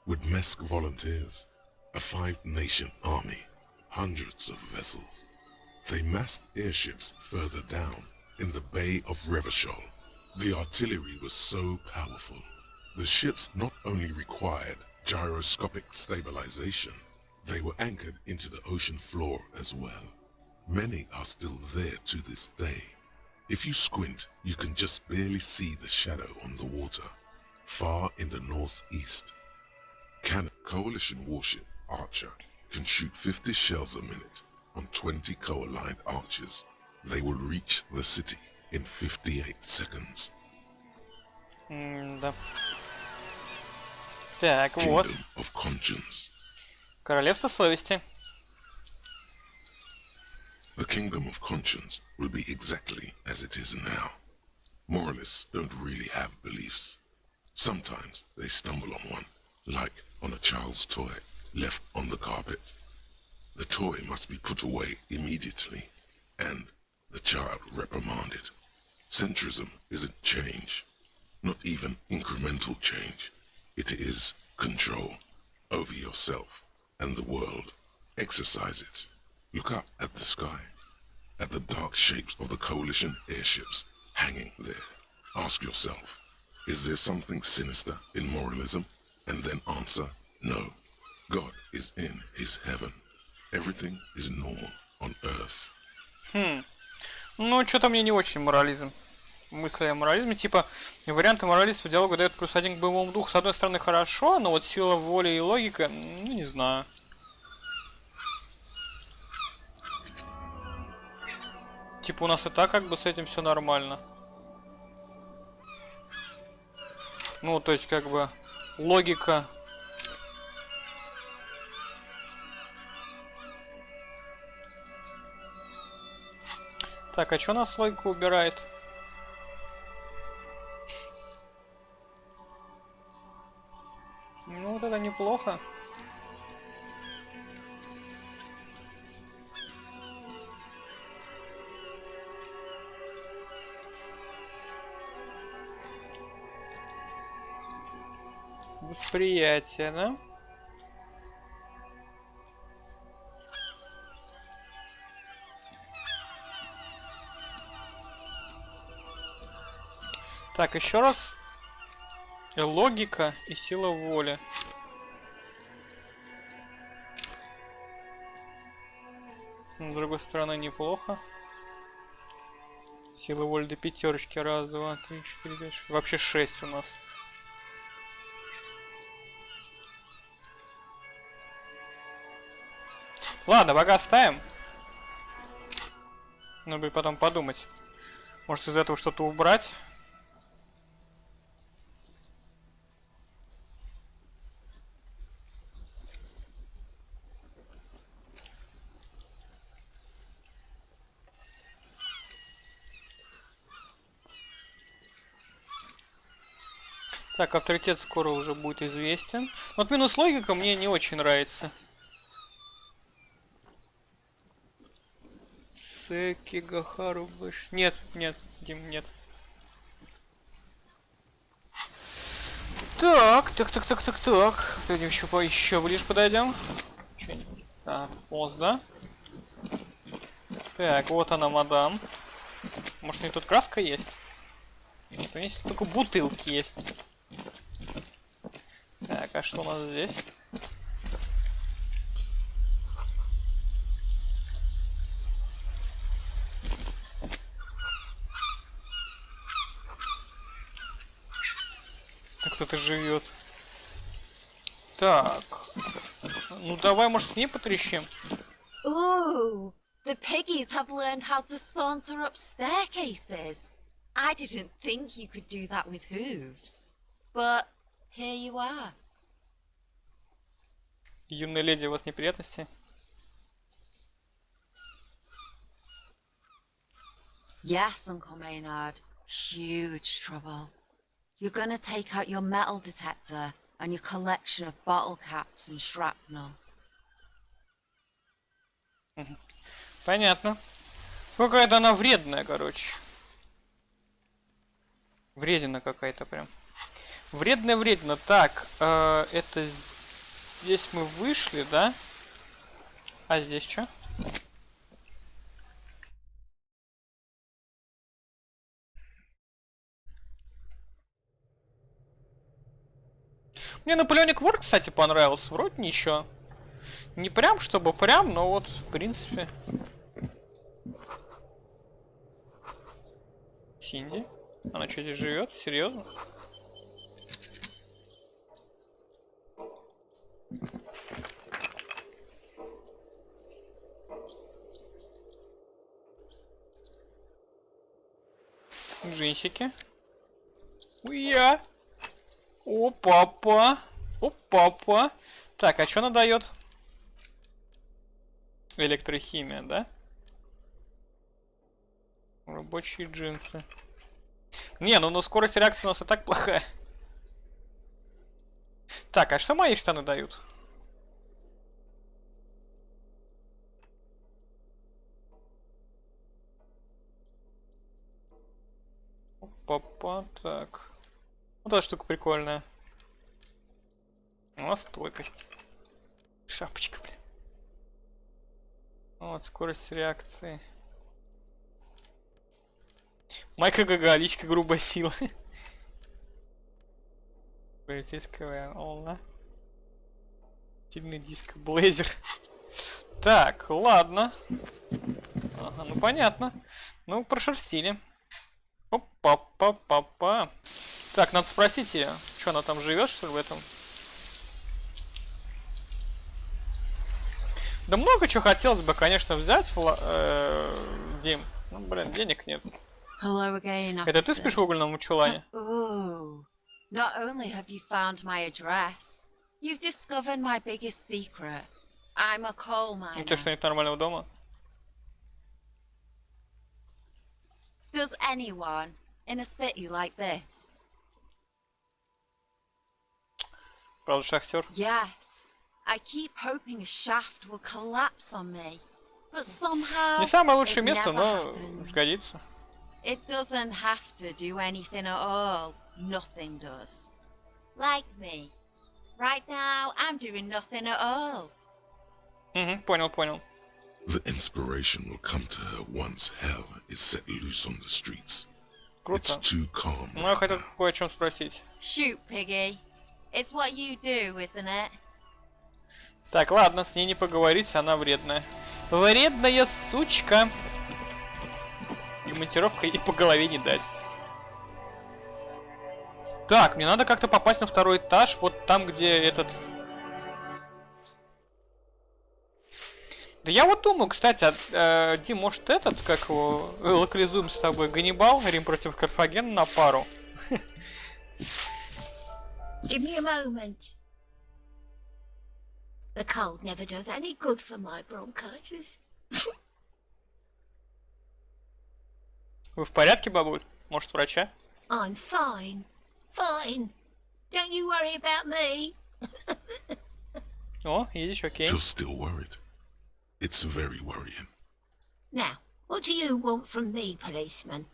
with Mesk volunteers, a 5-nation army, hundreds of vessels. They massed airships further down in the Bay of Revachol. The artillery was so powerful. The ships not only required gyroscopic stabilization, they were anchored into the ocean floor as well. Many are still there to this day. If you squint, you can just barely see the shadow on the water, far in the northeast. Coalition warship Archer can shoot 50 shells a minute on 20 co-aligned archers. They will reach the city in 58 seconds. Да. Так, вот. Kingdom of Conscience. Королевство совести. The Kingdom of Conscience will be exactly as it is now. Moralists don't really have beliefs. Sometimes they stumble on one, like on a child's toy left on the carpet. the toy must be put away immediately, and the child reprimanded. Centrism isn't change, not even incremental change. It is control over yourself and the world. Exercise it. Look up at the sky, at the dark shapes of the coalition airships hanging there. Ask yourself, is there something sinister in moralism? And then answer, no. God is in his heaven. Everything is normal on earth. Ну, что-то мне не очень морализм. Мысли о морализме. Типа, варианты моралистов диалога дают +1 к боевому духу. С одной стороны, хорошо, но вот сила воли и логика, ну, не знаю. Типа, у нас и так как бы с этим все нормально. Ну, то есть, как бы, логика. Так, а что нас логика убирает? Ну, вот это неплохо. Восприятие, да? Так, еще раз. Логика и сила воли. С другой стороны, неплохо. Сила воли до 5. Раз, два, три, 4, 5, 6. Вообще 6 у нас. Ладно, пока оставим. Надо будет потом подумать. Может, из этого что-то убрать. Так, авторитет скоро уже будет известен. Вот минус логика мне не очень нравится. Секигахару больше. Нет, нет, Дим, нет. Так. Пойдем еще ближе подойдем. Так, пост, да? Так, вот она, мадам. Может, у нее тут краска есть? Нет, у нее только бутылки есть. Так, а что у нас здесь? Так, кто-то живет. Так. Ну давай, может, с ней потрещим? Ooh, the piggies have learned how to saunter up staircases. I didn't think you could do that with hooves. But here you are. Юная леди, у вас неприятности? Yes, Uncle Maynard. Huge trouble. You're gonna take out your metal detector and your collection of bottle caps and shrapnel. Понятно. Какая-то она вредная, короче. Вредина какая-то прям. Вредно. Так, это здесь мы вышли, да? А здесь что? Мне Наполеоник Вор, кстати, понравился. Вроде ничего. Не прям, чтобы прям, но вот, в принципе. Синди? Она что, здесь живет? Серьезно? Джинсики. Уя! О, папа! О, папа! Так, а что она дает? Электрохимия, да? Рабочие джинсы. Не, ну скорость реакции у нас и так плохая. Так, а что мои штаны дают? Па-па-па. Так. Вот эта штука прикольная. Ну, стойкость. Шапочка, блин. Вот, скорость реакции. Микро-ГГ, личка, грубая сила. Полицейская волна. Сильный диск, блейзер. Так, ладно. Ага, ну понятно. Ну, прошерстили. Опа-па-па-па. Так, надо спросить ее, что она там живет, что ли, в этом? Да много чего хотелось бы, конечно, взять, Дим. Ну, блин, денег нет. Hello again, Это ты спишь в officers. угольном чулане? Oh, not only have you found my address, you've discovered my biggest secret. I'm a coal У тебя miner. что-нибудь нормального дома? Does anyone in a city like this? Правда, шахтер? Yes. I keep hoping a shaft will collapse on me, but somehow Не самое it лучшее место, never но happens. сгодится. It doesn't have to do anything at all. Nothing does. Like me. Right now, I'm doing nothing at all. Угу, понял. The inspiration will come to her once hell is set loose on the streets. It's Круто. too calm Ну, я right хотел now. кое о чем спросить. Shoot, Piggy. It's what you do, isn't it? Так, ладно, с ней не поговорить, она вредная. Вредная сучка. И монтировка ей по голове не дать. Так, мне надо как-то попасть на второй этаж, вот там, где этот... Да я вот думаю, кстати, Дим, может этот, как его, локализуем с тобой, Ганнибал, Рим против Карфагена на пару. Give me a moment. The cold never does any good for my bronchitis. Вы в порядке, бабуль? Может, врача? I'm fine. Fine. Don't you worry about me. О, едешь, окей. You're still worried. It's very worrying. Now, what do you want from me, policeman?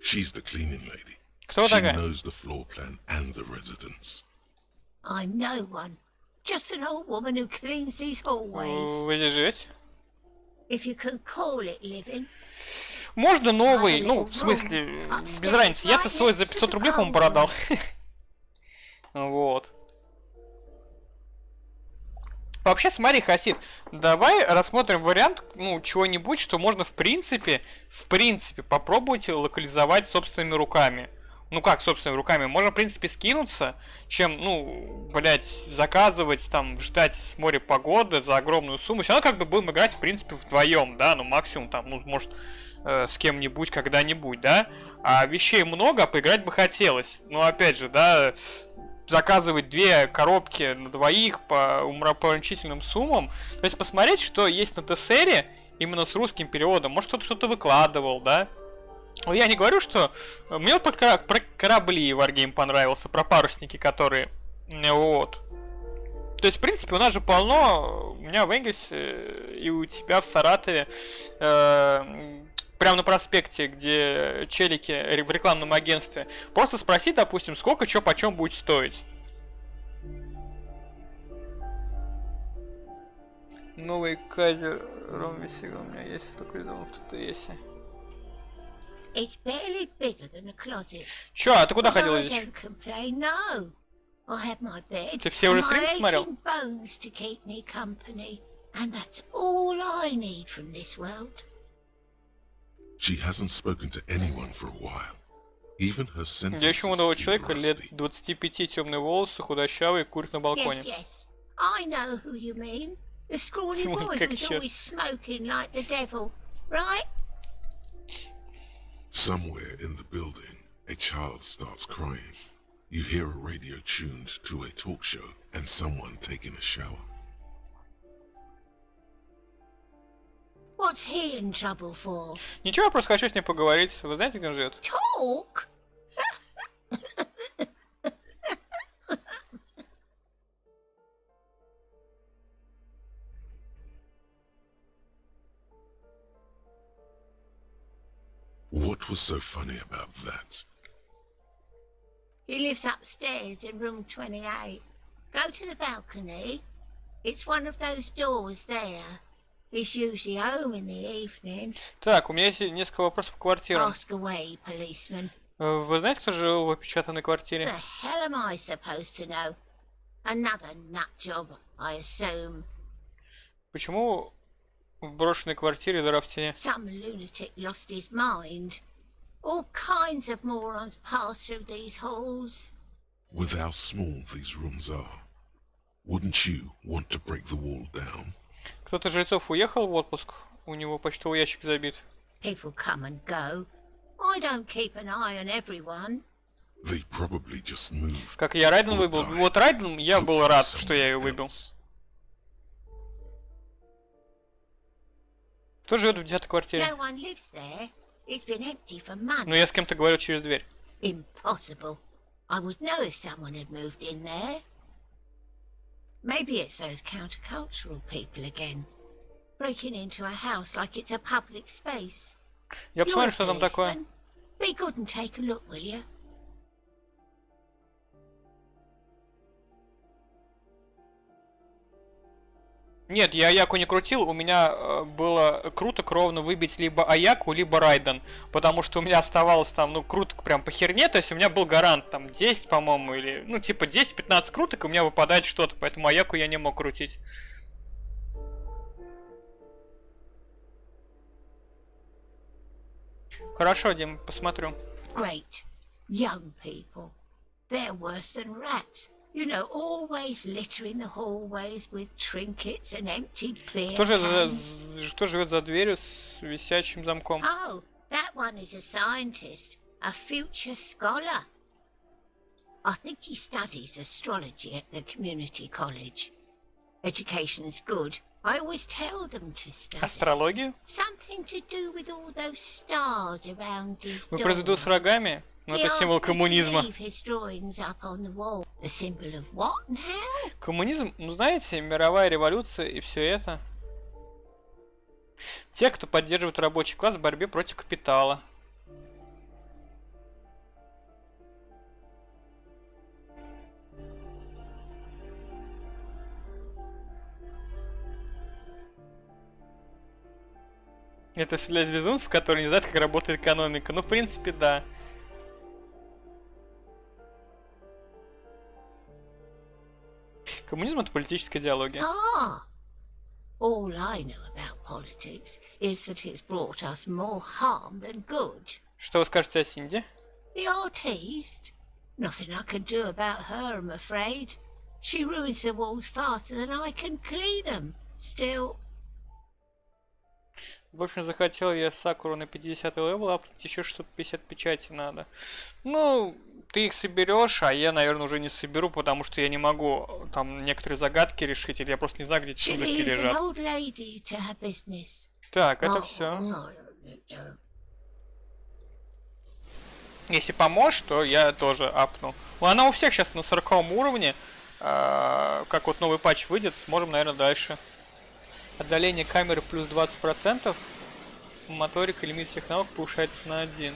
She's the cleaning lady. Кто She такая? knows the floor plan and the residence. I'm no one. Just an old woman who cleans these hallways. Вы здесь живете? If you can call it living. Можно новый, ну, в смысле, без разницы. Я-то свой за 500 рублей, по-моему, продал. Вот. Вообще, смотри, Хасид, давай рассмотрим вариант, ну, чего-нибудь, что можно, в принципе, попробовать локализовать собственными руками. Ну, как собственными руками? Можно, в принципе, скинуться, чем, ну, блять, заказывать, там, ждать с моря погоды за огромную сумму. Все равно, как бы, будем играть, в принципе, вдвоем, да, ну, максимум, там, ну, может, с кем-нибудь когда-нибудь, да. А вещей много, а поиграть бы хотелось. Но, опять же, да, заказывать 2 коробки на двоих по умопомрачительным суммам. То есть посмотреть, что есть на ТСРе именно с русским переводом. Может, кто-то что-то выкладывал, да? Но я не говорю, что... Мне вот про корабли Wargame понравился, про парусники, которые... Вот. То есть, в принципе, у нас же полно... У меня в Энгельсе и у тебя в Саратове... Прямо на проспекте, где челики в рекламном агентстве. Просто спроси, допустим, сколько, что, почем будет стоить. Новый казер ромвисик у меня есть, только в ТТСе. It's barely bigger than a closet. Чё, а ты куда ходила I здесь? don't complain, no. I have my bed Ты все уже and my стримы смотрел? aching bones to keep me company, and that's all I need from this world. She hasn't spoken to anyone for a while. Even her Я ищу sentences молодого feel человека, лет rusty. 25, темные волосы, худощавый, курит на балконе. Yes, yes. I know who you mean. The scrawny Смотри, boy как who's чёрт. always smoking like the devil, right? Somewhere in the building, a child starts crying. You hear a radio tuned to a talk show and someone taking a shower. What's he in trouble for? Ничего, я просто хочу с ней поговорить. Вы знаете, где он живет? Talk? What was so funny about that? He lives upstairs in room 28. Go to the balcony. It's one of those doors there. He's usually home in the evening. Так, у меня есть несколько вопросов по квартирам. Ask away, policeman. Вы знаете, кто жил в опечатанной квартире? The hell am I supposed to know? Another nut job, I assume. Почему в брошенной квартире дыра в стене? Some lunatic lost his mind. All kinds of morons pass through these halls. With how small these rooms are, wouldn't you want to break the wall down? Кто-то из жильцов уехал в отпуск? У него почтовый ящик забит. People come and go. I don't keep an eye on everyone. They probably just moved. Как я Райден выбил. Вот Райден, я был рад, что я ее выбил. Кто живет в 10-й квартире? No one lives there. It's been empty for months. Ну я с кем-то говорил через дверь. Impossible. I would know if someone had moved in there. Maybe it's those countercultural people again. Breaking into a house like it's a public space. Я посмотрю, что там такое. Be good and take a look, will you? Нет, я Аяку не крутил, у меня было круток ровно выбить либо Аяку, либо Райден, потому что у меня оставалось там, ну, круток прям по херне, то есть у меня был гарант там 10, по-моему, или, ну, типа 10-15 круток, и у меня выпадает что-то, поэтому Аяку я не мог крутить. Хорошо, Дим, посмотрю. Great. Young people. They're worse than rats. You know, always littering the hallways with trinkets and empty beer cans. Кто живет за дверью с висячим замком? Oh, that one is a scientist, a future scholar. I think he studies astrology at the community college. Education's good. I always tell them to study. Астрологию? Something to do with all those stars around his door. Вы про звезду с рогами? Ну, это символ коммунизма. Коммунизм, ну знаете, мировая революция и все это. Те, кто поддерживает рабочий класс в борьбе против капитала. Это все для безумцев, которые не знают, как работает экономика. Ну, в принципе, да. Коммунизм — это политическая идеология. All I know about politics is that it's brought us more harm than good. Что вы скажете о Синди? The artiste? Nothing I can do about her, I'm afraid. She ruins the walls faster than I can clean them. Still... Больше захотел я Сакуру на 50 левел, а еще что-то 50 печати надо. Ну, ты их соберешь, а я, наверное, уже не соберу, потому что я не могу там некоторые загадки решить, или я просто не знаю, где эти сундуки лежат. Так, это все. Если поможешь, то я тоже апну. Ну, она у всех сейчас на 40 уровне. Как вот новый патч выйдет, сможем, наверное, дальше. Отдаление камеры плюс 20%. Моторика, лимит всех навыков повышается на 1.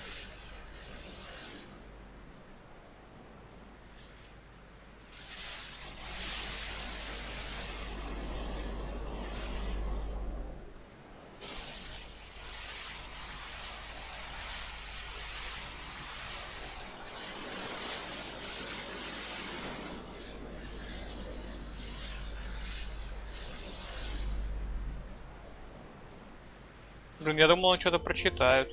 Блин, я думал, он что-то прочитают.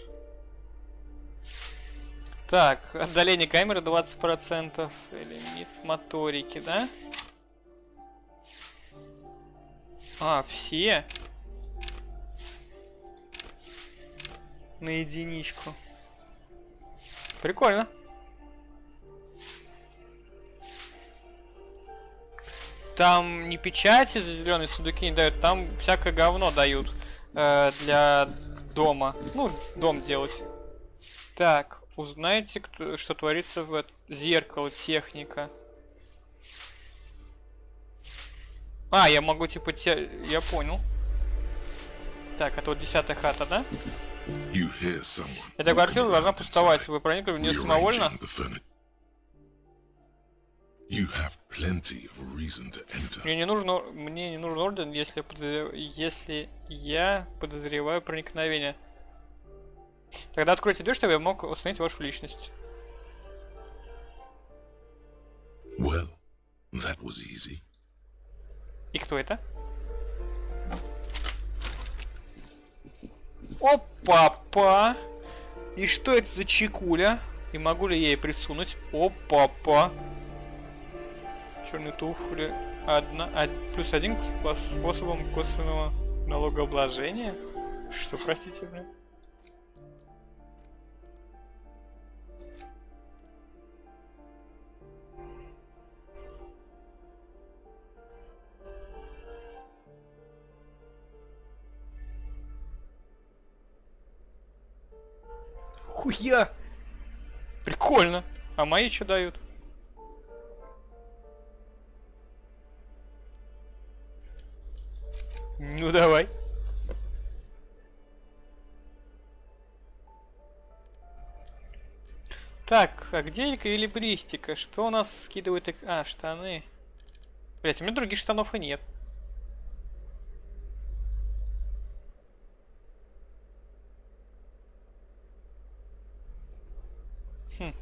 Так, отдаление камеры 20%. Лимит моторики, да? А, все? На единичку. Прикольно. Там не печати за зеленые сундуки не дают, там всякое говно дают. Для дома. Ну, дом делать. Так, узнайте, что творится в зеркало, техника. А, я могу, типа, я понял. Так, это вот 10-я хата, да? You hear someone Эта квартира walking должна around пустовать. inside, Вы проникли в нее самовольно? rearranging the furniture. You have plenty of reason to enter. Мне не нужен орден, если я подозреваю проникновение. Тогда откройте дверь, чтобы я мог установить вашу личность. Well, that was easy. И кто это? Опа-па! И что это за чекуля? И могу ли я ей присунуть? Опа-па! Черные туфли. Плюс 1 по способам косвенного налогообложения? Что, простите, бля? Хуя! Прикольно! А мои что дают? Ну давай. Так, а где эквилибристика? Что у нас скидывает... А, штаны. Блять, у меня других штанов и нет. Хм.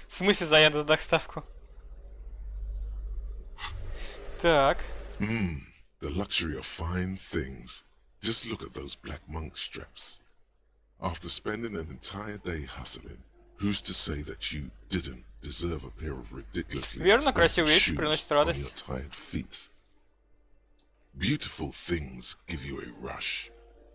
В смысле заеду за доставку? Так. The luxury of fine things. Just look at those black monk straps. After spending an entire day hustling, who's to say that you didn't deserve a pair of ridiculously Верно, expensive красивые вещи shoes приносят on радость. your tired feet? Beautiful things give you a rush.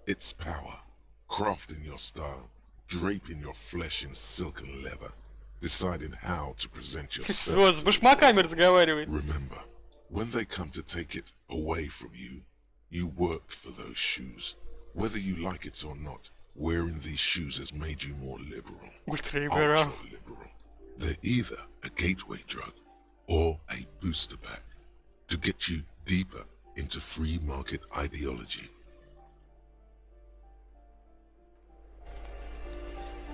Its power, crafting your style, draping your flesh in silk and leather, deciding how to present yourself. Вот, с башмаками разговаривает. Remember, when they come to take it away from you, you worked for those shoes. Whether you like it or not, wearing these shoes has made you more liberal. Ultra-liberal. Ultra-liberal. They're either a gateway drug or a booster pack to get you deeper into free market ideology.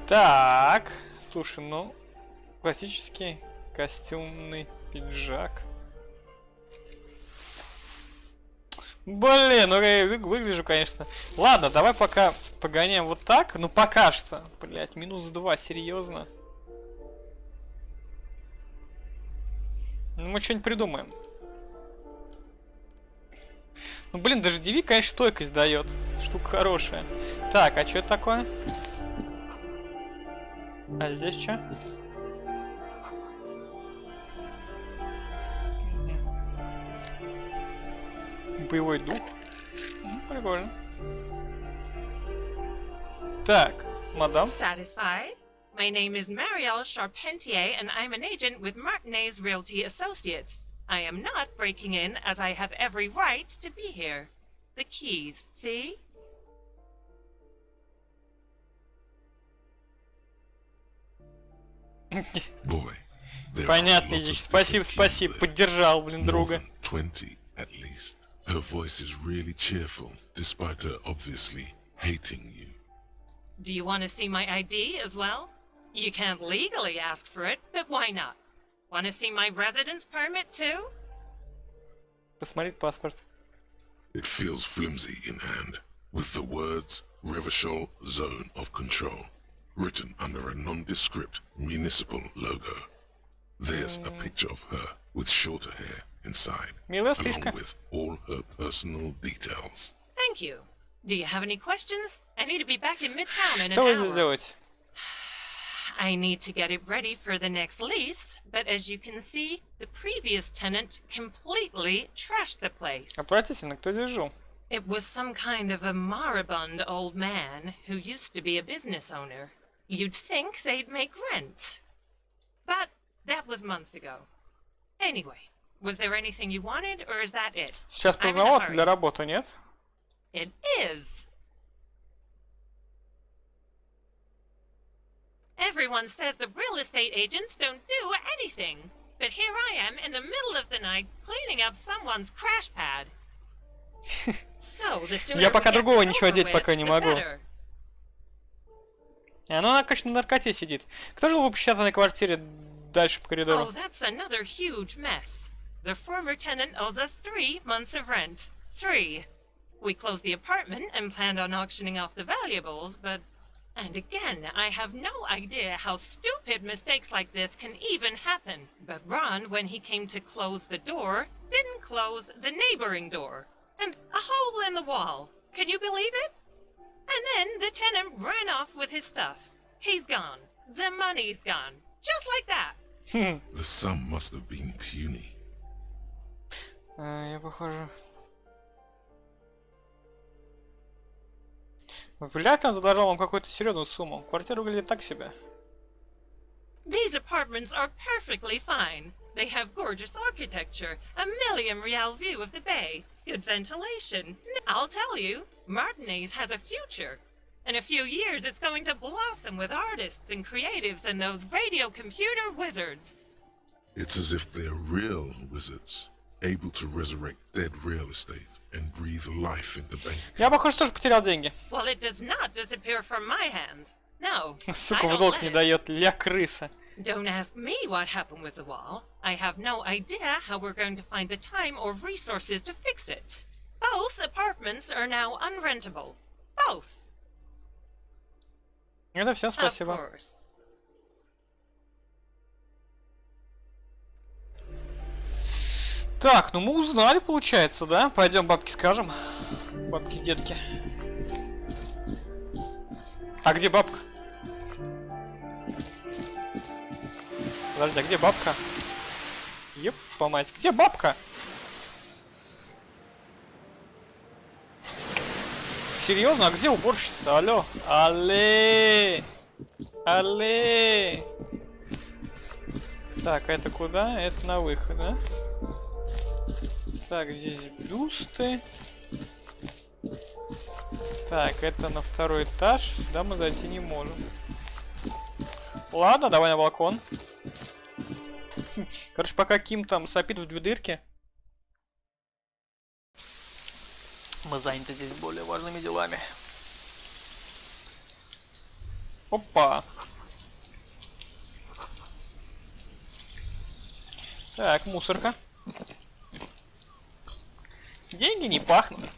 Так, слушай, ну, классический костюмный пиджак. Блин, ну я выгляжу, конечно. Ладно, давай пока погоняем вот так. Ну пока что. Блять, -2, серьезно. Ну мы что-нибудь придумаем. Ну блин, даже DV, конечно, стойкость дает. Штука хорошая. Так, а что это такое? А здесь что? Боевой дух. Ну, прикольно. Так, мадам. Satisfied? My name is Marielle Charpentier, and I'm an agent with Martinez Realty Associates. I am not breaking in, as I have every right to be here. The keys, see? Boy, there Понятно, are lots of спасибо, different спасибо, keys there. поддержал, блин, More друга. than 20 at least. Her voice is really cheerful, despite her obviously hating you. Do you want to see my ID as well? You can't legally ask for it, but why not? Want to see my residence permit too? Посмотреть паспорт. It feels flimsy in hand, with the words Revachol Zone of Control written under a nondescript municipal logo. There's a picture of her with shorter hair inside, Милая along стрижка. with all her personal details. Thank you. Do you have any questions? I need to be back in Midtown in an Что вы здесь hour. делаете? I need to get it ready for the next lease, but as you can see, the previous tenant completely trashed the place. Отвратительно, кто здесь жил? It was some kind of a moribund old man who used to be a business owner. You'd think they'd make rent. But that was months ago. Anyway, was there anything you wanted, or is that it? Сейчас I'm in a поздновато hurry. для работы, нет? It is. Everyone says the real estate agents don't do anything. but here I am in the middle of the night cleaning up someone's crash pad. So, the sooner Я we пока get другого this ничего over одеть пока with, не the могу. better. Она, конечно, на наркоте сидит. Кто жил в общежитной квартире дальше по коридору? Oh, that's another huge mess. The former tenant owes us 3 months of rent. 3. We closed the apartment and planned on auctioning off the valuables, but... And again, I have no idea how stupid mistakes like this can even happen. But Ron, when he came to close the door, didn't close the neighboring door. And a hole in the wall. Can you believe it? And then the tenant ran off with his stuff. He's gone. The money's gone. Just like that. The sum must have been puny. Я похоже... Вряд ли он задолжал вам какую-то серьезную сумму. Квартира выглядит так себе. These apartments are perfectly fine. They have gorgeous architecture, a million-real view of the bay, good ventilation. I'll tell you, Martinez has a future. In a few years, it's going to blossom with artists and creatives and those radio computer wizards. It's as if they're real wizards, able to resurrect dead real estate and breathe life into bank accounts. Я, похоже, тоже потерял деньги. Well, it does not disappear from my hands. No, Сука, I в don't долг let не it. дает, ля крыса. Don't ask me what happened with the wall. I have no idea how we're going to find the time or resources to fix it. Both apartments are now unrentable. Both. Это все, Of спасибо. course. Так, ну мы узнали, получается, да? Пойдем бабки скажем. Бабки-детки. А где бабка? Подожди, а где бабка? Епа мать, где бабка? Серьезно, а где уборщица-то? Алло? Алле! Алле! Так, а это куда? Это на выход, да? Так, здесь бюсты. Так, это на второй этаж. Сюда мы зайти не можем. Ладно, давай на балкон. Короче, пока Ким там сопит в 2 дырки, мы заняты здесь более важными делами. Опа! Так, мусорка. Деньги не пахнут.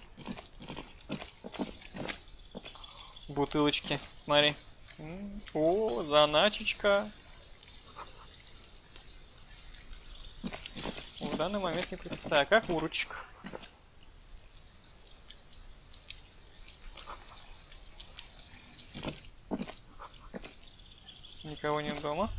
Бутылочки, смотри. О, заначечка. В данный момент не представляю. Так, огурчик. Никого нет дома.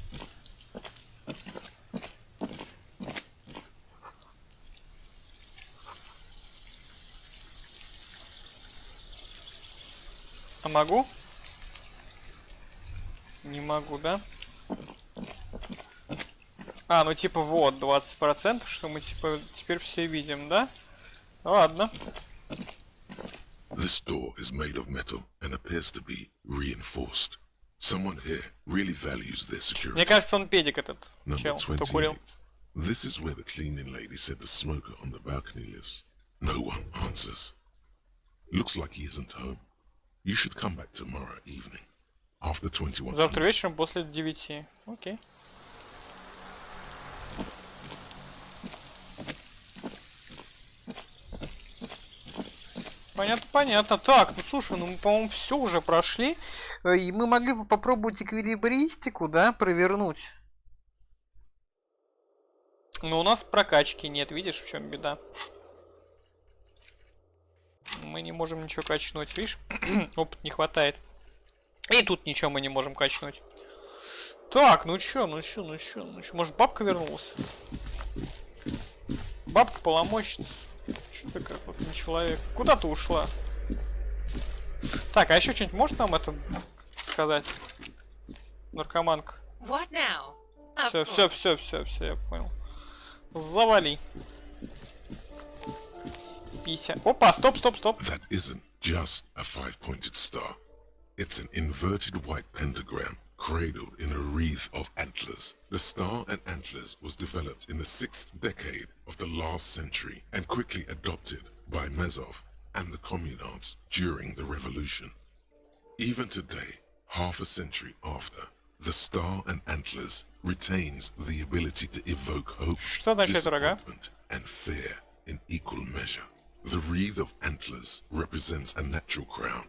А могу? Не могу, да? А, ну типа вот, 20%, что мы типа теперь все видим, да? Ладно. This door is made of metal and appears to be reinforced. Someone here really values their security. Мне кажется, он педик этот Number чел, кто курил. 28. This is where the cleaning lady said the smoker on the balcony lives. No one answers. Looks like he isn't home. You should come back tomorrow evening. After 21. Завтра вечером после 9. Окей. Понятно, понятно. Так, ну слушай, ну мы, по-моему, все уже прошли. И мы могли бы попробовать эквилибристику, да, провернуть. Но у нас прокачки нет, видишь, в чем беда. Мы не можем ничего качнуть, видишь? Опыт не хватает. И тут ничего мы не можем качнуть. Так, ну чё. Может, бабка вернулась? Бабка поломощница. Чё ты как вот не человек? Куда ты ушла? Так, а еще что-нибудь может нам это сказать? Наркоманка. Все, я понял. Завали. Пися. Опа, стоп. That isn't just a 5-pointed star. It's an inverted white pentagram cradled in a wreath of antlers. The star and antlers was developed in the 6th decade of the last century and quickly adopted by Mazov and the communards during the revolution. Even today, half a century after, the star and antlers retains the ability to evoke hope, disappointment, and fear in equal measure. The wreath of antlers represents a natural crown.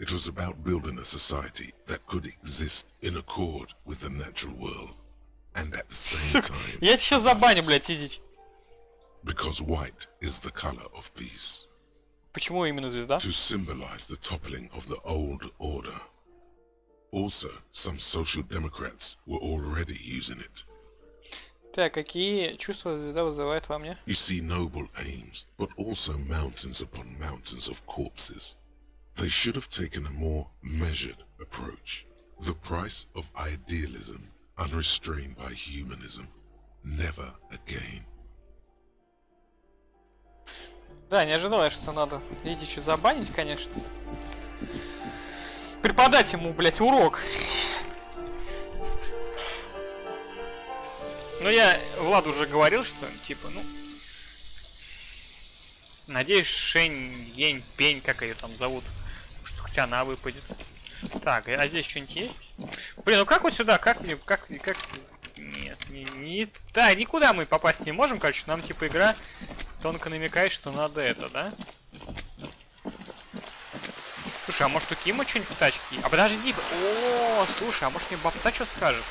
It was about building a society that could exist in accord with the natural world, and at the same time, Я сейчас забаню, блядь, сидеть. Because white is the color of peace. Почему именно звезда? To symbolize the toppling of the old order. Also, some social democrats were already using it. Так, какие чувства звезда вызывает во мне? You see noble aims, but also mountains upon mountains of corpses. They should have taken a more measured approach. The price of idealism, unrestrained by humanism. Never again. Да, не ожидала, что надо Лидича забанить, конечно. Преподать ему, блять, урок. Ну, я Владу уже говорил, что, типа, ну... Надеюсь, Шень, Ень, Пень, как ее там зовут, что хоть она выпадет. Так, а здесь что-нибудь есть? Блин, ну как вот сюда, как мне, как... Нет, да, никуда мы попасть не можем, короче, нам, типа, игра тонко намекает, что надо это, да? Слушай, а может у Кима что-нибудь в тачке? А подожди, о, слушай, а может мне бабка что скажет?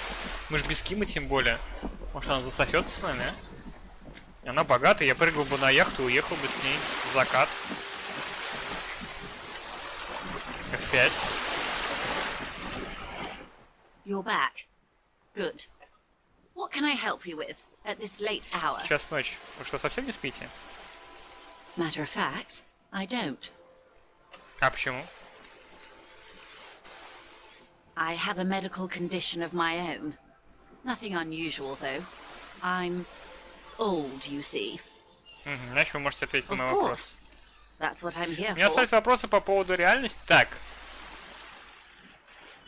Мы же без Кима тем более. Может она засосется с нами, а? Она богатая, я прыгал бы на яхту и уехал бы с ней в закат. F5. You're back. Good. What can I help you with at this late hour? Час ночи. Вы что, совсем не спите? Matter of fact, I don't. А почему? I have a medical condition of my own. Nothing unusual, though. I'm old, you see. Значит, вы можете ответить на Of мой вопрос. course. That's what I'm here У меня for. остались вопросы по поводу реальности. Так.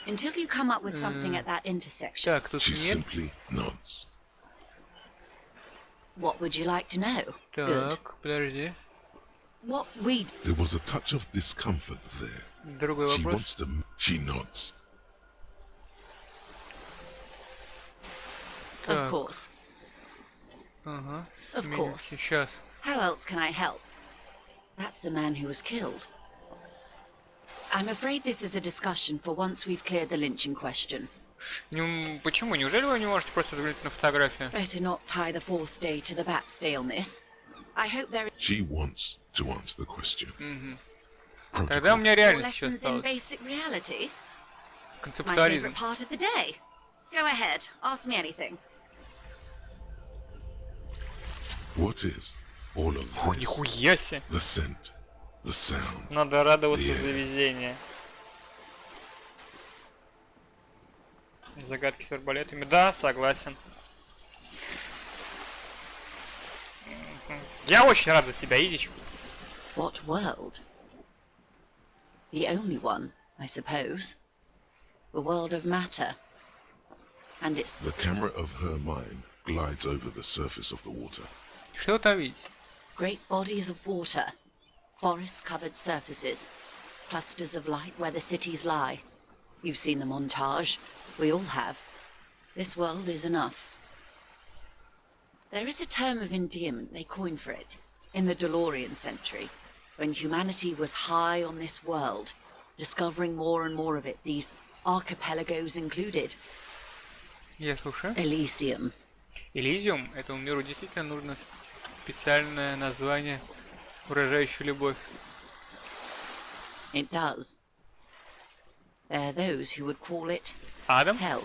Until you come up with something at that intersection. Так, тут She нет. simply nods. What would you like to know? Good. Так, подожди. What we There was a touch of discomfort there. Другой She вопрос. wants to... She nods. Of Так. course. Ага. Of course. Сейчас. How else can I help? That's the man who was killed. I'm afraid this is a discussion for once we've cleared the lynching question. Почему? Неужели вы не можете просто взглянуть на фотографию? Better not tie the fourth day to the bat's day on this. I hope there She wants to answer the question. Тогда у меня are реальность еще lessons in осталась. basic reality. My Концептуализм. favorite part of the day. Go ahead, ask me anything. What is all of this? Нихуя себе. The scent, the sound. Надо радоваться Yeah. за везение. Загадки с арбалетами. Да, согласен. Я очень рад за тебя, Идич. What world? The only one, I suppose. The world of matter. And its The camera of her mind glides over the surface of the water. Что там видеть? great bodies of water, forest-covered surfaces, clusters of light where the cities lie. You've seen the montage. We all have. This world is enough. There is a term of endearment they coined for it in the DeLorean century, when humanity was high on this world, discovering more and more of it, these archipelagos included. Я слушаю. Elysium. Elysium, этому миру действительно нужно специальное название, выражающее любовь. It does. There are those who would call it Адам? hell.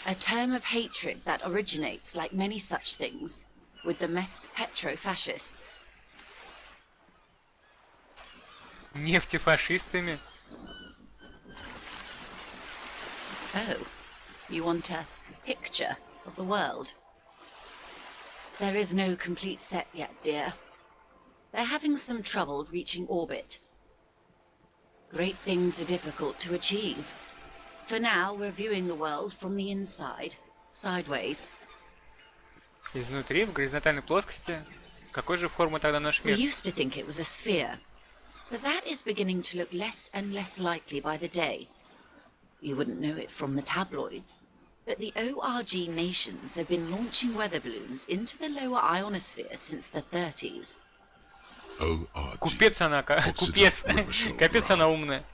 A term of hatred that originates, like many such things, with the petro-fascists. Нефтефашистами? Oh, you want a picture of the world? There is no complete set yet, dear. they're having some trouble reaching orbit. Great things are difficult to achieve. For now, we're viewing the world from the inside, sideways. Изнутри, в горизонтальной плоскости. Какой же формы тогда наш We мир? used to think it was a sphere, but that is beginning to look less and less likely by the day. You wouldn't know it from the tabloids, but the ORG nations have been launching weather balloons into the lower ionosphere since the 30s. ORG. Купец она, купец. Капец она умная.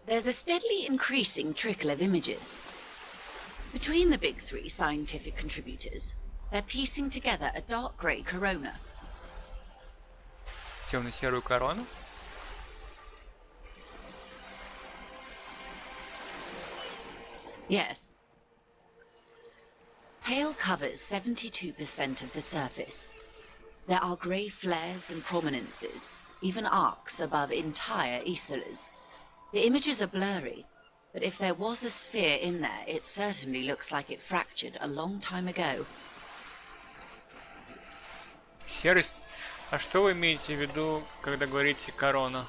There's a steadily increasing trickle of images. Between the big three scientific contributors, they're piecing together a dark grey corona. Темно-серую корону. Yes. Pale covers 72% of the surface. There are grey flares and prominences, even arcs above entire isolas. The images are blurry, but if there was a sphere in there, it certainly looks like it fractured a long time ago. Серость. А что вы имеете в виду, когда говорите корона?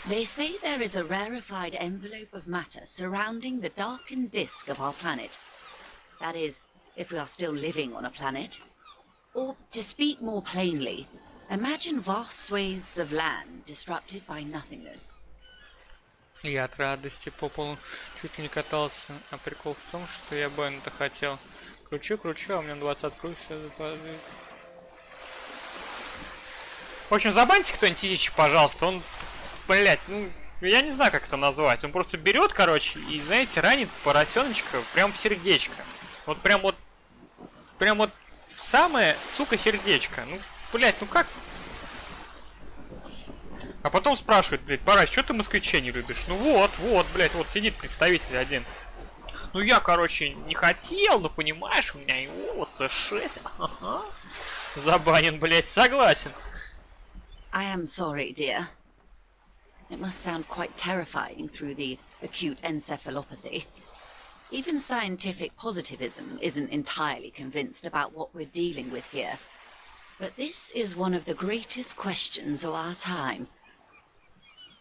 They say there is a rarefied envelope of matter surrounding the darkened disk of our planet. That is, if we are still living on a planet. Or, to speak more plainly, imagine vast swathes of land disrupted by nothingness. Я от радости по полу чуть не катался. А прикол в том, что я бы это хотел. Кручу, а у меня 20 крутится. В общем, забаньте кто-нибудь Тисича, пожалуйста. Он, блять, ну, я не знаю, как это назвать. Он просто берет, короче, и, знаете, ранит поросеночка прям в сердечко. Вот прям вот самое, сука, сердечко. Ну, блять, ну как? А потом спрашивает, блядь, Барась, что ты москвичей не любишь? Ну вот, блядь, вот сидит представитель один. Ну я, короче, не хотел, но понимаешь, у меня и вот C6. Ага. Забанен, блядь, согласен. I am sorry, dear. It must sound quite terrifying through the acute encephalopathy. Even scientific positivism isn't entirely convinced about what we're dealing with here. But this is one of the greatest questions of our time.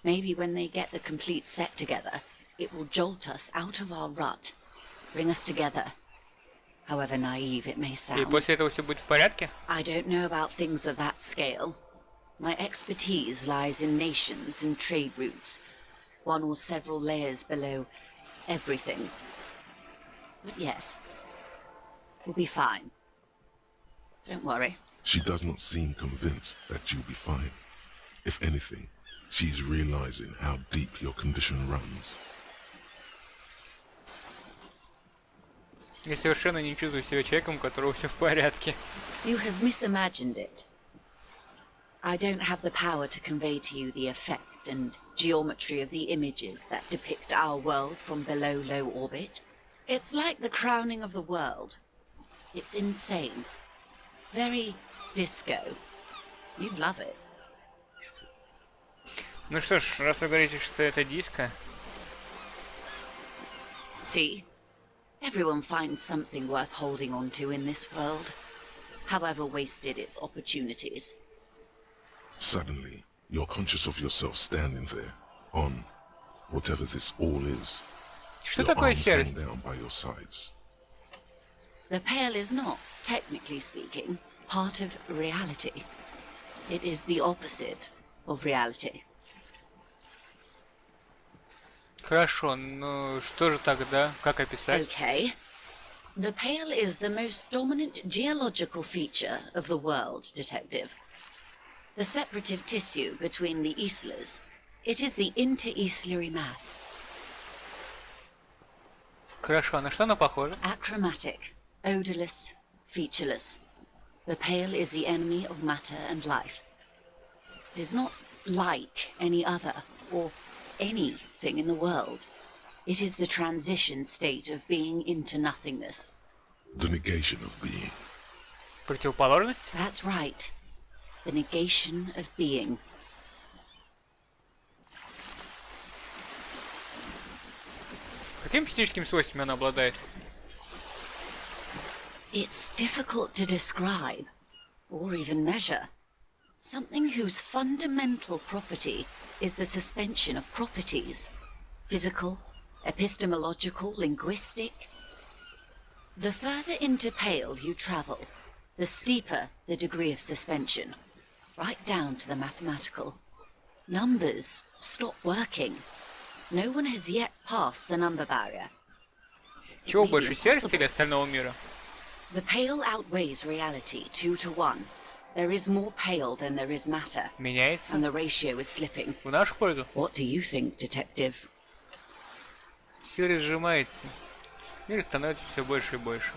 Maybe when they get the complete set together, it will jolt us out of our rut, bring us together, however naive it may И sound. после этого все будет в порядке? I don't know about things of that scale. My expertise lies in nations and trade routes, one or several layers below everything. But yes, we'll be fine. Don't worry. She does not seem convinced that you'll be fine. If anything, she's realizing how deep your condition runs. Я совершенно не чувствую себя человеком, у которого все в порядке. You have misиmagined it. I don't have the power to convey to you the effect and geometry of the images that depict our world from below low orbit. It's like the crowning of the world. It's insane. Very disco. You'd love it. Ну что ж, раз вы говорите, что это диско. See? Everyone finds something worth holding on to in this world, however wasted its opportunities. Suddenly, you're conscious of yourself standing there, on whatever this all is. Что Your такое arms серость? hang down by your sides. The pale is not, technically speaking, part of reality. It is the opposite of reality. Хорошо, ну что же тогда? Как описать? Okay. The pale is the most dominant geological feature of the world, Detective. The separative tissue between the islas. It is the interocellular mass. Хорошо, на что она похожа? Achromatic, odorless, featureless. The pale is the enemy of matter and life. It is not like any other, or anything in the world. It is the transition state of being into nothingness. The negation of being. Противоположность? That's right. The negation of being. Какими физическими свойствами она обладает? It's difficult to describe. or even measure. Something whose fundamental property is the suspension of properties. Physical, epistemological, linguistic. The further into Pale you travel, the steeper the degree of suspension, right down to the mathematical. Numbers stop working. No one has yet passed the number barrier. Чего больше, серости или остального мира? The Pale outweighs reality 2 to 1. There is more Pale than there is matter. Меняется. And the ratio is slipping. В нашу пользу. What do you think, detective? Сила сжимается. Мир становится все больше и больше.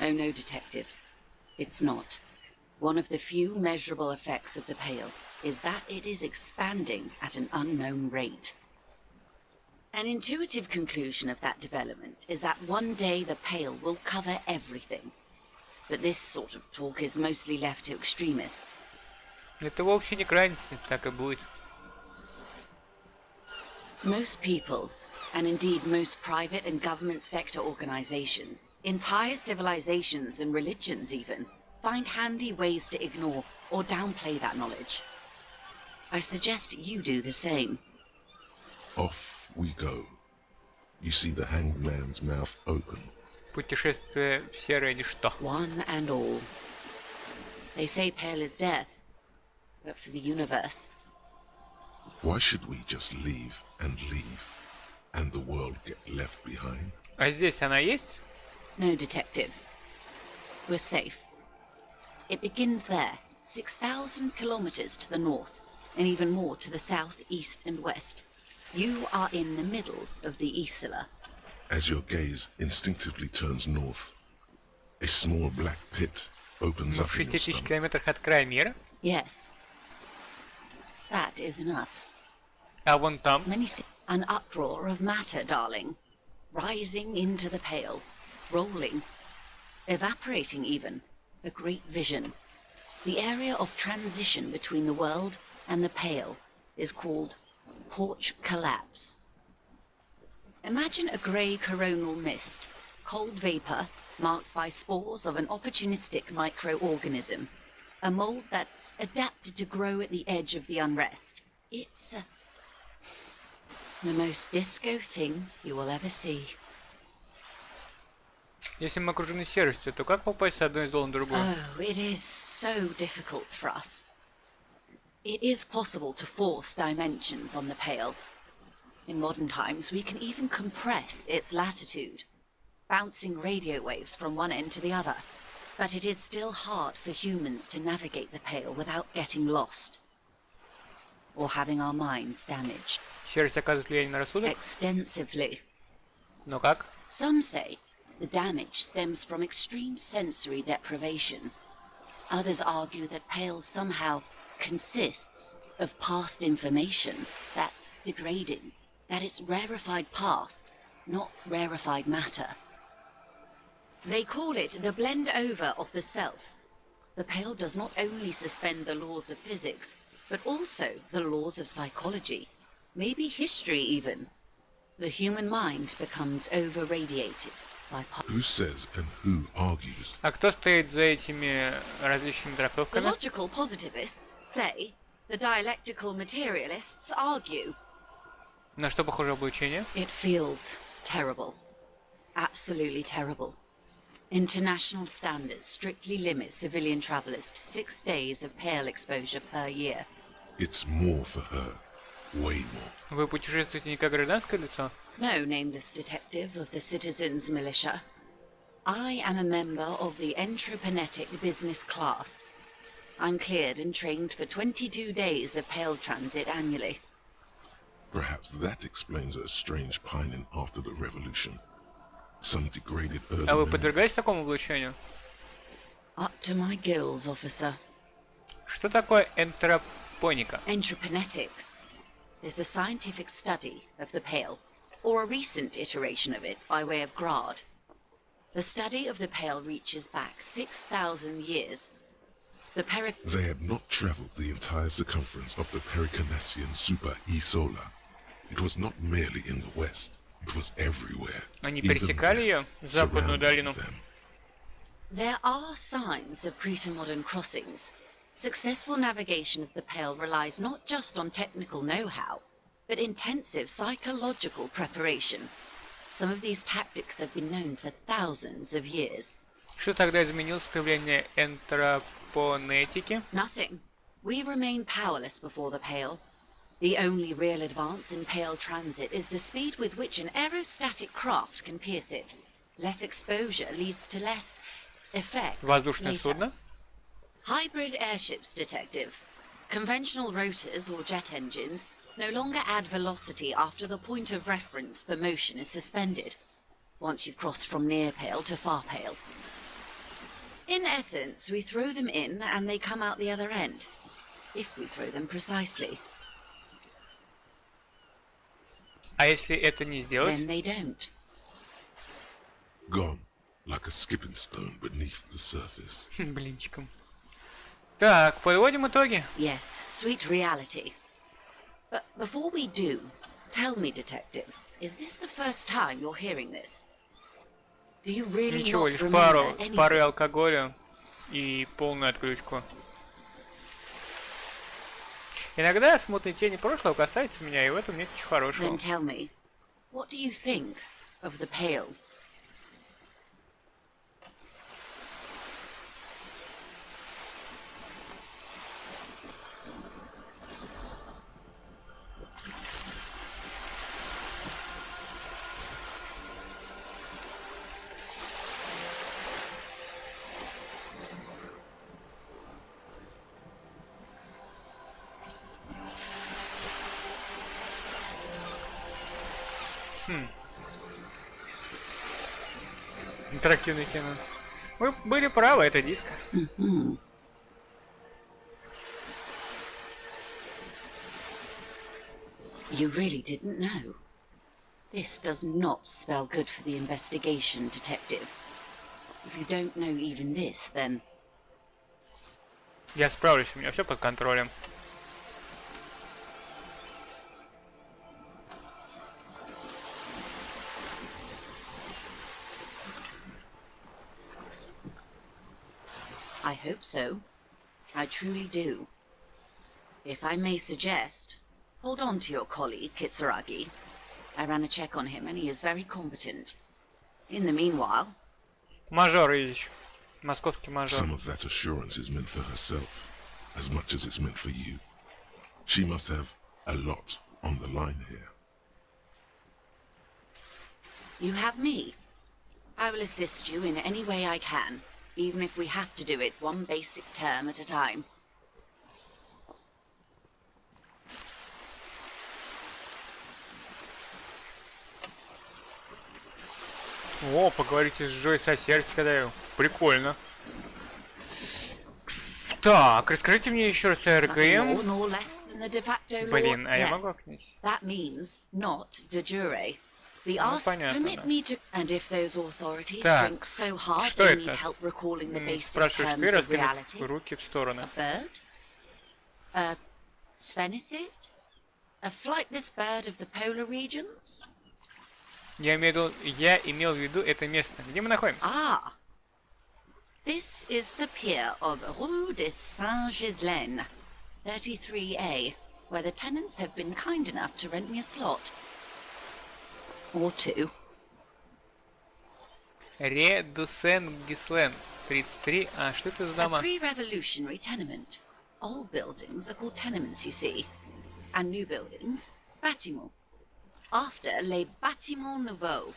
Oh no, detective. It's not. One of the few measurable effects of the Pale is that it is expanding at an unknown rate. An intuitive conclusion of that development is that one day the Pale will cover everything. But this sort of talk is mostly left to extremists. Это вовсе не крайности, так и будет. Most people, and indeed most private and government sector organizations, entire civilizations and religions even, find handy ways to ignore or downplay that knowledge. I suggest you do the same. Off we go. You see the hanged man's mouth open. Путешествие в серое ничто. One and all. They say Pale is death, but for the universe. Why should we just leave, and the world get left behind? А здесь она есть? No, detective. We're safe. It begins there, 6,000 kilometers to the north, and even more to the south, east, and west. You are in the middle of the Isla. As your gaze instinctively turns north, a small black pit opens В up in your 6000 stomach. километрах от края мира? Yes. That is enough. А вон там? An uproar of matter, darling. Rising into the Pale. Rolling. Evaporating even. A great vision. The area of transition between the world and the Pale is called Porch Collapse. Imagine a grey coronal mist, cold vapour marked by spores of an opportunistic microorganism, a mould that's adapted to grow at the edge of the unrest. It's the most disco thing you will ever see. Если мы окружены серостью, то как попасть с одной зоны в другую? Oh, it is so difficult for us. It is possible to force dimensions on the Pale. In modern times, we can even compress its latitude, bouncing radio waves from one end to the other. But it is still hard for humans to navigate the Pale without getting lost. Or having our minds damaged. Серость оказывает влияние на рассудок? Extensively. Но как? Some say the damage stems from extreme sensory deprivation. Others argue that Pale somehow consists of past information that's degrading, that it's rarefied past, not rarefied matter. They call it the blend over of the self. The Pale does not only suspend the laws of physics, but also the laws of psychology, maybe history even. The human mind becomes over-radiated by... Who says and who argues? А кто стоит за этими различными The трактовками? logical positivists say, the dialectical materialists argue. На что похоже облучение? It feels terrible. Absolutely terrible. International standards strictly limit civilian travelers to 6 days of Pale exposure per year. It's more for her. Way more. Вы путешествуете не как гражданское лицо? No nameless detective of the citizens' militia. I am a member of the entreprenetic business class. I'm cleared and trained for 22 days of Pale transit annually. Perhaps that explains her strange pining after the revolution. Some degraded early А вы memory. подвергались такому облучению? Up to my gills, officer. Что такое энтропоника? Entreprenetics is the scientific study of the Pale, or a recent iteration of it by way of grad. The study of the Pale reaches back 6,000 years. They had not traveled the entire circumference of the Pericarnassian Super E-Solar. It was not merely in the west, it was everywhere. Они even пересекали there, ее, западную surrounding долину? them. There are signs of pre-modern crossings. Successful navigation of the Pale relies not just on technical know-how, but intensive psychological preparation. Some of these tactics have been known for thousands of years. Что тогда изменилось появление энтропонетики? Nothing. We remain powerless before the Pale. The only real advance in Pale transit is the speed with which an aerostatic craft can pierce it. Less exposure leads to less effects Воздушное later. судно? Hybrid airships, Detective. Conventional rotors or jet engines no longer add velocity after the point of reference for motion is suspended, once you've crossed from near Pale to far Pale. In essence, we throw them in and they come out the other end, if we throw them precisely. А если это не сделать? Then they don't. Gone, like a skipping stone beneath the surface. Блинчиком. Так, подводим итоги. Yes, sweet reality. But before we do, tell me, Detective, is this the first time you're hearing this? Do you really Ничего, not лишь remember anything? пары алкоголя и полную отключку. Иногда смутные тени прошлого касаются меня, и в этом нет ничего хорошего. Then tell me, what do you think of the Pale? Интерактивная тема. Вы были правы, это диск. You really didn't know. This does not spell good for the investigation, Detective. If you don't know even this, then... Я справлюсь, у меня все под контролем. I hope so. I truly do. If I may suggest, hold on to your colleague, Kitsuragi. I ran a check on him and he is very competent. In the meanwhile... Мажор видишь. Московский мажор. Some of that assurance is meant for herself, as much as it's meant for you. She must have a lot on the line here. You have me. I will assist you in any way I can, even if we have to do it one basic term at a time. О, поговорите с Джой со сердца, прикольно. Так, расскажите мне еще раз о РГМ. Блин, а я могу кнись? That means not de jure. The ask permit me to, and if those authorities drink so hard they need help recalling the basic terms of reality. Руки в стороны. A bird? A Svenicid? A flightless bird of the polar regions? Я имел в виду это место. Где мы находимся? Ah, this is the pier of Rue de Saint-Ghislain, 33A, where the tenants have been kind enough to rent me a slot. Or two. Ре де Сен-Гислен, 33. А что это за дома? A pre-revolutionary tenement. Old buildings are called tenements, you see. And new buildings, bâtiments. After les bâtiments nouveaux.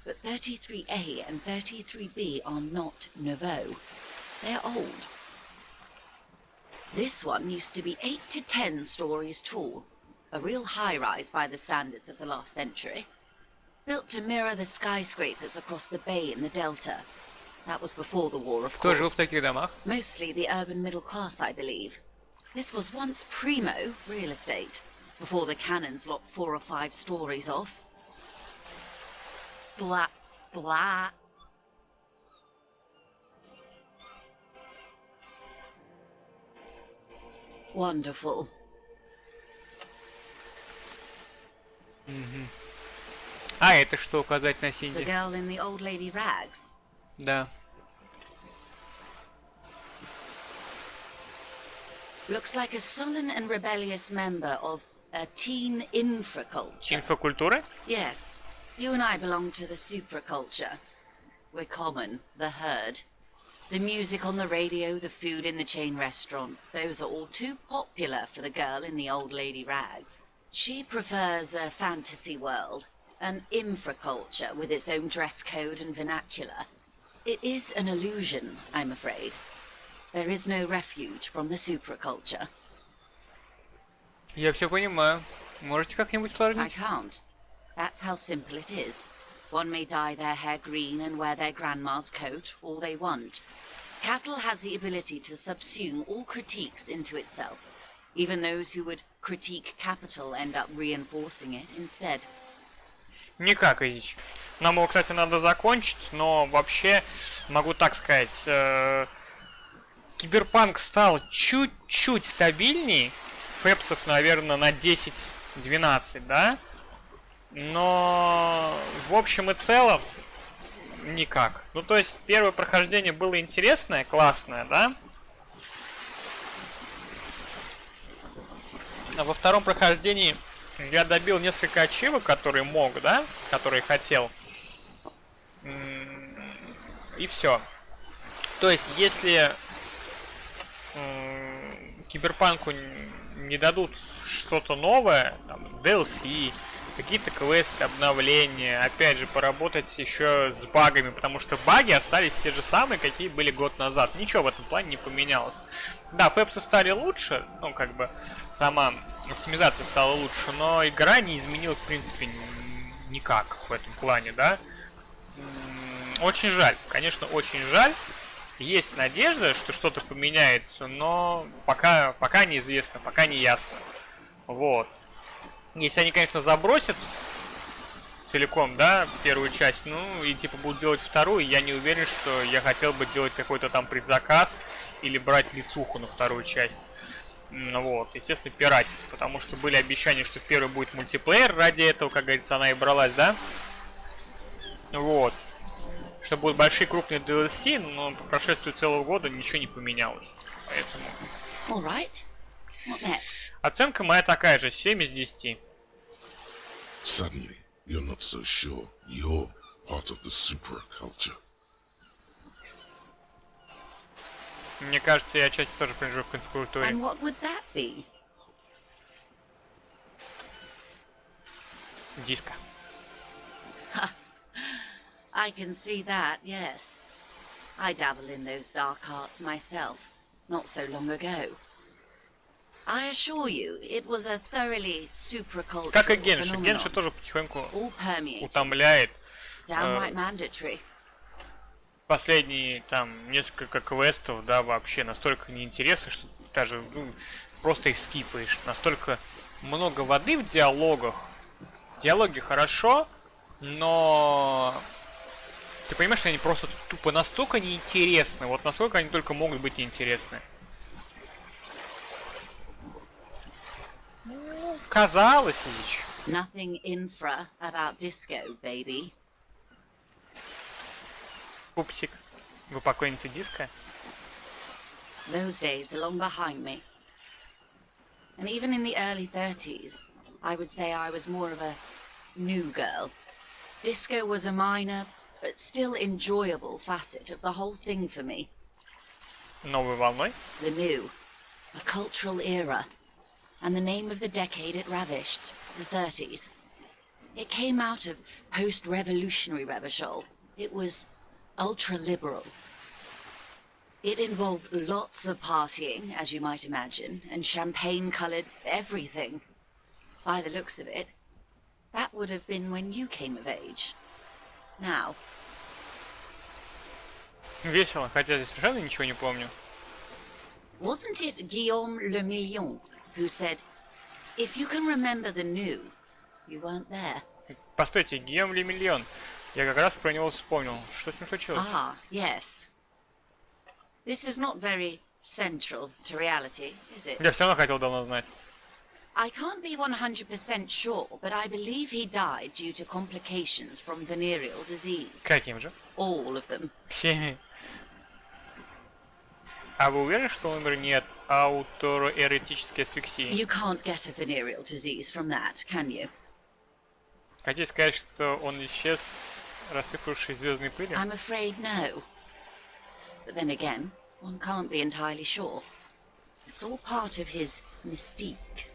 But 33A and 33B are not nouveaux. They're old. This one used to be 8 to 10 stories tall. A real high-rise by the standards of the last century. Built to mirror the skyscrapers across the bay in the Delta. That was before the war, of Кто жил в course. таких домах? Mostly the urban middle class, I believe. This was once primo real estate, before the cannons lopped 4 or 5 stories off. Splat, splat. Wonderful. А это что, указать на The Синди? girl in the old lady rags. Да. Looks like a sullen and rebellious member of a teen infraculture. Инфокультуры? Yes. You and I belong to the supraculture. We're common, the herd. The music on the radio, the food in the chain restaurant, those are all too popular for the girl in the old lady rags. She prefers a fantasy world, an infraculture with its own dress code and vernacular. It is an illusion, I'm afraid. There is no refuge from the supraculture. Я все понимаю. Можете как-нибудь I сложнить? can't. That's how simple it is. One may dye their hair green and wear their grandma's coat all they want. Capital has the ability to subsume all critiques into itself. Even those who would critique capital end up reinforcing it instead. Никак, Изич. Нам его, кстати, надо закончить, но вообще могу так сказать. Киберпанк стал чуть-чуть стабильней. Фэпсов, наверное, на 10-12, да? Но в общем и целом никак. Ну, то есть первое прохождение было интересное, классное, да? А во втором прохождении я добил несколько ачивок, которые мог, да? Которые хотел. И все. То есть, если Киберпанку не дадут что-то новое, там, DLC, какие-то квесты, обновления, опять же, поработать еще с багами, потому что баги остались те же самые, какие были год назад. Ничего в этом плане не поменялось. Да, фэпсы стали лучше, ну, как бы, сама оптимизация стала лучше, но игра не изменилась, в принципе, никак в этом плане, да. Очень жаль, конечно, очень жаль. Есть надежда, что что-то поменяется, но пока неизвестно, пока не ясно. Вот. Если они, конечно, забросят целиком, да, первую часть, ну, и типа будут делать вторую, я не уверен, что я хотел бы делать какой-то там предзаказ или брать лицуху на вторую часть. Вот, естественно, пиратить, потому что были обещания, что в первой будет мультиплеер, ради этого, как говорится, она и бралась, да? Вот. Что будут большие крупные DLC, но по прошествии целого года ничего не поменялось. Поэтому... Оценка моя такая же, 7 из 10. Suddenly, you're not so sure you're part of the supraculture. Мне кажется, я отчасти тоже принадлежу к конфигуратуре. And what would that be? Диска. I can see that, yes. I dabble in those dark arts myself, not so long ago. I assure you, it was a thoroughly supracultural Как и Генши. phenomenon. Генши тоже потихоньку All permeating. утомляет. Downright mandatory. Последние там несколько квестов, да, вообще настолько неинтересно, что даже просто их скипаешь. Настолько много воды в диалогах. Диалоги хорошо, но ты понимаешь, что они просто тупо настолько неинтересны. Вот насколько они только могут быть неинтересны. Ну, казалось, Ильич. Nothing infra about disco, baby. Пупсик, вы поклонница диска? Those days are long behind me. And even in the early 30s, I would say I was more of a new girl. Disco was a minor, but still enjoyable facet of the whole thing for me. Новой волной? The new, a cultural era, and the name of the decade it ravished, the 30s. It came out of post-revolutionary Revachol. It was ultra-liberal. It involved lots of partying, as you might imagine, and champagne-coloured everything. By the looks of it, that would have been when you came of age. Now. Весело, хотя я совершенно ничего не помню. Wasn't it Guillaume Le Million who said, "If you can remember the new, you weren't there"? Постойте, Гийом Ле Миллион. Я как раз про него вспомнил. Что с ним случилось? Ah, yes. This is not very central to reality, is it? Я все равно хотел давно знать. I can't be 100% sure, but I believe he died due to complications from venereal disease. Каким же? All of them. Всеми. А вы уверены, что он умер не от аутоэротической асфиксии? You can't get a venereal disease from that, can you? Хотите сказать, что он исчез, рассыпавшись звездной пылью? I'm afraid no. But then again, one can't be entirely sure. It's all part of his mystique.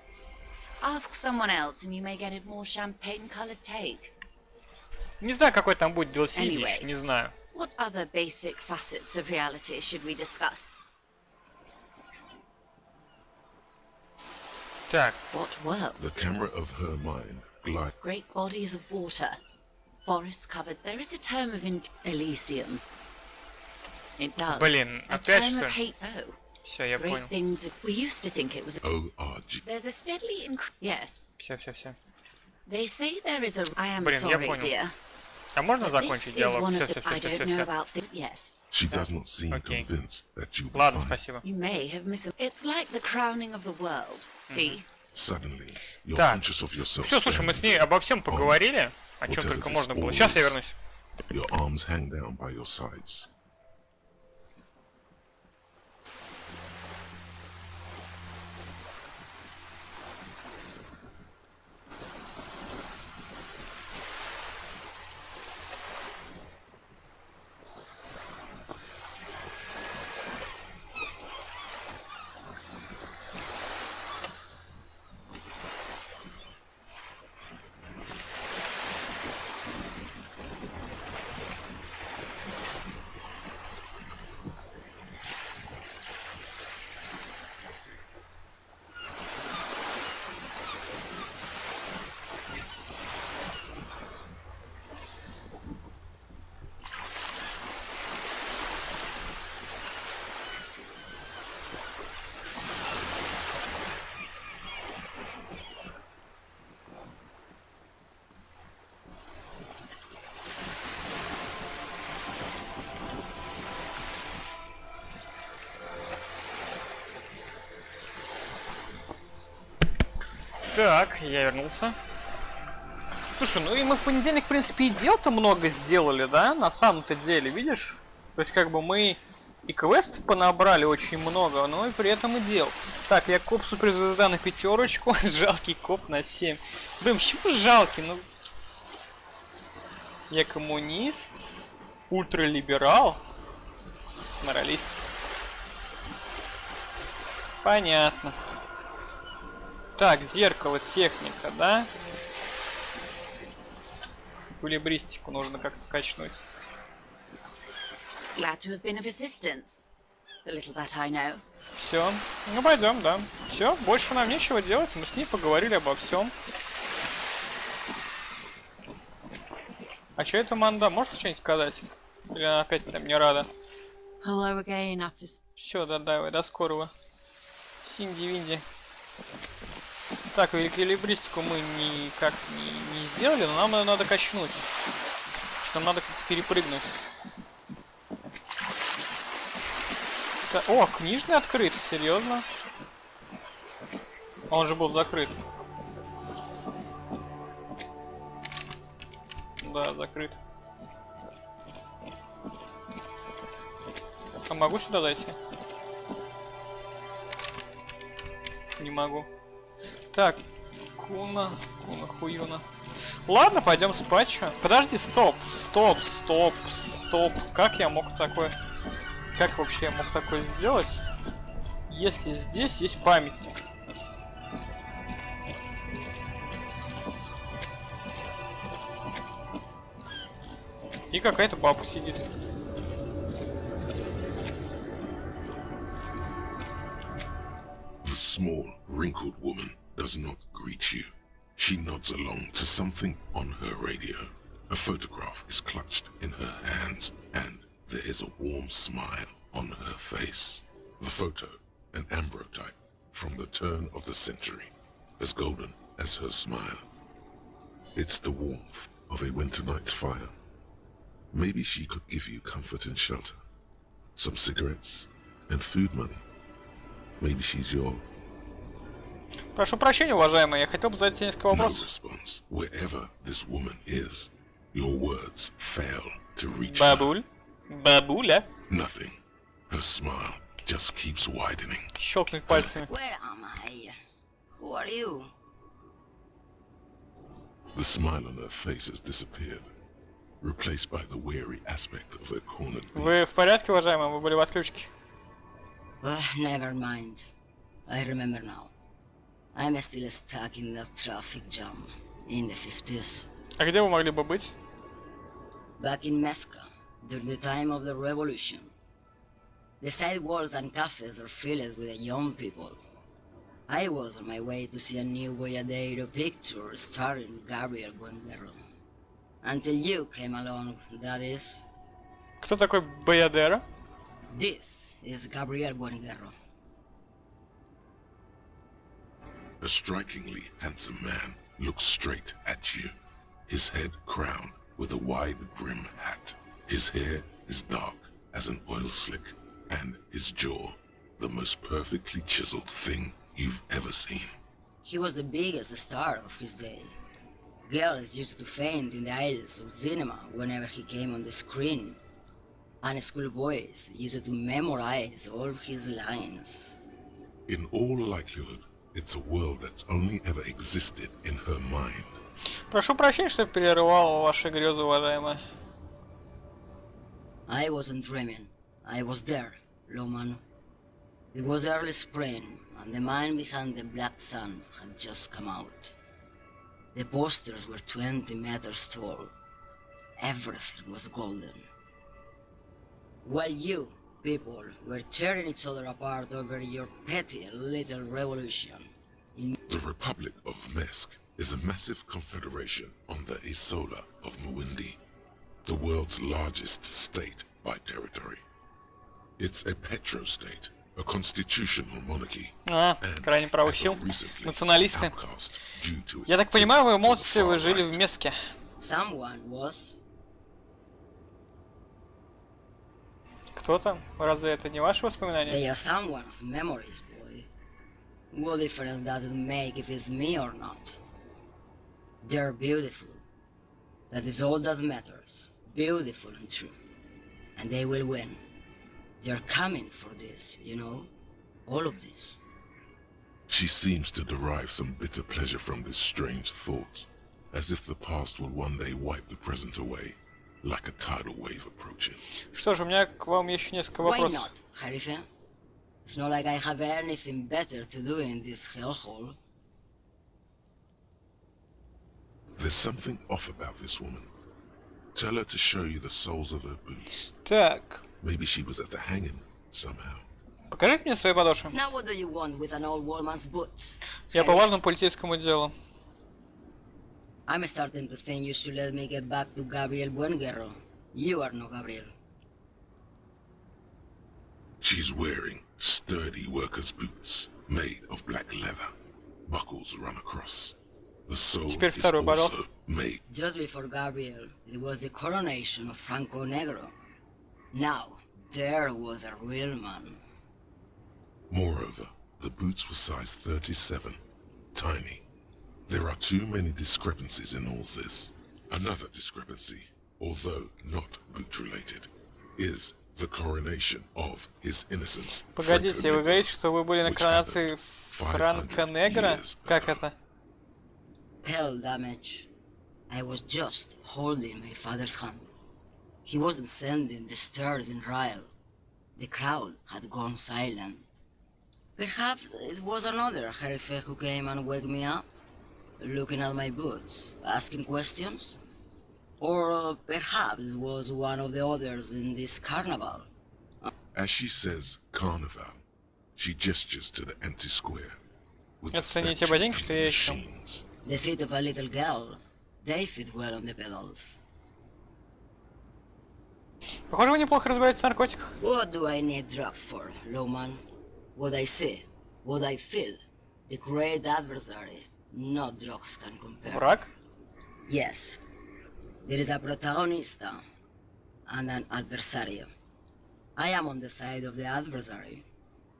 Ask someone else and you may get a more champagne-colored take. Не знаю, какой там будет DLC, Anyway, не знаю. What other basic facets of reality should we discuss? Так. What world? The camera of her mind glide. Great bodies of water. Forests covered. There is a term of Elysium. It does. Блин, a опять term что? of hate. Oh. Все, я Great понял. things. We used to think it was. O-R-G. There's a steadily yes. Все. They say there is a. I am Блин, я sorry, понял. dear. А можно But закончить this is диалог? one Все, of the. I don't know about the. Yes. She does not seem Okay. convinced that you be Ладно, funny. спасибо. You may have missed. It's like the crowning of the world. See. Suddenly, you're Так. conscious of yourself. Все, слушай, мы с ней обо всем поговорили, о чем Whatever только this можно было. all Сейчас я is, вернусь. Your arms hang down by your sides. Так, я вернулся. Слушай, ну и мы в понедельник, в принципе, и дел-то много сделали, да? На самом-то деле, видишь? То есть, как бы мы и квест понабрали очень много, но и при этом и дел. Так, я коп суперзвезда на 5, жалкий коп на 7. Блин, почему жалкий? Ну... Я коммунист, ультралиберал, моралист. Понятно. Так, зеркало, техника, да? Эквилибристику нужно как-то качнуть. Glad to have been of assistance. The little that I know. Все. Ну пойдем, да. Все, больше нам нечего делать. Мы с ней поговорили обо всем. А что это манда? Можете что-нибудь сказать? Или она опять там не рада? Hello again, officer. Все, да, давай, до скорого. Синди-винди. Так, эквилибристику мы никак не сделали, но нам надо качнуть. Нам надо как-то перепрыгнуть. Так, о, книжный открыт, серьезно? Он же был закрыт. Да, закрыт. А могу сюда зайти? Не могу. Так, Куна, хуюна. Ладно, пойдем спать. Чё? Подожди, стоп. Как я мог такое... Как вообще я мог такое сделать, если здесь есть памятник? И какая-то баба сидит. The small, wrinkled woman does not greet you. She nods along to something on her radio. A photograph is clutched in her hands, and there is a warm smile on her face. The photo, an ambrotype from the turn of the century, as golden as her smile. It's the warmth of a winter night's fire. Maybe she could give you comfort and shelter, some cigarettes and food money. Maybe she's your... Прошу прощения, уважаемый, я хотел бы задать несколько No вопросов. response. Wherever this woman is, your words fail to reach Бабуль? Бабуля? her. Nothing. Her smile just keeps widening. Щелкнуть пальцами. Where am I? Who are you? The smile on her face has disappeared, replaced by the weary aspect of her cornered Вы в порядке, уважаемый? Вы были в отключке? Never mind. I remember now. I'm still stuck in that traffic jam in the 50s. А где вы могли бы быть? Back in Mecca, during the time of the revolution. The sidewalks and cafes are filled with young people. I was on my way to see a new Boyadero picture starring Gabriel Buenguerro. Until you came along, that is. Кто такой Боядера? This is Gabriel Buenguerro. A strikingly handsome man looks straight at you, his head crowned with a wide brim hat. His hair is dark as an oil slick, and his jaw the most perfectly chiseled thing you've ever seen. He was the biggest star of his day. Girls used to faint in the aisles of cinema whenever he came on the screen, and schoolboys used to memorize all of his lines. In all likelihood, it's a world that's only ever existed in her mind. Прошу прощения, что перерывал ваши грезы, уважаемые. I wasn't dreaming. I was there, Loman. It was early spring, and the man behind the black sun had just come out. The posters were 20 meters tall. Everything was golden. While you, people, were tearing each other apart over your petty little revolution. The Republic of Mesk is a massive confederation on the Isola of Muindi, the world's largest state by territory. It's a petro-state, a constitutional monarchy, крайне правых сил, националисты. outcast due to Я its так понимаю, вы tilt to the молодцы, вы far жили right. в Меске. Someone was. Кто-то? Разве это не ваши воспоминания? They are someone's memories, boy. What difference does it make if it's me or not? They're beautiful. That is all that matters. Beautiful and true. And they will win. They're coming for this, you know? All of this. She seems to derive some bitter pleasure from this strange thought, as if the past will one day wipe the present away, like a tidal wave approaching. Что ж, у меня к вам еще несколько Why вопросов. not, Harife? It's not like I have anything better to do in this hellhole. There's something off about this woman. Tell her to show you the soles of her boots. Так, Maybe she was at the hanging somehow. покажите мне свои подошвы. Now what do you want with an old woman's boots? Я по Harife? важному политическому делу. I'm starting to think you should let me get back to Gabriel Buenguerro. You are no Gabriel. She's wearing sturdy worker's boots made of black leather. Buckles run across. The sole Теперь is второй, also пожалуйста. made. Just before Gabriel, it was the coronation of Franco Negro. Now, there was a real man. Moreover, the boots were size 37. Tiny. There are too many discrepancies in all this. Another discrepancy, although not boot-related, is the coronation of His Innocence. Погодите, вы говорите, что вы были на коронации Франко Негра? Как это? Hell damage. I was just holding my father's hand. He wasn't sending the stairs in riot. The crowd had gone silent. Perhaps it was another Harife who came and woke me up, looking at my boots, asking questions. Or perhaps it was one of the others in this carnival. As she says carnival, she gestures to the empty square with the Это не те statue ботинки, and что the я ищу. machines. The feet of a little girl, they fit well on the pedals. Похоже, вы неплохо разбираетесь в наркотиках. What do I need drugs for, Lowman? What I see, what I feel, the great adversary, no drugs can compare. Враг? Yes, there is a protagonista and an adversario. I am on the side of the adversary.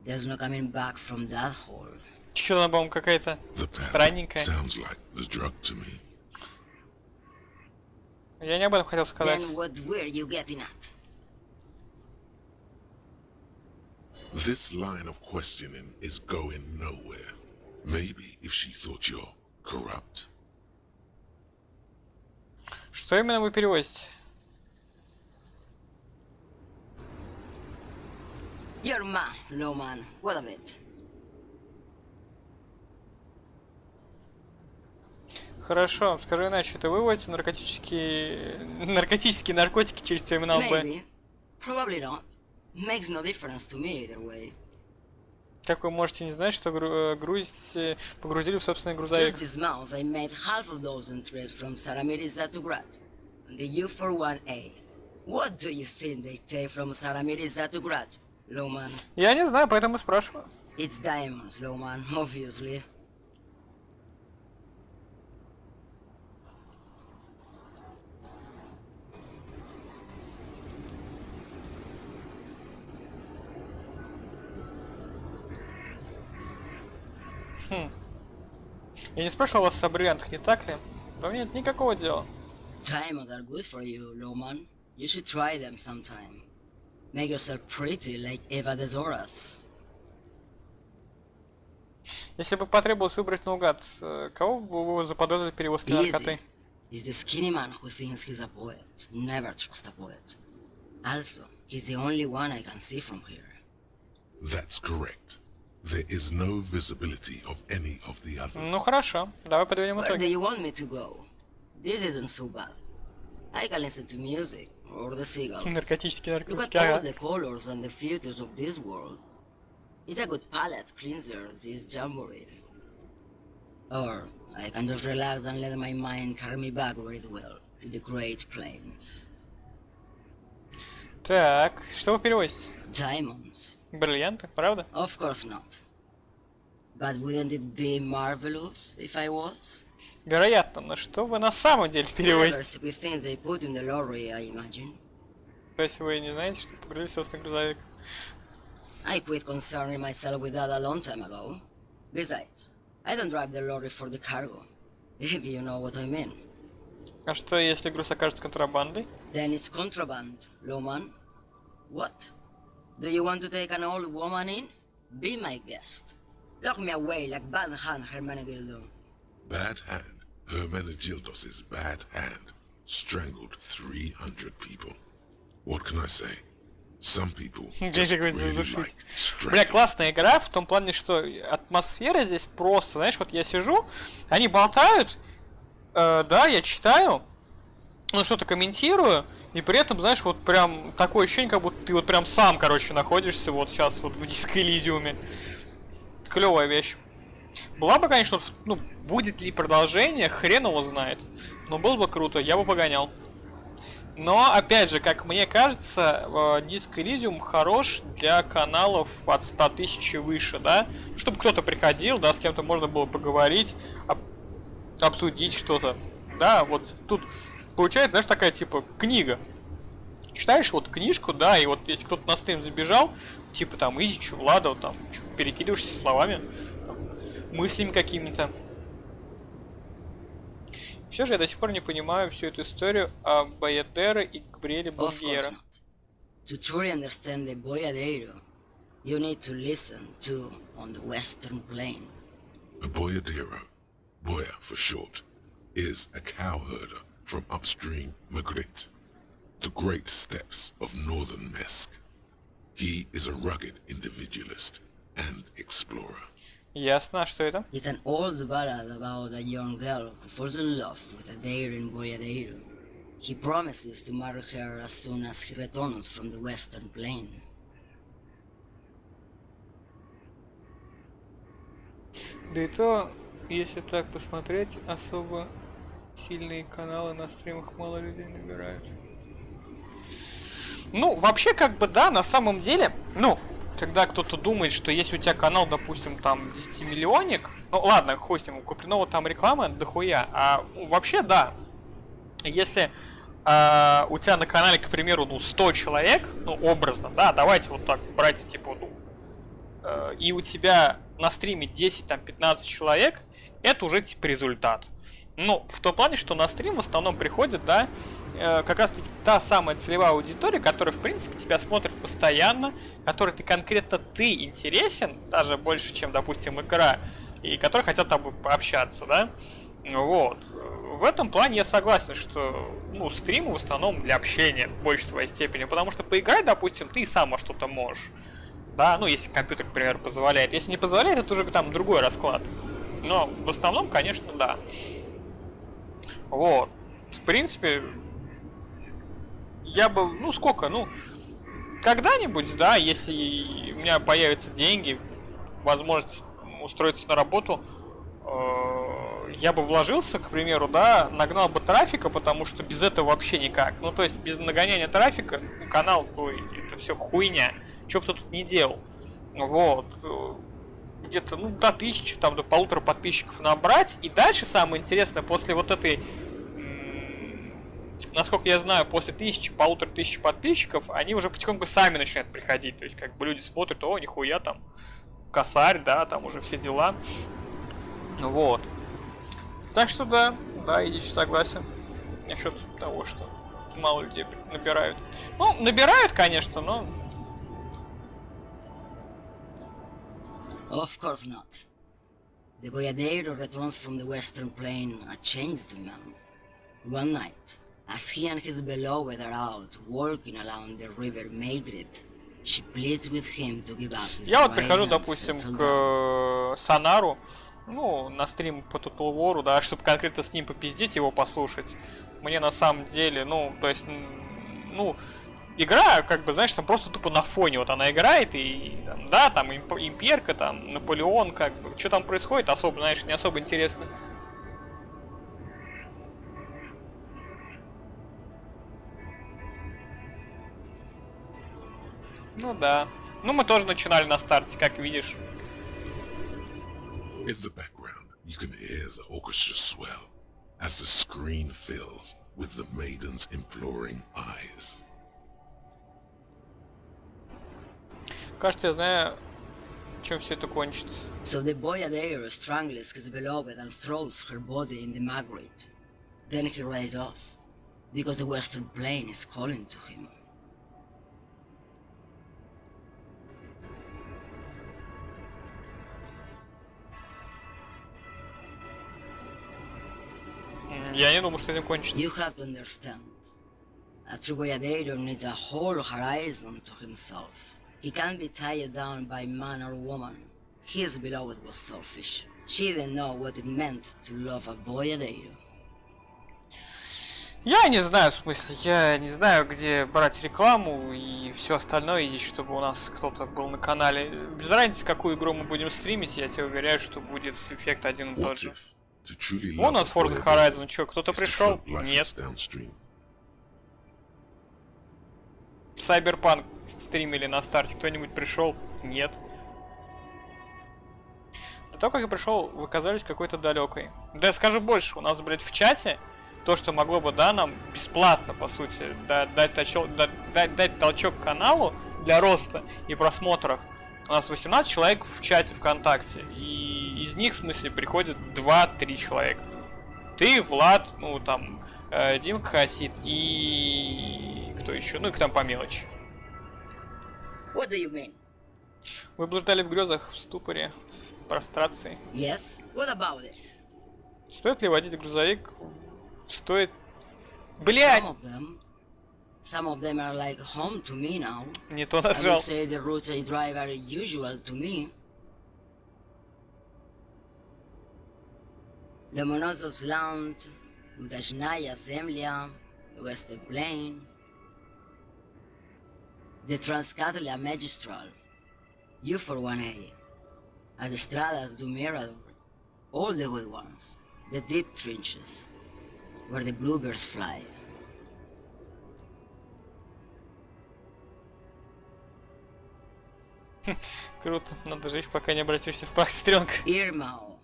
There's no coming back from that hole. Чё она, по-моему, какая-то The pattern странненькая. sounds like the drug to me. Я не об этом хотел сказать. Then what were you getting at? This line of questioning is going nowhere. Maybe if she thought you're corrupt. Что именно вы переводите? You're man, low man. What of it? Хорошо, скажи иначе, это выводите наркотические наркотики через терминал Б? Maybe. Probably not. Makes no difference to me either way. Как вы можете не знать, что погрузили в собственный грузовик? Just this month, I made half a dozen trips from Saramiriza to Grad, on the U41A. What do you think they take from Saramiriza to Grad, Lowman? Я не знаю, поэтому и спрашиваю. It's diamonds, Lowman, obviously. Я не спрашивал вас о бриллиантах, не так ли? Во мне нет никакого дела. Diamonds are good for you, Lowman. You should try them sometime. Make yourself pretty like Eva de Zoras. Если бы потребовалось выбрать наугад, кого бы вы заподозрили в перевозке наркоты? He's the skinny man who thinks he's a poet. Never trust a poet. Also, he's the only one I can see from here. That's correct. There is no visibility of any of the others. Ну хорошо, давай подведем Where do итоги. you want me to go? This isn't so bad. I can listen to music or the seagulls. Наркотические Look наркотики, at all ага. the colors and the filters of this world. It's a good palette cleanser, this jamboree. Or I can just relax and let my mind carry me back very well to the Great Plains. Так, что вы перевозите? Diamonds. Бриллианты, правда? Of course not. But wouldn't it be marvelous if I was? Вероятно, но что вы на самом деле Whatever перевозите? stupid things they put in the lorry, I imagine. То есть вы не знаете, что погрузили в собственный грузовик? I quit concerning myself with that a long time ago. Besides, I don't drive the lorry for the cargo, if you know what I mean. А что, если груз окажется контрабандой? Then it's contraband, Lowman. What? Do you want to take an old woman in? Be my guest. Lock me away like Bad Hand Hermenegildo. Bad hand. Hermenegildos's bad hand strangled 300 people. What can I say? Some people just really like Бля, strangling. классная игра в том плане, что атмосфера здесь просто, знаешь, вот я сижу, они болтают, да, я читаю, ну что-то комментирую, и при этом, знаешь, вот прям такое ощущение, как будто ты вот прям сам, короче, находишься вот сейчас вот в диск Elysium. Клевая вещь. Была бы, конечно, ну, будет ли продолжение, хрен его знает. Но было бы круто, я бы погонял. Но, опять же, как мне кажется, диск Elysium хорош для каналов от 100 тысяч и выше, да? Чтобы кто-то приходил, да, с кем-то можно было поговорить, обсудить что-то. Да, вот тут получается, знаешь, такая, типа, книга. Читаешь вот книжку, да, и вот если кто-то на стрим забежал, типа там Изичу, Влада, вот, там, перекидываешься словами, там, мыслями какими-то. Все же я до сих пор не понимаю всю эту историю о Баядере и Габриэле Бунгьера. To truly understand the Boyadero, you need to listen to on the Western Plain. A boyadero, boya for short, is a cow herder from upstream Magritte, the great steppes of northern Mesk. He is a rugged individualist and explorer. Ясно, а что это? It's an old ballad about a young girl who falls in love with a daring Boyadero. He promises to marry her as soon as he returns from the Western Plain. Да и то, если так посмотреть, особо сильные каналы на стримах мало людей набирают. Ну, вообще, как бы, да, на самом деле, ну, когда кто-то думает, что если у тебя канал, допустим, там 10-миллионник, ну, ладно, хуй с ним, у Куплинова там реклама дохуя, а вообще, да, если у тебя на канале, к примеру, ну, 100 человек, ну, образно, да, давайте вот так брать, типа, ну, и у тебя на стриме 10-15 человек, это уже, типа, результат. Ну, в том плане, что на стрим в основном приходят, да, как раз таки та самая целевая аудитория, которая, в принципе, тебя смотрит постоянно, которой ты конкретно интересен, даже больше, чем, допустим, игра, и которые хотят с тобой пообщаться, да? Вот. В этом плане я согласен, что, ну, стримы в основном для общения в большей своей степени, потому что поиграть, допустим, ты и сам во что-то можешь, да, ну, если компьютер, к примеру, позволяет. Если не позволяет, это уже там другой расклад. Но в основном, конечно, да. Вот. В принципе, я бы, ну, сколько, ну, когда-нибудь, да, если у меня появятся деньги, возможность устроиться на работу, я бы вложился, к примеру, да, нагнал бы трафика, потому что без этого вообще никак. Ну, то есть, без нагоняния трафика канал, ой, это все хуйня. Что бы кто тут не делал. Вот. Где-то, ну, до 1000, там, до 1500 подписчиков набрать. И дальше, самое интересное, после вот этой, насколько я знаю, после 1000-1500 подписчиков, они уже потихоньку сами начинают приходить. То есть, как бы люди смотрят, о, нихуя там, косарь, да, там уже все дела. Вот. Так что да, Идич согласен насчет того, что мало людей набирают. Ну, набирают, конечно, но... Of course not. The Boyadero returns from the Western Plain a changed man. One night, as he and his beloved are out walking along the river Maigret, she pleads with him to give up his Я вот right прихожу, and допустим, settle к down. Сонару, ну, на стрим по Total War, да, чтобы конкретно с ним попиздеть, его послушать. Мне на самом деле, ну, то есть, ну, игра, как бы, знаешь, там просто тупо на фоне, вот она играет, и, там, да, там имперка, там, Наполеон, как бы, что там происходит, особо, знаешь, не особо интересно. Ну да. Ну мы тоже начинали на старте, как видишь. In the background, you can hear the orchestra swell as the screen fills with the maiden's imploring eyes. Кажется, я знаю, чем все это кончится. So the Boyadero strangles his beloved and throws her body in the Margaret. Then he rides off, because the Western Plain is calling to him. Я не думаю, что этим кончится. You have to understand. A true Boyadero needs a whole horizon to himself. He can't be tied down by man or woman. His beloved was selfish. She didn't know what it meant to love a Boyadero. Я не знаю, в смысле, я не знаю, где брать рекламу и все остальное, и чтобы у нас кто-то был на канале. Без разницы, какую игру мы будем стримить, я тебе уверяю, что будет эффект один и тот же. Вон у нас Forza Horizon, что, кто-то пришел? Нет. Cyberpunk стримили на старте, кто-нибудь пришел? Нет. До того, как я пришел, вы оказались какой-то далекой. Да я скажу больше, у нас, блядь, в чате то, что могло бы, да, нам бесплатно, по сути, дать толчок каналу для роста и просмотров. У нас 18 человек в чате ВКонтакте, и из них, в смысле, приходит 2-3 человека. Ты, Влад, ну, там, Димка Хасид и... кто еще? Ну, и там по мелочи. What do you mean? Вы блуждали в грезах, в ступоре, в прострации. Yes? What about it? Стоит ли водить грузовик? Стоит... Блядь! Some of them are like home to me now. Не то I нажал. would say the routes I drive are usual to me. Lomonosov's Land, Udashная Земля, the Western Plain, the Transcatolia Magistral, U41A, Autostradas do Mirador, all the good ones, the deep trenches, where the bluebirds fly. Круто, надо жить, пока не обратишься в прах, сестренка. Irmão,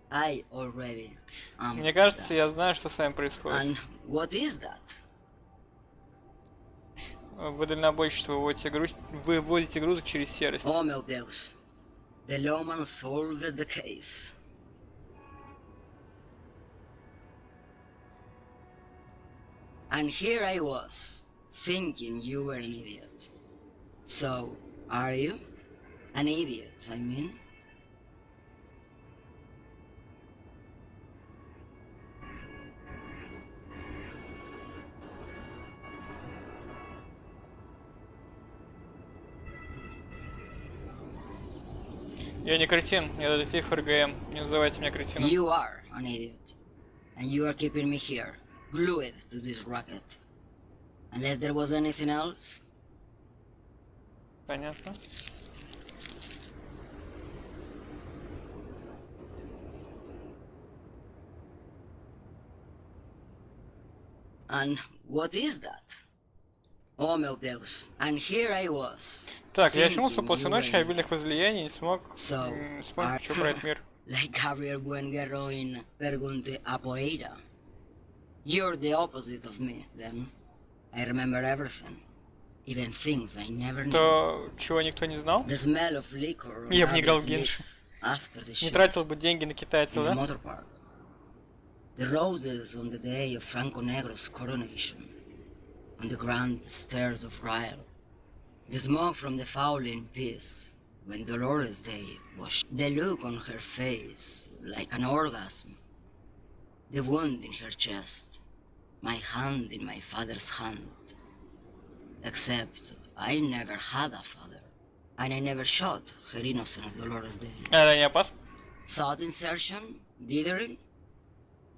I already am. Мне кажется, я знаю, что с вами происходит. And what is that? Вы дальнобойщество выводите грузы через серость. Oh meu Deus, the lawman solved the case. And here I was, thinking you were an idiot. So, are you? An idiot, I mean. Я не кретин, я детектив РГМ. Не называйте меня кретином. You are an idiot. And you are keeping me here, glued to this rocket. Unless there was anything else? Понятно. And what is that? Oh meu Deus. And here I was. Так, я очнулся после ночи обильных возлияний и не смог So, вспомнить, что про этот мир. Like Gabriel Buenguerro in Pergunte a Poeira. You're the opposite of me, then. I remember everything. Even things I never knew. То, чего никто не знал? The smell of liquor Я бы не играл в on Геншин. after the Не shoot тратил бы деньги на китайцев, in the да? motor park. The roses on the day of Franco Negro's coronation. On the grand stairs of Ryle. The smoke from the fowling piece when Dolores Day was the look on her face like an orgasm. The wound in her chest. My hand in my father's hand. Except I never had a father. And I never shot her innocent Dolores Day. Это не опасно? Thought insertion? Dithering?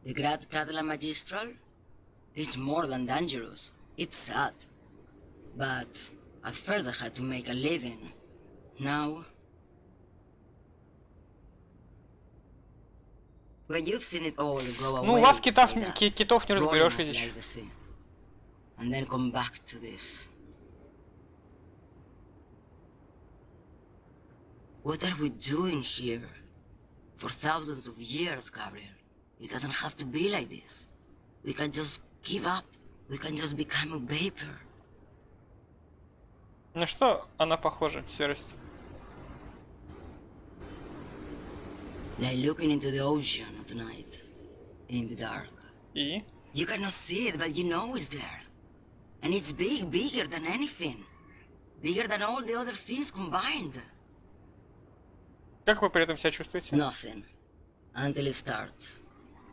The Grad Catalan Magistral? It's more than dangerous. It's sad. But at first I had to make a living. Now... When you've seen it all go away, Ну, у вас китов не rolling разберешь, off видишь. like the sea, and then come back to this. What are we doing here? For thousands of years, Gabriel. It doesn't have to be like this. We can just give up. We can just become a vapor. На что она похожа, серость? Like looking into the ocean at night, in the dark. И? You cannot see it, but you know it's there. And it's big, bigger than anything. Bigger than all the other things combined. Как вы при этом себя чувствуете? Nothing. Until it starts.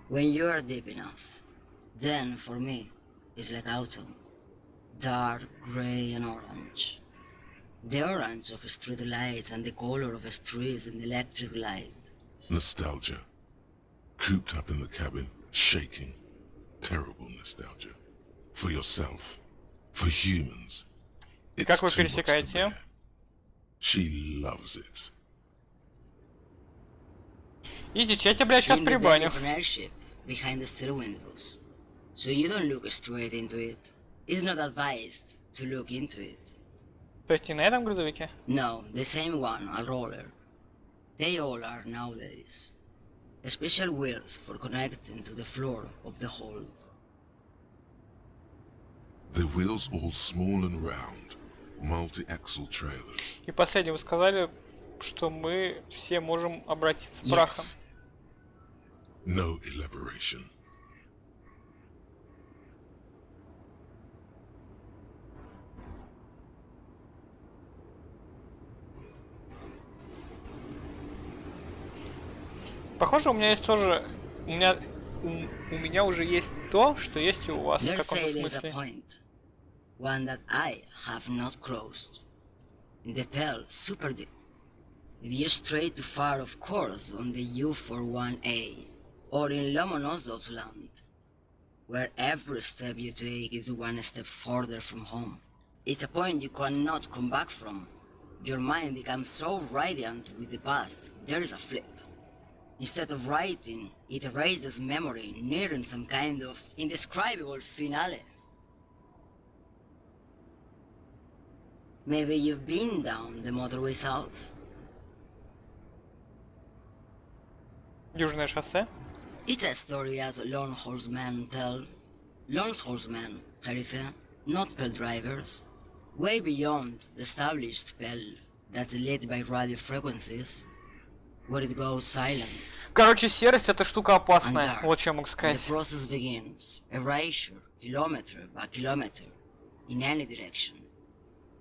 When you are deep enough. Then, for me, it's like autumn. Dark, grey and orange. The orange of street lights and the color of streets in the electric light. Nostalgia. Cooped up in the cabin, shaking. Terrible nostalgia. For yourself. For humans. It's Как вы too much to пересекаете? bear. She loves it. Идите, я тебя, блядь, сейчас In the belly прибаню. of an airship, behind the steel windows. So you don't look straight into it. It's not advised to look into it. То есть не на этом грузовике? No, the same one, a roller. They all are nowadays. Special wheels for connecting to the floor of the hold. The wheels all small and round. Multi-axle trailers. И последнее, вы сказали, что мы все можем обратиться прахом. Yes. No elaboration. Похоже, у меня есть тоже... У меня уже есть то, что есть и у вас в Let's каком-то say there's a смысле. point. One that I have not crossed. In the Pell, super deep. If you stray too far, of course, on the U41A, or in Lomonosov's land, where every step you take is one step further from home. It's a point you cannot come back from. Your mind becomes so radiant with the past, there is a flip. Instead of writing, it erases memory, nearing some kind of indescribable finale. Maybe you've been down the motorway south? Южное шоссе. It's a story as lone horsemen tell. Lone horsemen, Jerife, not Pell drivers. Way beyond the established Pell that's lit by radio frequencies, where it goes silent. Короче, серость это штука опасная. dark. Вот что я могу And сказать. the process begins. Erasure, kilometer by kilometer, in any direction.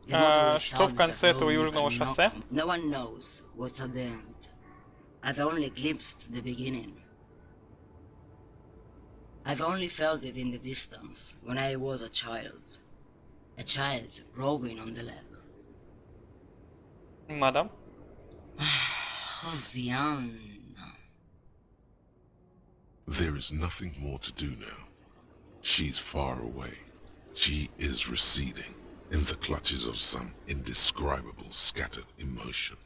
The motorway Что в sounds конце as этого though you южного can шоссе? knock 'em. No one knows what's at the end. I've only glimpsed the beginning. I've only felt it in the distance when I was a child. A child growing on the leg. Мадам? Hosianna. There is nothing more to do now. She's far away. She is receding in the clutches of some indescribable scattered emotion.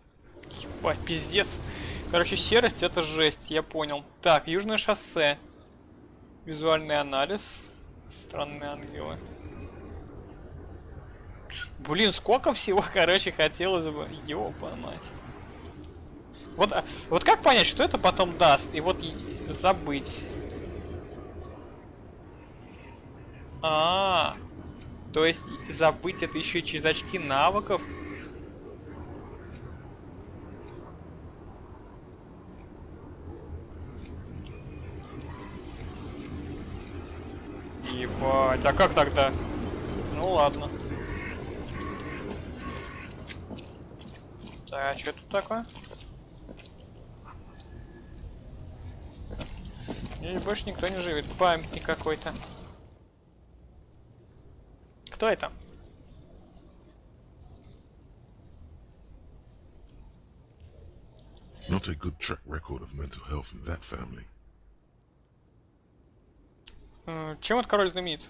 Ой, пиздец. Короче, серость это жесть, я понял. Так, южное шоссе. Визуальный анализ. Странные ангелы. Блин, сколько всего, короче, хотелось бы. Ёпа мать. Вот как понять, что это потом даст? И вот забыть. То есть забыть это еще и через очки навыков. Ебать, а как тогда? Ну ладно. Так, что тут такое? Здесь больше никто не живет. Памятник какой-то. Кто это? Not a good track record of mental health in that family. Чем вот король знаменит?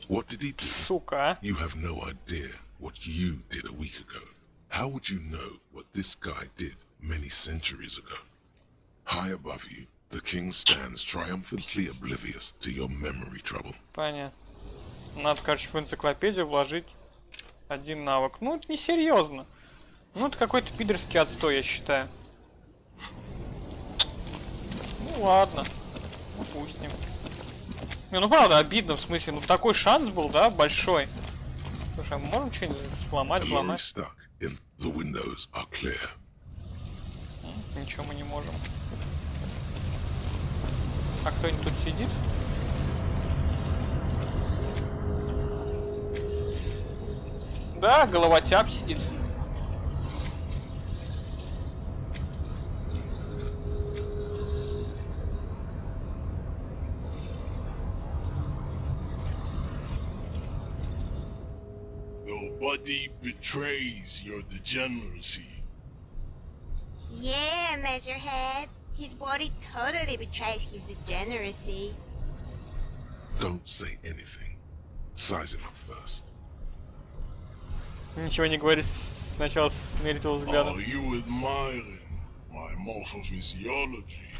What did he do? Сука. You have no idea what you did a week ago. How would you know what this guy did many centuries ago? High above you, the king stands triumphantly oblivious to your memory trouble. Понятно. Надо, короче, в энциклопедию вложить один навык. Ну, это несерьезно. Ну, это какой-то пидорский отстой, я считаю. Ну, ладно. Допустим. Не, ну, правда, обидно, в смысле, ну, такой шанс был, да, большой. Слушай, а мы можем что-нибудь сломать, взломать? Ничего мы не можем. А кто-нибудь тут сидит? Да, головотяп сидит. Nobody betrays your degeneracy. Yeah, Measurehead. His body totally betrays his degeneracy. Don't say anything. Size him up first. Ничего не говорит, сначала смерить его взглядом. Are you admiring my morphophysiology?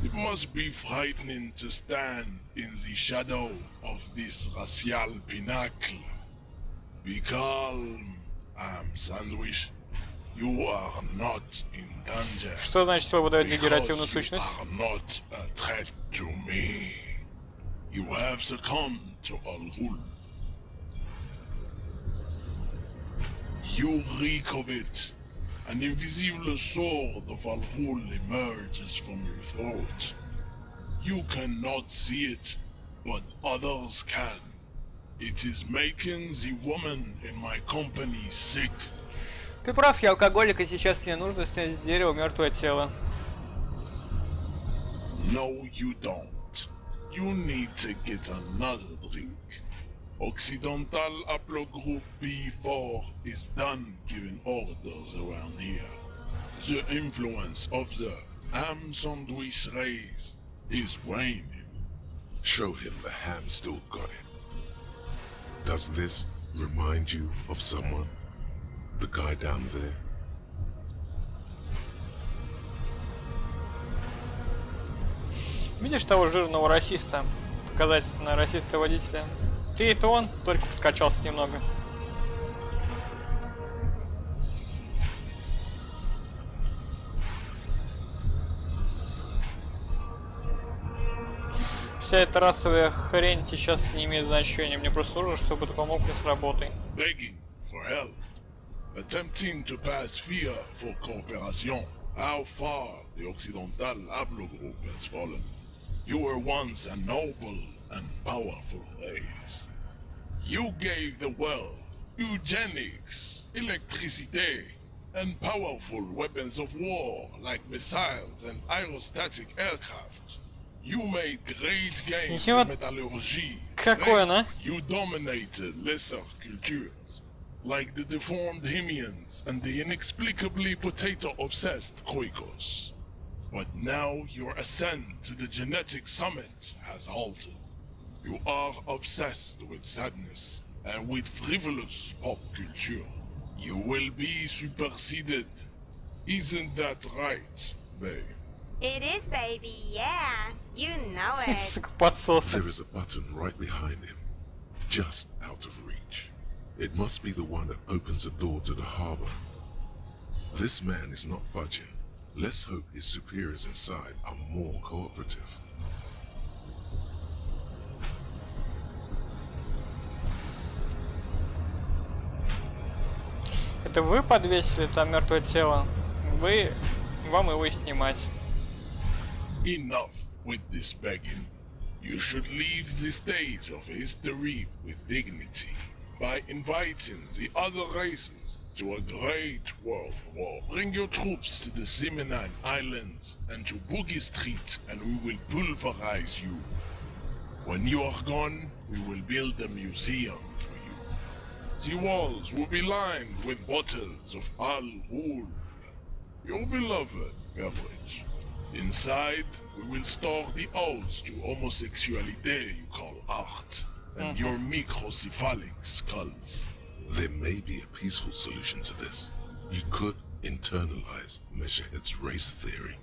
It must be frightening to stand in the shadow of this racial pinnacle. Be calm, Sandwich. You are not in danger. Что значит свобода дегенеративную сущность? You are not a threat to me. You have succumbed to Al-Ghul. You reek of it. An invisible sword of Al-Ghul emerges from your throat. You cannot see it, but others can. It is making the woman in my company sick. Ты прав, я алкоголик, и сейчас мне нужно снять с дерева мертвое тело. No, you don't. You need to get another drink. Occidental Haplogroup B4 is done giving orders around here. The influence of the ham sandwich race is waning. Show him the ham still got it. Does this remind you of someone? The guy down there? Видишь того жирного расиста? Показательно расистого водителя. Ты это он, только подкачался немного. Вся эта расовая хрень сейчас не имеет значения. Мне просто нужно, чтобы ты помог мне с работой. Begging for help. Attempting to pass fear for cooperation. How far the Occidental Haplogroup has fallen. You were once a noble and powerful race. You gave the world eugenics, electricity, and powerful weapons of war like missiles and aerostatic aircraft. You made great gains in metallurgy. You dominated lesser cultures, like the deformed Hemians and the inexplicably potato-obsessed Khoikos. But now your ascent to the genetic summit has halted. You are obsessed with sadness and with frivolous pop culture. You will be superseded. Isn't that right, babe? It is, baby, yeah. You know it. There is a button right behind him, just out of reach. It must be the one that opens the door to the harbor. This man is not budging. Let's hope his superiors inside are more cooperative. Это вы подвесили там мертвое тело? Вам его снимать. Enough with this begging. You should leave the stage of history with dignity by inviting the other races to a great world war. Bring your troops to the Seminine Islands and to Boogie Street and we will pulverize you. When you are gone, we will build a museum for you. The walls will be lined with bottles of Al Ghul, your beloved beverage. Inside, we will store the odes to homosexuality you call art, and your microcephalic skulls. There may be a peaceful solution to this. You could internalize Measurehead's race theory.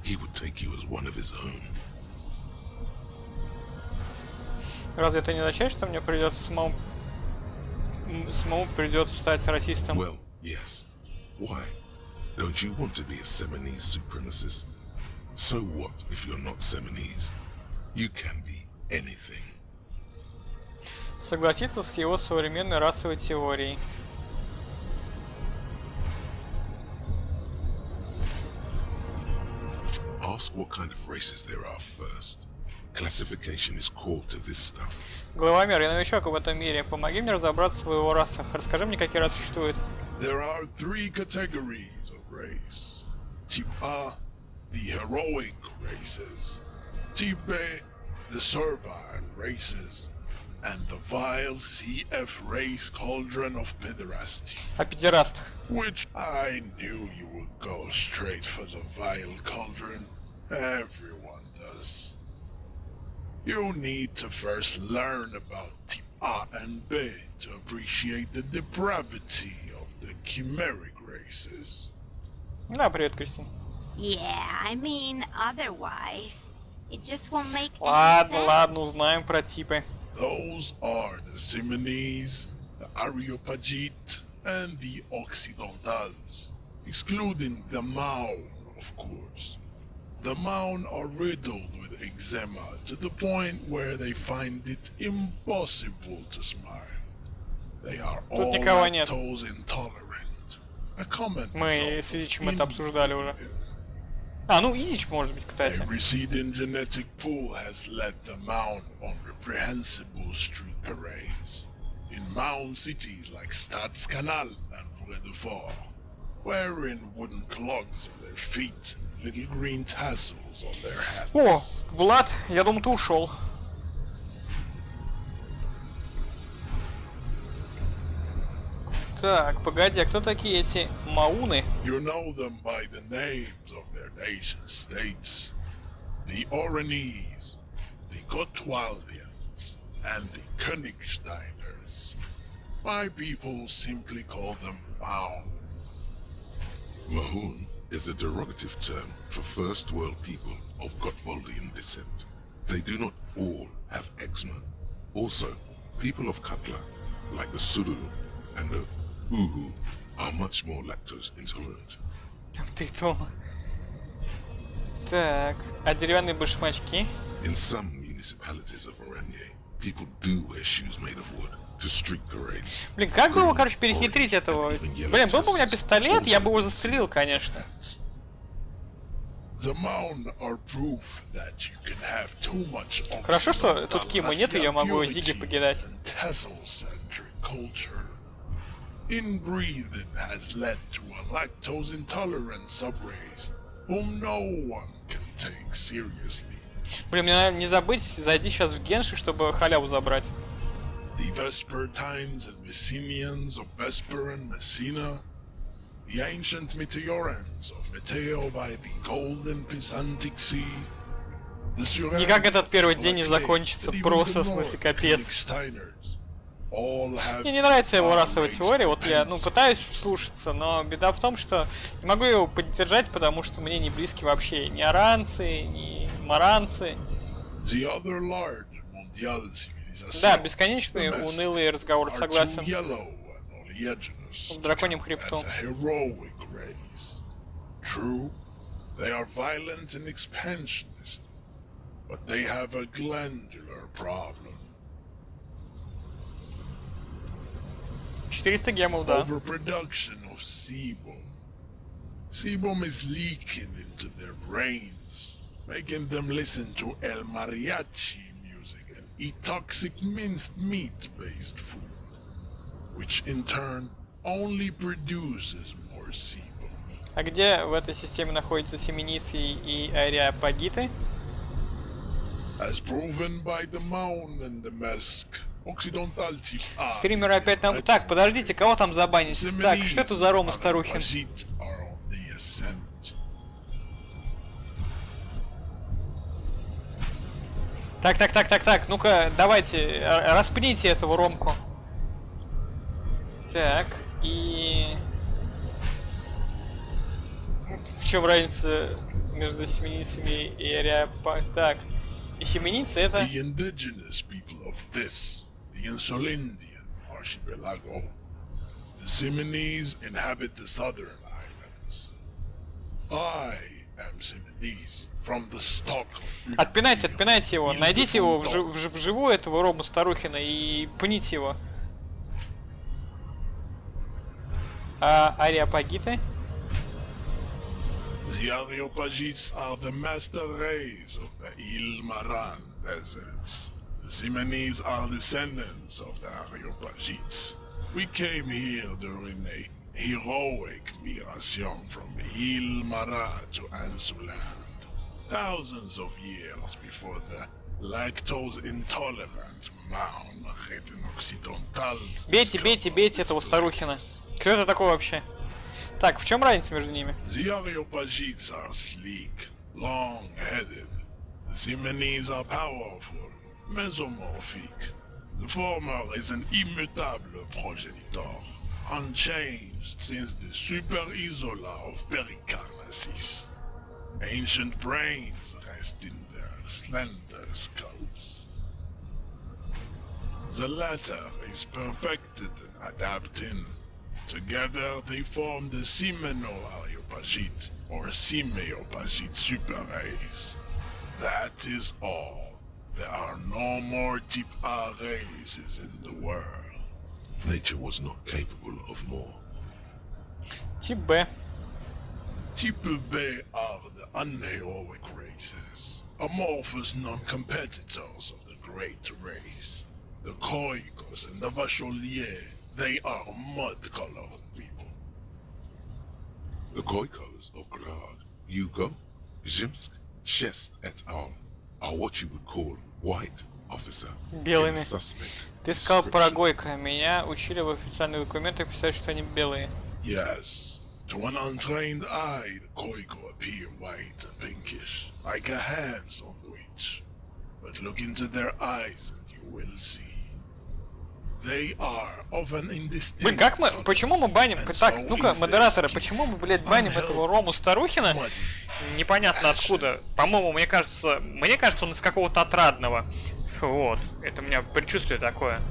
He would take you as one of his own. Разве это не означает, что мне придется самому придется стать расистом? Well, yes. Why? Don't you want to be a Seminese supremacist? So what if you're not Seminese? You can be anything. Согласиться с его современной расовой теорией. Ask what kind of races there are first. Classification is core to this stuff. Главомер, я новичок в этом мире. Помоги мне разобраться в его расах. Расскажи мне, какие расы существуют. There are three categories of race. Type A, the heroic races. Type B, the servile races. And the vile CF race cauldron of pederasty. А педераст? Which I knew you would go straight for the vile cauldron. Everyone does. You need to first learn about Type A and B to appreciate the depravity of the chimeric races. Да, привет, Кристин. Yeah, I mean, otherwise, it just won't make Ладно, any sense. ладно, узнаем про типы. Those are the Seminese, the Areopagite, and the Occidentals, excluding the Maun, of course. The Maun are riddled with eczema to the point where they find it impossible to smile. They are all lactose intolerant. A common Мы с Изичем это обсуждали уже. А, ну Изич может быть, кстати. A receding genetic pool has led the Maun on reprehensible street parades in Maun cities like Stadskanal and Vredefort, wearing wooden clogs on their feet and little green tassels on their hats. О, Влад, я думаю, ты ушел. Так, погоди, а кто такие эти мауны? You know them by the names of their nation states. The Oranese, the Gotwaldians, and the Königsteiners. My people simply call them Maun. Mahun is a derogative term for first world people of Gotwaldian descent. They do not all have eczema. Also, people of Katla, like the Suru and the Uhu, are much more lactose intolerant. Ты дома. Так, а деревянные башмачки? In some municipalities of Oranje, people do wear shoes made of wood to street parades. Блин, как бы его, короче, перехитрить, этого? Блин, был бы у меня пистолет, я бы его застрелил, конечно. Also, people of Katla, like the Suru and the Uhu, are much more lactose intolerant. Так, а деревянные башмачки? In some municipalities of Oranje, people do wear shoes made of wood to street parades. In some municipalities of Oranje, people do wear shoes made of wood to street parades. The mound are proof that you can have too much Хорошо, что тут Кима нет, и я могу Зиги покидать. Tassel-centric culture. Inbreeding has led to a lactose-intolerant subrace whom no one can take seriously. Блин, мне надо не забыть зайти сейчас в Генши, чтобы халяву забрать. The Vespertines and Messenians of Vesper and Messina, the ancient Meteorans of Meteo by the golden Pisantic Sea, Никак этот первый день не закончится, просто, в смысле, капец. Мне не нравится его расовая теория, вот я, пытаюсь вслушаться, но беда в том, что не могу его поддержать, потому что мне не близки вообще ни аранцы, ни маранцы. Да, бесконечный унылый разговор, согласен. С драконьим хребтом. True, they are violent and expansionist, but they have a glandular problem. 400 гемов, да. Overproduction of sebum. Sebum is leaking into their brains, making them listen to El Mariachi music and eat toxic minced meat-based food, which in turn only produces more sebum. А где в этой системе находятся семеницы и ареопагиты? As proven by the mound and the mask, occidental type A. Стример опять нам... Так, подождите, кого там забанить? Так, что это за Рома Старухин? Так, ну-ка, давайте, распните этого Ромку. Так, и... В чем разница между семеницами и ареопагитами? Так, и семеницы это... The indigenous people of this, the Insulindian archipelago. The Simonese inhabit the southern islands. I am Simonese from the stock of... Отпинайте его, найдите его вживую, этого Рому Старухина, и пните его. А ареопагиты? The Areopagites are the master race of the Ilmaran deserts. The Simonese are descendants of the Areopagites. We came here during a heroic migration from Ilmara to Ansuland, thousands of years before the lactose-intolerant mound written occidentals. Бейте этого Старухина. Кто это такой вообще? Так, в чем разница между ними? The Areopagites are sleek, long-headed. The Simonese are powerful, mesomorphic. The former is an immutable progenitor, unchanged since the Super Isola of Pericarnassus. Ancient brains rest in their slender skulls. The latter is perfected and adapting. Together they form the Simeno-Areopagite or Simeopagite super race. That is all. There are no more type A races in the world. Nature was not capable of more. Type B. Type B are the unheroic races, amorphous non-competitors of the great race. The Khoikos and the Vacholier. They are mud-colored people. The Khoikos of Grad, Yugo, Zhimsk, Shest et al. Are what you would call white, officer. Белыми. Ты сказал про Гойко. Меня учили в официальных документах писать, что они белые. Yes. To an untrained eye, the Khoiko appear white and pinkish, like a hand sandwich. But look into their eyes and you will see. They are of an indistinct... Блин, почему мы баним... Так, ну-ка, модераторы, почему мы, блядь, баним этого Рому Старухина? Непонятно откуда. По-моему, мне кажется, он из какого-то отрадного. Вот, это у меня предчувствие такое.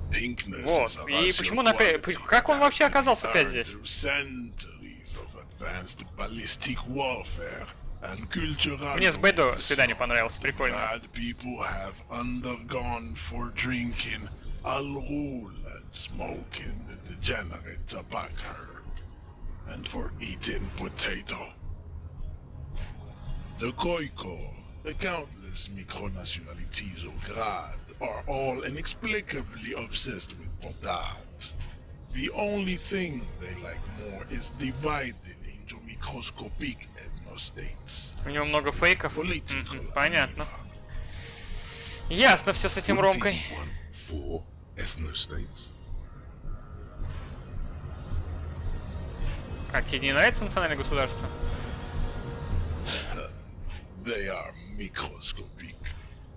Вот, и почему он опять... Как он вообще оказался опять здесь? Мне с Бэдо свидание понравилось, прикольно. The Koiko, the countless micronationalities of Grad, are all inexplicably obsessed with Potat. The only thing they like more is dividing into microscopic ethnostates. У него много фейков. Понятно. Ясно все с этим Ромкой. Four ethnostates. А тебе не нравится национальное государство? They are microscopic.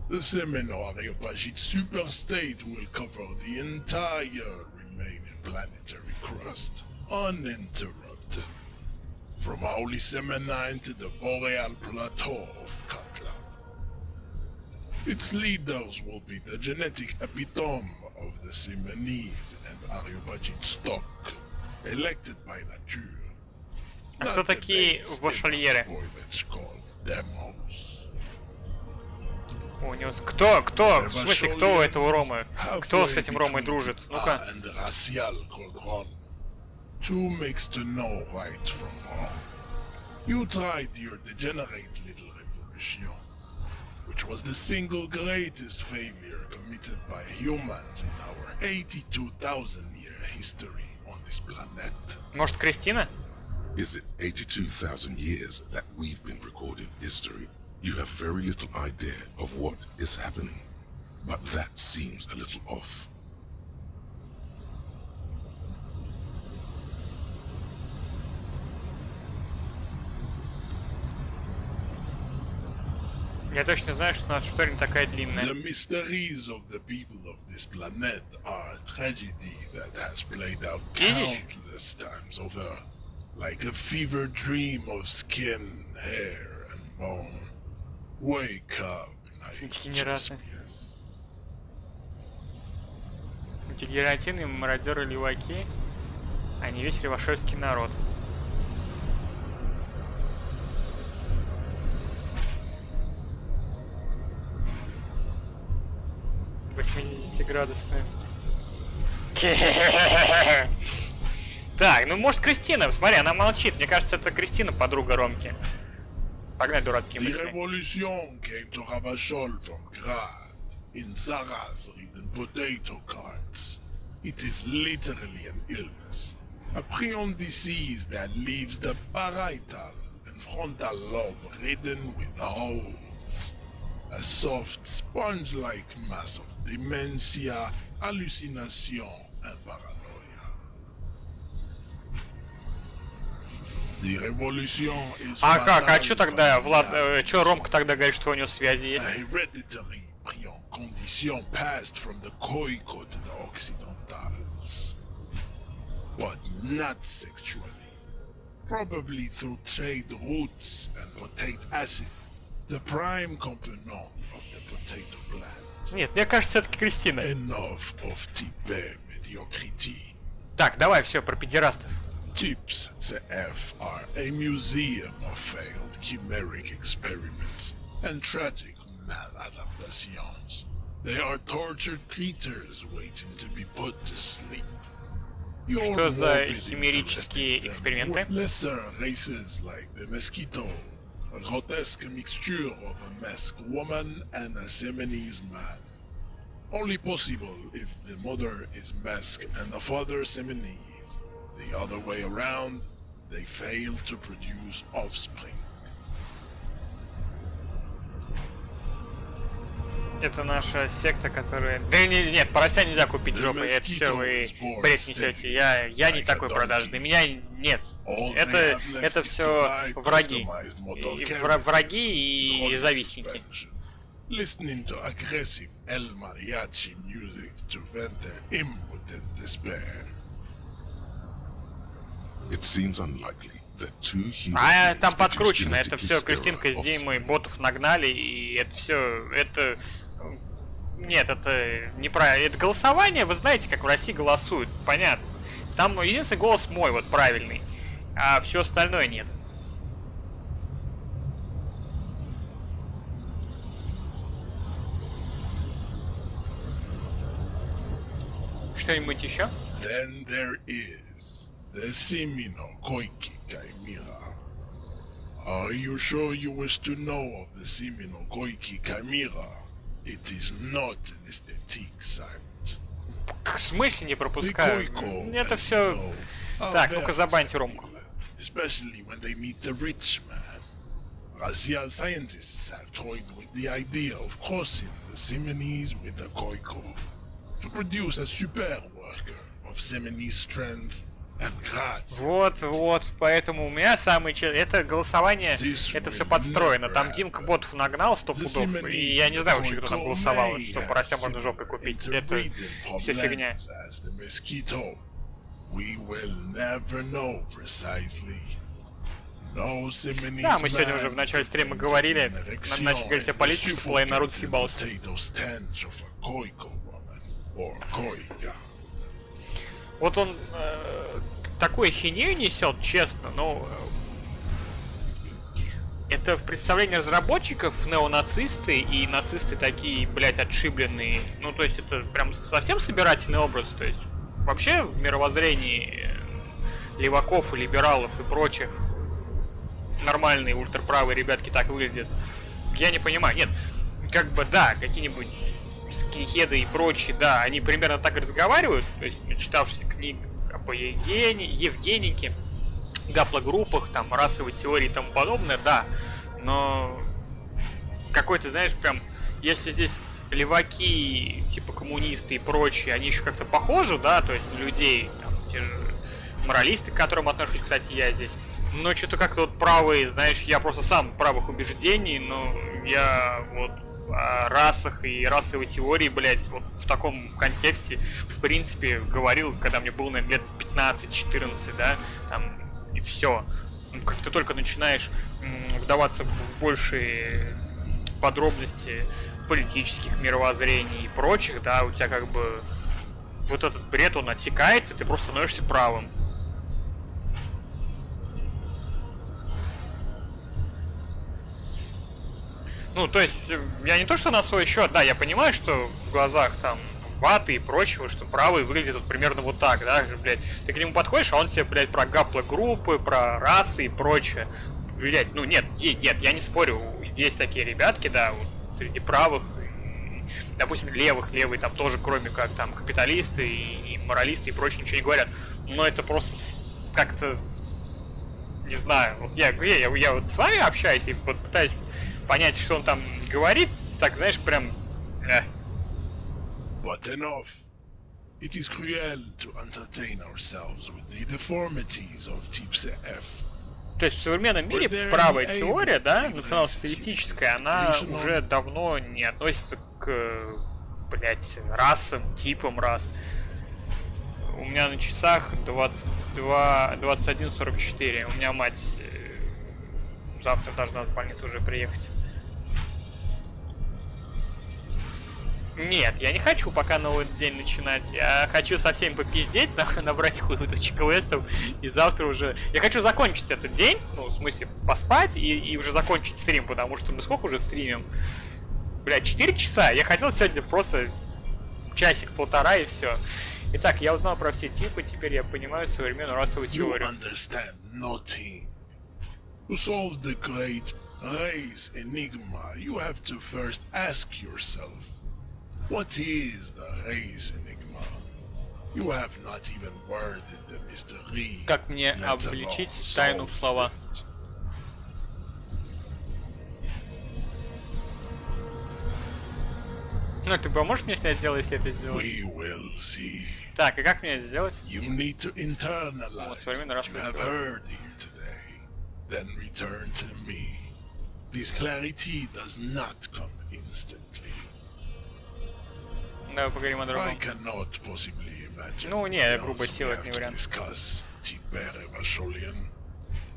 The seminal Areopagite superstate will cover the entire remaining planetary crust, uninterrupted. From Holy Semenine to the Boreal Plateau of Katla. Its leaders will be the genetic epitome of the Semenese and Areopagite stock, elected by nature. А кто такие вошальеры? У него... Кто? В смысле, кто у этого Ромы? Кто с этим Ромой дружит? Ну-ка. Two makes to know right from wrong. You tried your degenerate little revolution, which was the single greatest failure committed by humans in our 82,000-year history on this planet. Может, Кристина? Is it 82,000 years that we've been recording history? You have very little idea of what is happening, but that seems a little off. Я точно знаю, что наша история не такая длинная. The mysteries of the people of this planet are a tragedy that has played out countless times over, like a fever dream of skin, hair, and bone. Wake up, night. Дегенеративные мародеры леваки, а не весь ревашевский народ. Градусная. Так, ну может Кристина, смотри, она молчит. Мне кажется, это Кристина, подруга Ромки. Погнали дурацкие мысли. The revolution came to Ravachol from Grad in Zarath ridden potato carts. It is literally an illness, a prion disease that leaves the parietal and frontal lobe ridden with holes. A soft, sponge-like mass of dementia, hallucination, and paranoia. The revolution is а как? А чё тогда, Влад, чё Ромка тогда говорит, что у него связи есть? A hereditary prion condition passed from the Koiko to the Occidentals. But not sexually. Probably through trade routes and potate acid. The prime component of the potato plant. Нет, мне кажется, это Кристина. Enough of ТБ mediocrity. Так, давай все про педерастов. Tips CF are a museum of failed chimeric experiments and tragic maladaptations. They are tortured creatures waiting to be put to sleep. Что за химерические эксперименты? Lesser races like the mosquito. A grotesque mixture of a masked woman and a Semenese man. Only possible if the mother is masked and the father Semenese. The other way around, they fail to produce offspring. Это наша секта, которая... Да нет, порося нельзя купить жопой, это все вы бред несете. Я не такой продажный, меня нет. Это все враги. Враги и завистники. Listening to aggressive El Mariachi music to vent their impotent despair. It seems unlikely that two human А там подкручено, это все Кристинка с Димой ботов нагнали, и это все, это... Нет, это неправильно. Это голосование, вы знаете, как в России голосуют, понятно. Там единственный голос мой, вот правильный, а все остальное нет. Что-нибудь еще? Then there is the Semino Koiki Chimera, Are you sure you wish to know of the Simino Koiki Chimera? It is not an aesthetic sight. В смысле не пропускаю? Это все... Так, ну-ка забаньте Ромку. Especially when they meet the rich man. Racial scientists have toyed with the idea of crossing the Simonese with the Koiko to produce a super worker of Simonese strength and grace. Вот, поэтому у меня самый... Это голосование, это все подстроено. Там Динк ботов нагнал 100 пудов, и я не знаю вообще, кто там голосовал, что порося можно жопой купить. Это все фигня. Да, мы сегодня уже в начале стрима говорили, начали говорить о политике, что половина народа съебался. Вот он такую хинею несет, честно, но это в представлении разработчиков неонацисты и нацисты такие, блять, отшибленные. Ну, то есть это прям совсем собирательный образ, то есть вообще в мировоззрении леваков и либералов и прочих нормальные ультраправые ребятки так выглядят. Я не понимаю, нет, как бы да, какие-нибудь скинхеды и прочие, да, они примерно так и разговаривают, то есть начитавшись книг по Евгенике, гаплогруппах, там, расовой теории и тому подобное, да, но какой-то, знаешь, прям, если здесь леваки, типа коммунисты и прочие, они еще как-то похожи, да, то есть на людей, там, те же моралисты, к которым отношусь, кстати, я здесь, но что-то как-то вот правые, знаешь, я просто сам правых убеждений, но я вот о расах и расовой теории, блядь, вот в таком контексте, в принципе, говорил, когда мне было, наверное, лет 15-14, да, там, и все. Как ты только начинаешь вдаваться в большие подробности политических мировоззрений и прочих, да, у тебя как бы вот этот бред, он отсекается, ты просто становишься правым. Ну, то есть, я не то, что на свой счет, да, я понимаю, что в глазах там ваты и прочего, что правый выглядит вот примерно вот так, да, блядь, ты к нему подходишь, а он тебе, блядь, про гаплогруппы, про расы и прочее, блядь, ну нет, я не спорю, есть такие ребятки, да, вот, среди правых, и, допустим, левые там тоже, кроме как там капиталисты и моралисты и прочее, ничего не говорят, но это просто как-то, не знаю, вот я вот с вами общаюсь и вот пытаюсь понять, что он там говорит, так, знаешь, прям... But enough. It is cruel to entertain ourselves with the deformities of Type F. То есть в современном мире правая теория, да, национал-социалистическая, она уже давно не относится к, блять, расам, типам рас. У меня на часах 21:44. У меня мать завтра должна в больницу уже приехать. Нет, я не хочу пока новый день начинать. Я хочу со всеми попиздеть, набрать кучу квестов, и завтра уже... Я хочу закончить этот день, ну, в смысле, поспать и уже закончить стрим, потому что мы сколько уже стримим? Блядь, 4 часа? Я хотел сегодня просто часик-полтора и все. Итак, я узнал про все типы, теперь я понимаю современную расовую теорию. To solve the great race enigma, you have to first ask yourself, what is the race enigma? You have not even worded the mystery. Как мне обличить тайну в слова? Ну, ты поможешь мне снять дело, если это сделать? We will see. Так, и как мне это сделать? You need to internalize what you have heard here today, then return to me. This clarity does not come instantly. Давай поговорим о другом. I cannot possibly imagine. Ну, не, грубо сила, это не вариант.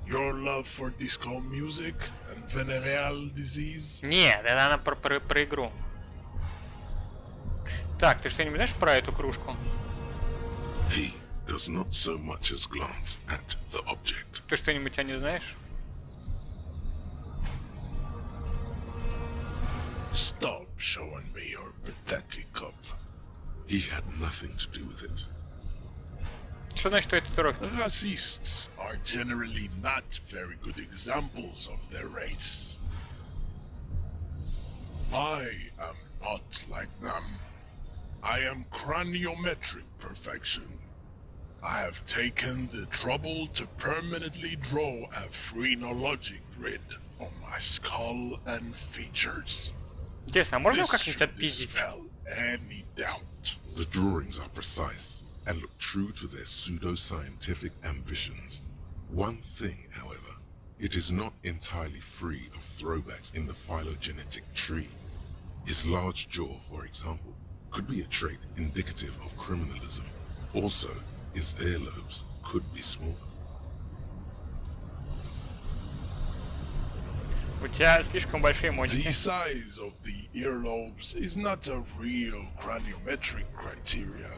Your love for disco music and venereal disease? Нет, это она про игру. Так, ты что-нибудь знаешь про эту кружку? He does not so much as glance at the object. Ты что-нибудь о ней знаешь? Stop showing me your pathetic cup. He had nothing to do with it. Что значит, что это татуировки? Racists are generally not very good examples of their race. I am not like them. I am craniometric perfection. I have taken the trouble to permanently draw a phrenologic grid on my skull and features. Интересно, а можно его This как-нибудь should отпиздить? dispel any doubt. The drawings are precise and look true to their pseudo-scientific ambitions. One thing, however, it is not entirely free of throwbacks in the phylogenetic tree. His large jaw, for example, could be a trait indicative of criminalism. Also, his earlobes could be small. У тебя слишком большие The модики. size of the earlobes is not a real craniometric criteria.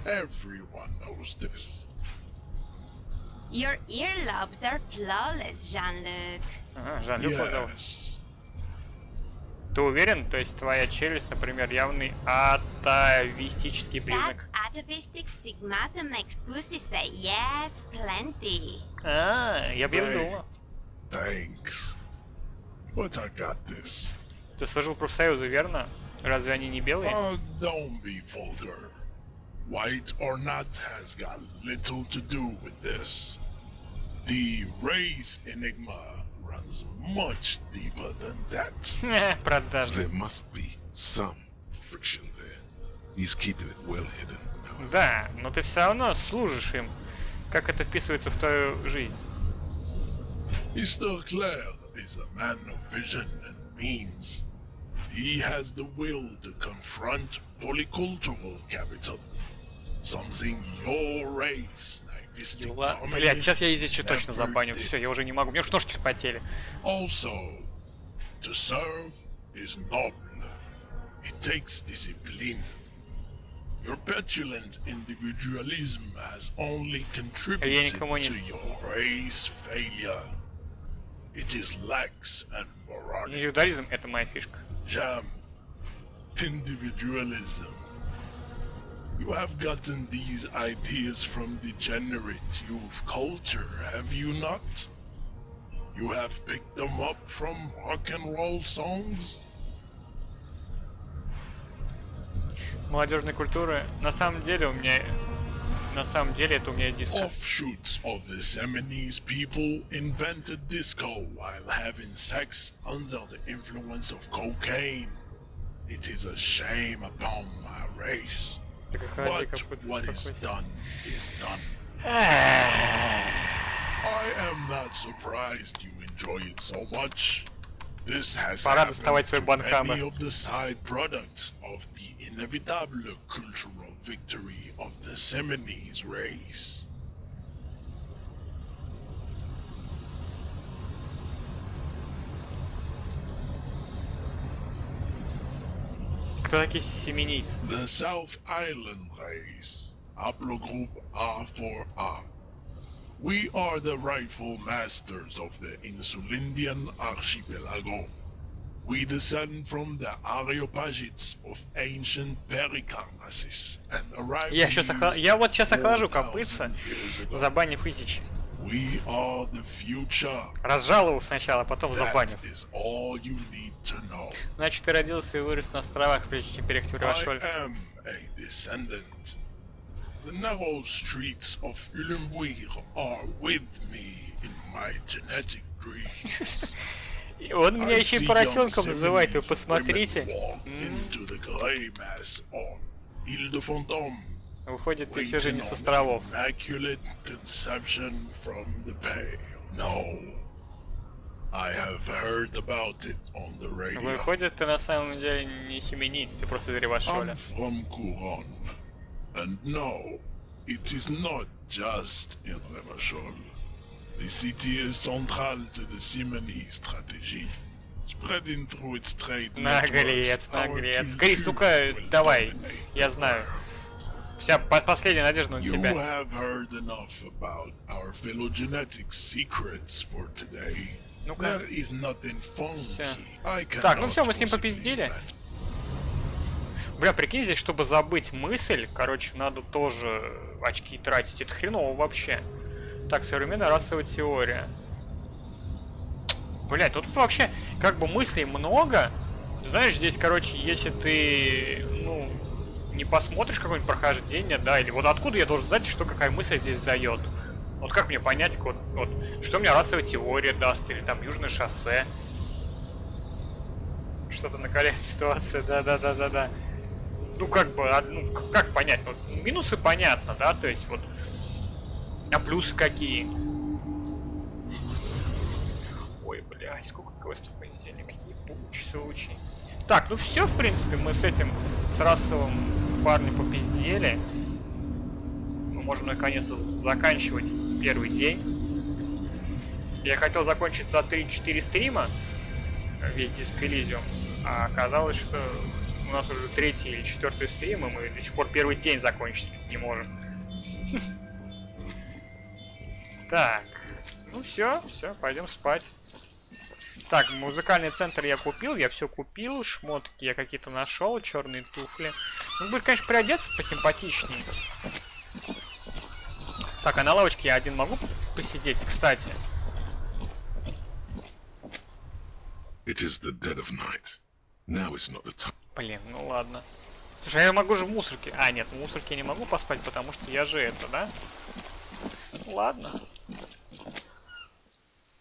Everyone knows this. Your earlobes are flawless, Jean-Luc. Ага, Жан-Люк поздал. Yes. Ты уверен? То есть твоя челюсть, например, явный атовистический That признак? atavistic stigmata makes pussy say yes, plenty. А, я бы думал. Thanks. But I got this. Ты служил профсоюзу, верно? Разве они не белые? Don't be vulgar. White or not has got little to do with this. The race enigma runs much deeper than that. Продажа. There must be some friction there. He's keeping it well hidden. Да, но ты все равно служишь им. Как это вписывается в твою жизнь? Mr. Clare is a man of vision and means. He has the will to confront polycultural capital. Something your race, naivistic Блять, сейчас я communists здесь точно never забаню. did. Все, я уже не могу. Мне уж ножки вспотели. Also, to serve is noble. It takes discipline. Your petulant individualism has only contributed to your race failure. It is lax and moronic. Индивидуализм — это моя фишка. Jam. Individualism. You have gotten these ideas from degenerate youth culture, have you not? You have picked them up from rock and roll songs? Молодежной культуры. На самом деле это у меня диск. Offshoots of the Seminoles people invented disco while having sex under the influence of cocaine. It is a shame upon my race. But what is done is done. I am not surprised you enjoy it so much. This has happened to many of the side products of the inevitable cultural victory of the Seminoles race. Кто такие семенийцы? The South Island race, haplogroup A4A. We are the rightful masters of the Insulindian archipelago. We descend from the Areopagites of ancient Pericarnassus and arrived Я вот сейчас охлажу копытца, забанив Изича. We are the future. Разжаловал сначала, потом забанив. That is all you need to know. Значит, ты родился и вырос на островах, прежде чем переехать в Ривашоль. I am a descendant. The narrow streets of Ulembuir are with me in my genetic dreams. Он меня еще и поросенком называет, вы посмотрите. Into the grey mass on Ile de Fantôme. Выходит, ты все же не с островов. Immaculate conception from the bay. No. I have heard about it on the radio. Выходит, ты на самом деле не семениец, ты просто из Ривашоля. I'm from Couronne. And no, it is not just in Revachol. The city is central to the Simony strategy. Spreading through its trade Наглец, наглец. Крис, ну-ка, давай, я знаю. Вся последняя надежда на тебя. You have heard enough about our phylogenetic secrets for today. Ну-ка. There is nothing funky. I Так, ну cannot все, мы с ним попиздили. Бля, прикинь, здесь, чтобы забыть мысль, короче, надо тоже очки тратить. Это хреново вообще. Так, современная расовая теория. Блядь, тут вообще как бы мыслей много. Знаешь, здесь, короче, если ты, ну, не посмотришь какое-нибудь прохождение, да, или вот откуда я должен знать, что какая мысль здесь дает. Вот как мне понять, вот, что мне расовая теория даст, или там Южное шоссе. Что-то накаляет ситуация, да. Ну, как бы, ну, как понять? Вот, минусы понятно, да, то есть вот. А плюсы какие? Ой, блядь, сколько квестов в понедельник, ебучий случай. Так, ну все, в принципе, мы с этим, с расовым парнем попиздели. Мы можем наконец-то заканчивать первый день. Я хотел закончить за 3-4 стрима весь диск Elysium, а оказалось, что у нас уже 3-й или 4-й стрим, и мы до сих пор первый день закончить не можем. Так, ну все, пойдем спать. Так, музыкальный центр я купил, я все купил, шмотки я какие-то нашел, черные туфли. Ну, будет, конечно, приодеться посимпатичнее. Так, а на лавочке я один могу посидеть, кстати? It is the dead of night. Now is not the time. Блин, ну ладно. Слушай, а я могу же в мусорке. А, нет, в мусорке я не могу поспать, потому что я же это, да? Ладно.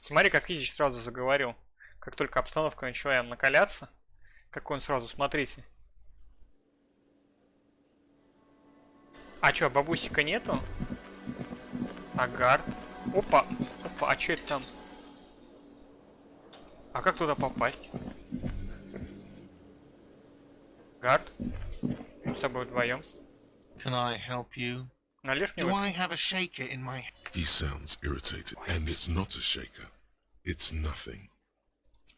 Смотри, как Изи сразу заговорил. Как только обстановка начала накаляться. Как он сразу, смотрите. А чё, бабусика нету? Агар. Опа, а чё это там? А как туда попасть? Гард, мы с тобой вдвоем. Can I help you? Належь мне. Do I have a shaker in my... He sounds irritated, and it's not a shaker. It's nothing.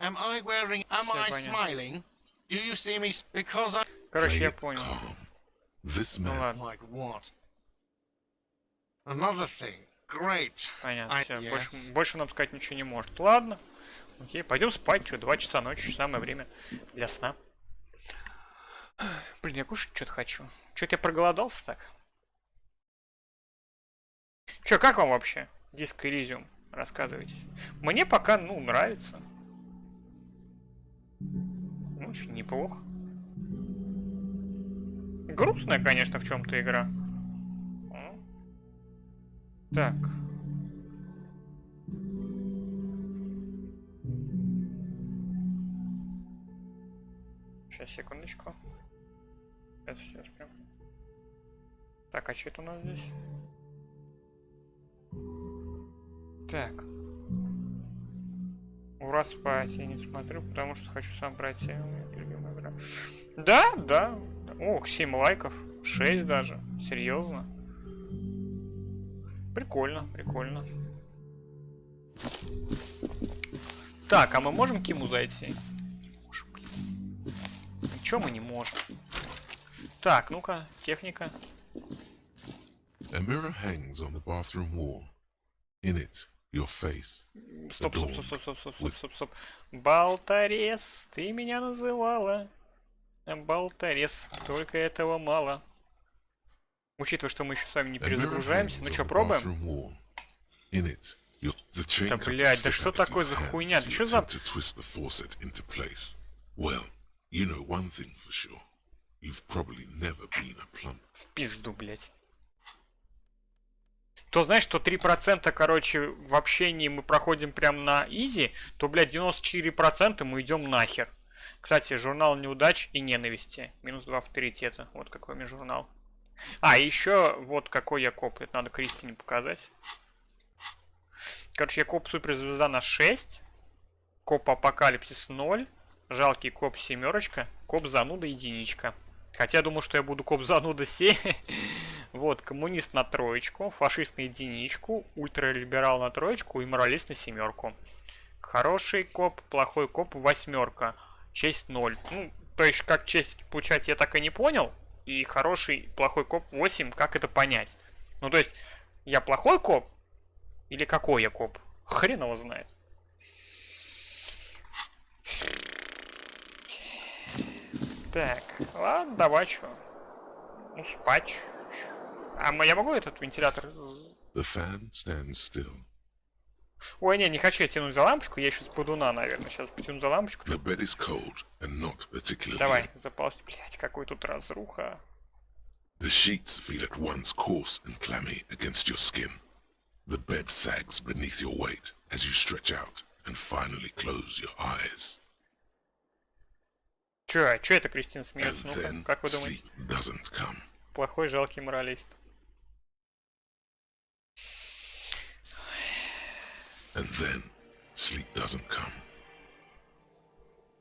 Am I wearing... Am I smiling? Do you see me... Because I... Короче, я понял. This man... Like what? Another thing. Great. Понятно, все. Больше нам сказать ничего не может. Ладно. Окей, пойдем спать. Что, 2 часа ночи, самое время для сна. Блин, я кушать что-то хочу. Что-то я проголодался так. Че, как вам вообще диск Elysium? Рассказывайте. Мне пока, ну, нравится. Ну, очень неплохо. Грустная, конечно, в чем-то игра. Так. Сейчас, секундочку. Сейчас прям. Так, а что это у нас здесь? Так. Ура, спать я не смотрю, потому что хочу сам пройти. Любимая игра. Да. Ох, 7 лайков. 6 даже. Серьезно. Прикольно. Так, а мы можем к Киму зайти? Ничего мы не можем. Так, ну-ка, техника. A mirror hangs on the bathroom wall. In it, your face. Стоп. Болторез, ты меня называла. Болторез, только этого мало. Учитывая, что мы еще с вами не перезагружаемся. Ну что, пробуем? Да, блядь, да что такое за хуйня? Да что за... В пизду, блядь. То знаешь, что 3%, короче, в общении мы проходим прям на изи, то, блядь, 94% мы идем нахер. Кстати, журнал неудач и ненависти. -2 авторитета. Вот какой у меня журнал. А, еще вот какой я коп. Это надо Кристине показать. Короче, я коп суперзвезда на 6. Коп апокалипсис 0. Жалкий коп 7. Коп зануда 1. Хотя я думаю, что я буду коп зануда 7. Вот, коммунист на 3. Фашист на 1. Ультралиберал на 3. И моралист на 7. Хороший коп, плохой коп 8. Честь 0. Ну, то есть, как честь получать, я так и не понял. И хороший, плохой коп 8, как это понять? Ну, то есть, я плохой коп? Или какой я коп? Хрен его знает. Так, ладно, давай чё. Ну, спать. А я могу этот вентилятор... The fan stands still. Ой, не хочу я тянуть за лампочку, я сейчас подуна, наверное. Сейчас потяну за лампочку. The bed is cold and not particularly. Давай, заползти. Блять, какой тут разруха. The sheets feel at once coarse and clammy against your skin. The bed sags beneath your weight as you stretch out and finally close your eyes. Чё это Кристина смеется? And then Ну, как вы думаете? sleep doesn't come. Плохой, жалкий моралист. And then sleep doesn't come.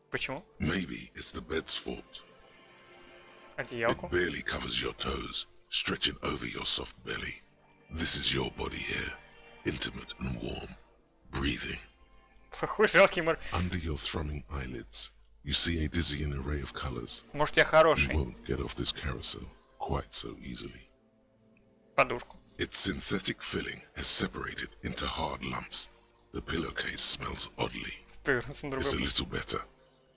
Почему? Maybe it's the bed's fault. Одеялку. It barely covers your toes, stretching over your soft belly. This is your body here, intimate and warm, breathing. Плохой, жалкий Under your thrumming eyelids, you see a dizzying array of colors. Может, я хороший. You won't get off this carousel quite so easily. Подушку. Its synthetic filling has separated into hard lumps. The pillowcase smells oddly. It's a little better.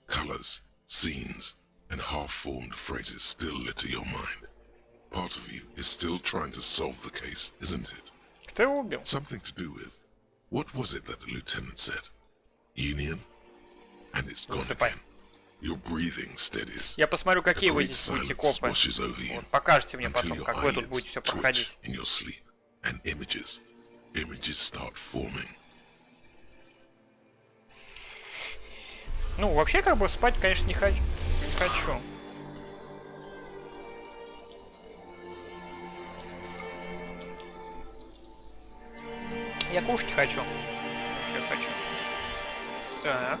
Colors, scenes, and half-formed phrases still litter your mind. Part of you is still trying to solve the case, isn't it? Кто его убил? Something to do with... What was it that the lieutenant said? Union? And it's gone again. Your breathing steadies. Я посмотрю, какие вы здесь будете копы. Вот, покажете мне потом, как вы тут будете все проходить. In your sleep, and images start forming. Ну, вообще, как бы, спать, конечно, не хочу. Я кушать хочу. Что хочу? Так.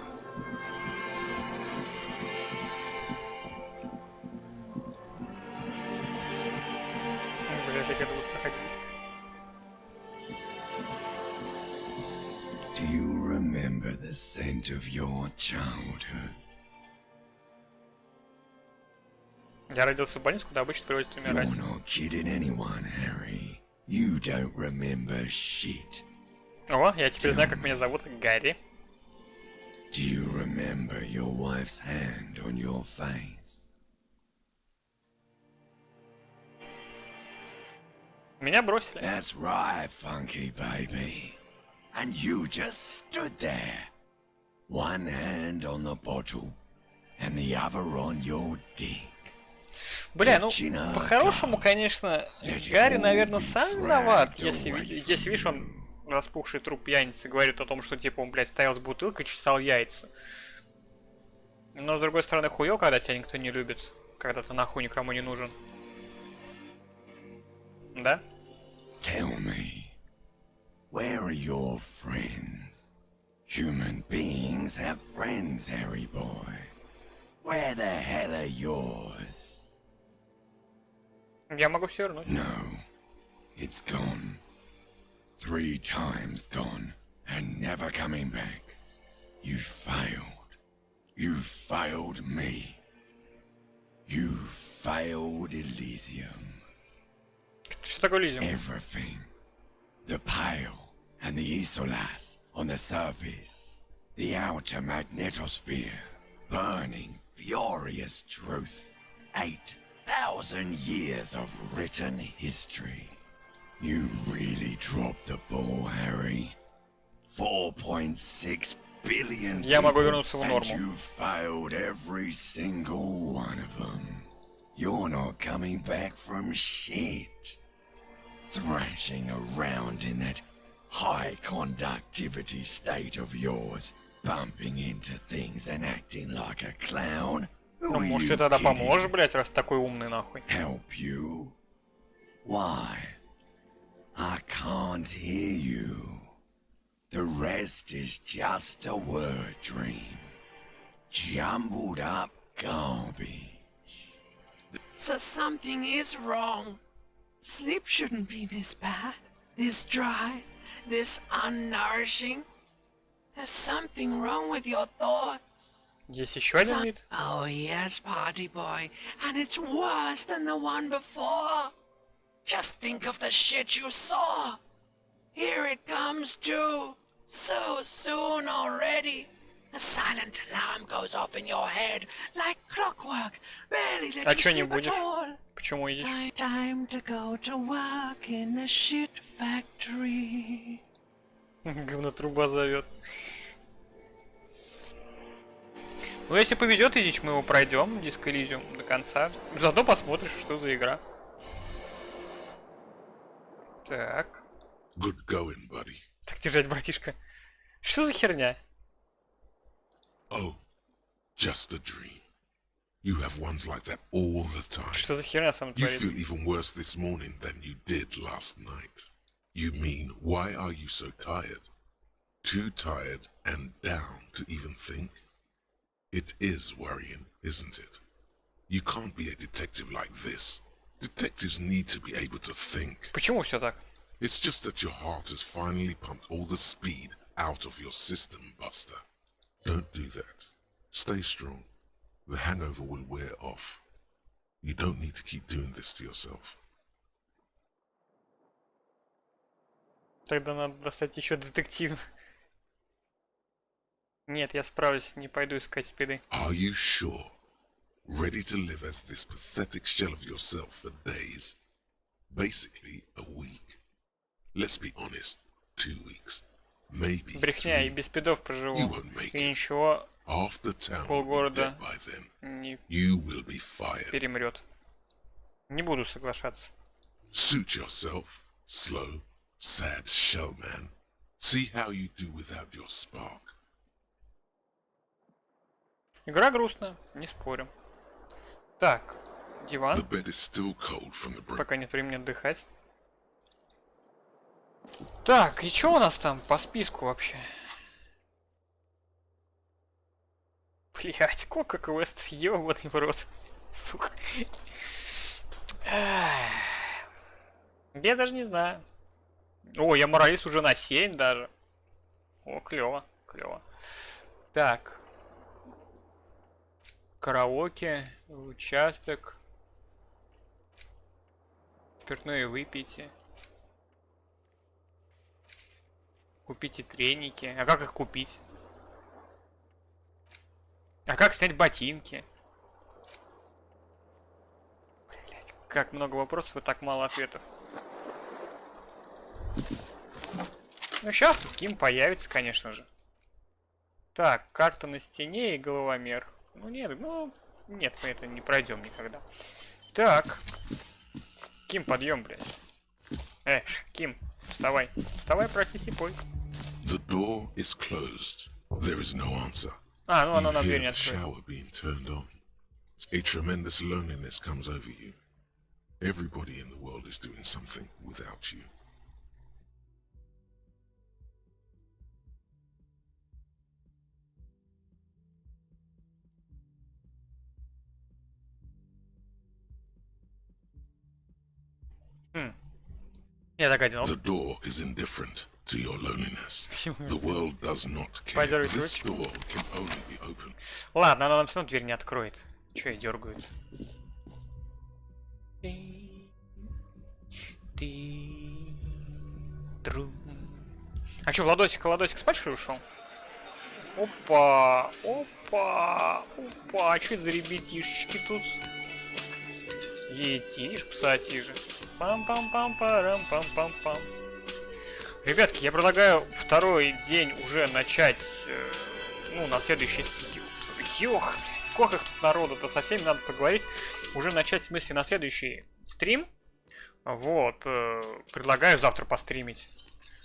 Блин, я буду проходить. Do you remember the scent of your childhood? Я родился в больнице, куда обычно приводят умирать. You're not kidding anyone, Harry. You don't remember shit. О, я теперь знаю, как меня зовут. Гарри. Do you remember your wife's hand on your face? Меня бросили. That's right, funky baby. And you just stood there. One hand on the bottle, and the other on your dick. Бля, ну, по-хорошему, конечно, Гарри, наверное, сам виноват, если видишь, он распухший труп пьяницы говорит о том, что, типа, он, блядь, стоял с бутылкой, чесал яйца. Но, с другой стороны, хуё, когда тебя никто не любит, когда ты нахуй никому не нужен. Да? Tell me, where are your friends? Human beings have friends, Harry boy. Where the hell are yours? Я могу все вернуть. No, it's gone. 3 times gone, and never coming back. You failed. You failed me. You failed Elysium. Что такое Elysium? Everything. The pale and the isolas on the surface. The outer magnetosphere. Burning, furious truth. 8,000 years of written history. You really dropped the ball, Harry. 4.6 billion Я могу people, вернуться в and норму. you failed every single one of them. You're not coming back from shit. Thrashing around in that high conductivity state of yours, bumping into things and acting like a clown. Ну, может, ты тогда поможешь, блядь, раз такой умный, нахуй. Help you? Why? I can't hear you. The rest is just a word dream. Jumbled up garbage. So something is wrong. Sleep shouldn't be this bad, this dry, this unnourishing. There's something wrong with your thoughts. Есть еще один вид? Oh yes, party boy, and it's worse than the one before. Just think of the shit you saw. Here it comes too, so soon already. A silent alarm goes off in your head like clockwork. Barely let А you чё не sleep at будешь? all. Почему идешь? Time to go to work in the shit factory. Говнотруба зовет. Ну, если повезет, Идич, мы его пройдем, диск Elysium, до конца. Заодно посмотришь, что за игра. Так. Good going, buddy. Так держать, братишка. Что за херня? Oh, just a dream. You have ones like that all the time. Что за херня со мной You творится? feel even worse this morning than you did last night. You mean, why are you so tired? Too tired and down to even think? It is worrying, isn't it? You can't be a detective like this. Detectives need to be able to think. Почему все так? It's just that your heart has finally pumped all the speed out of your system, Buster. Don't do that. Stay strong. The hangover will wear off. You don't need to keep doing this to yourself. Тогда надо достать еще детектив. Нет, я справлюсь, не пойду искать спиды. Are you sure? Ready to live as this pathetic shell of yourself for days? Basically, a week. Let's be honest, 2 weeks. Maybe Брехня, и 3. без спидов проживу. You won't make И it. ничего, Half the town will be полгорода dead by then. не You will be fired. перемрет. Не буду соглашаться. Suit yourself, slow, sad shell man. See how you do without your spark. Игра грустная, не спорим. Так, диван. The bed is still cold from the break. Пока нет времени отдыхать. Так, и что у нас там по списку вообще? Блять, сколько квестов, ёбаный в рот. Сука. Я даже не знаю. О, я моралист уже на 7 даже. О, клево, клево. Так. Караоке, участок. Спиртное выпейте. Купите треники. А как их купить? А как снять ботинки? Блять, как много вопросов и так мало ответов. Ну сейчас тут Ким появится, конечно же. Так, карта на стене и головомер. Ну нет, мы это не пройдем никогда. Так. Ким, подъем, блядь. Ким, вставай. Вставай, прости, сипой. The door is closed. There is no answer. А, ну оно You нам дверь hear не the откроет. shower being turned on. A tremendous loneliness comes over you. Everybody in the world is doing something without you. Я так одинок. The door is indifferent to your loneliness. The world does not care. Подергай This ручку. door can only be opened. Ладно, она нам все равно дверь не откроет. Че я дергают? А что, Владосик спать что ли ушел? Опа, опа, опа, а что это за ребятишечки тут? Етишь, псатижи. Пам-пам-пам-парам-пам-пам-пам. Ребятки, я предлагаю второй день уже начать, ну, на следующий... Ёх, блядь, сколько их тут народу-то, со всеми надо поговорить. Уже начать, в смысле, на следующий стрим. Вот, предлагаю завтра постримить.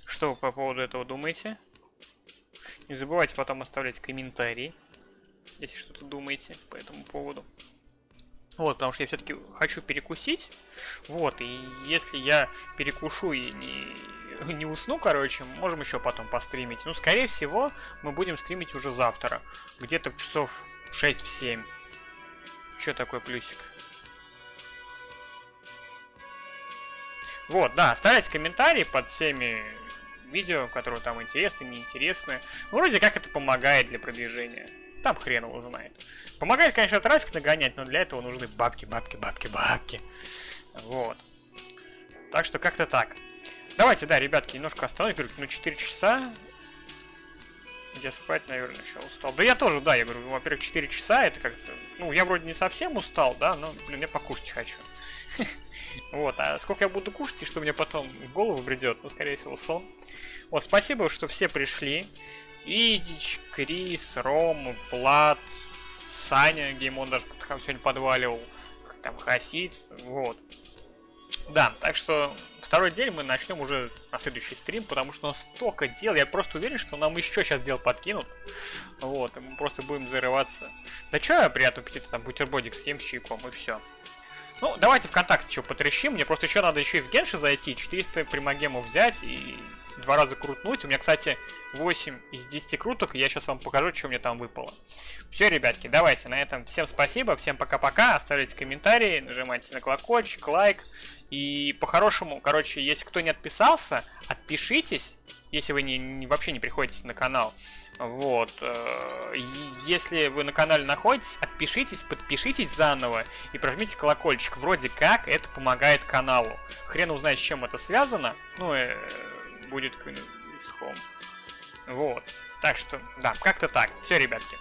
Что вы по поводу этого думаете? Не забывайте потом оставлять комментарии, если что-то думаете по этому поводу. Вот, потому что я все-таки хочу перекусить. Вот, и если я перекушу и не усну, короче, можем еще потом постримить. Ну, скорее всего, мы будем стримить уже завтра. Где-то часов в 6-7. Че такой плюсик? Вот, да, оставляйте комментарии под всеми видео, которые там интересны, неинтересны. Ну, вроде как это помогает для продвижения. Там хрен его знает. Помогает, конечно, трафик нагонять, но для этого нужны бабки. Вот. Так что как-то так. Давайте, да, ребятки, немножко остановим. Ну, 4 часа. Я спать, наверное, еще устал. Да я тоже, да, я говорю, во-первых, 4 часа, это как-то... Ну, я вроде не совсем устал, да, но, блин, я покушать хочу. Вот, а сколько я буду кушать, и что мне потом в голову бредет, ну, скорее всего, сон. Вот, спасибо, что все пришли. Изич, Крис, Ром, Влад, Саня, Геймон даже сегодня подваливал, там, Хасид, вот. Да, так что второй день мы начнем уже на следующий стрим, потому что у нас столько дел, я просто уверен, что нам еще сейчас дел подкинут. Вот, и мы просто будем зарываться. Да чё, приятного аппетита, там, бутербродик съем с чайком, и все. Ну, давайте ВКонтакте что потрещим. Мне просто еще надо еще из Генши зайти, 400 примагемов взять и 2 раза крутнуть. У меня, кстати, 8 из 10 круток, и я сейчас вам покажу, что мне там выпало. Все, ребятки, давайте на этом. Всем спасибо, всем пока-пока. Оставляйте комментарии, нажимайте на колокольчик, лайк. И по-хорошему, короче, если кто не отписался, отпишитесь, если вы вообще не приходите на канал. Вот, если вы на канале находитесь, отпишитесь, подпишитесь заново и прожмите колокольчик. Вроде как это помогает каналу. Хрен узнает, с чем это связано. Ну, будет исхом. Вот, так что, да, как-то так. Все, ребятки,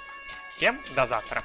всем до завтра.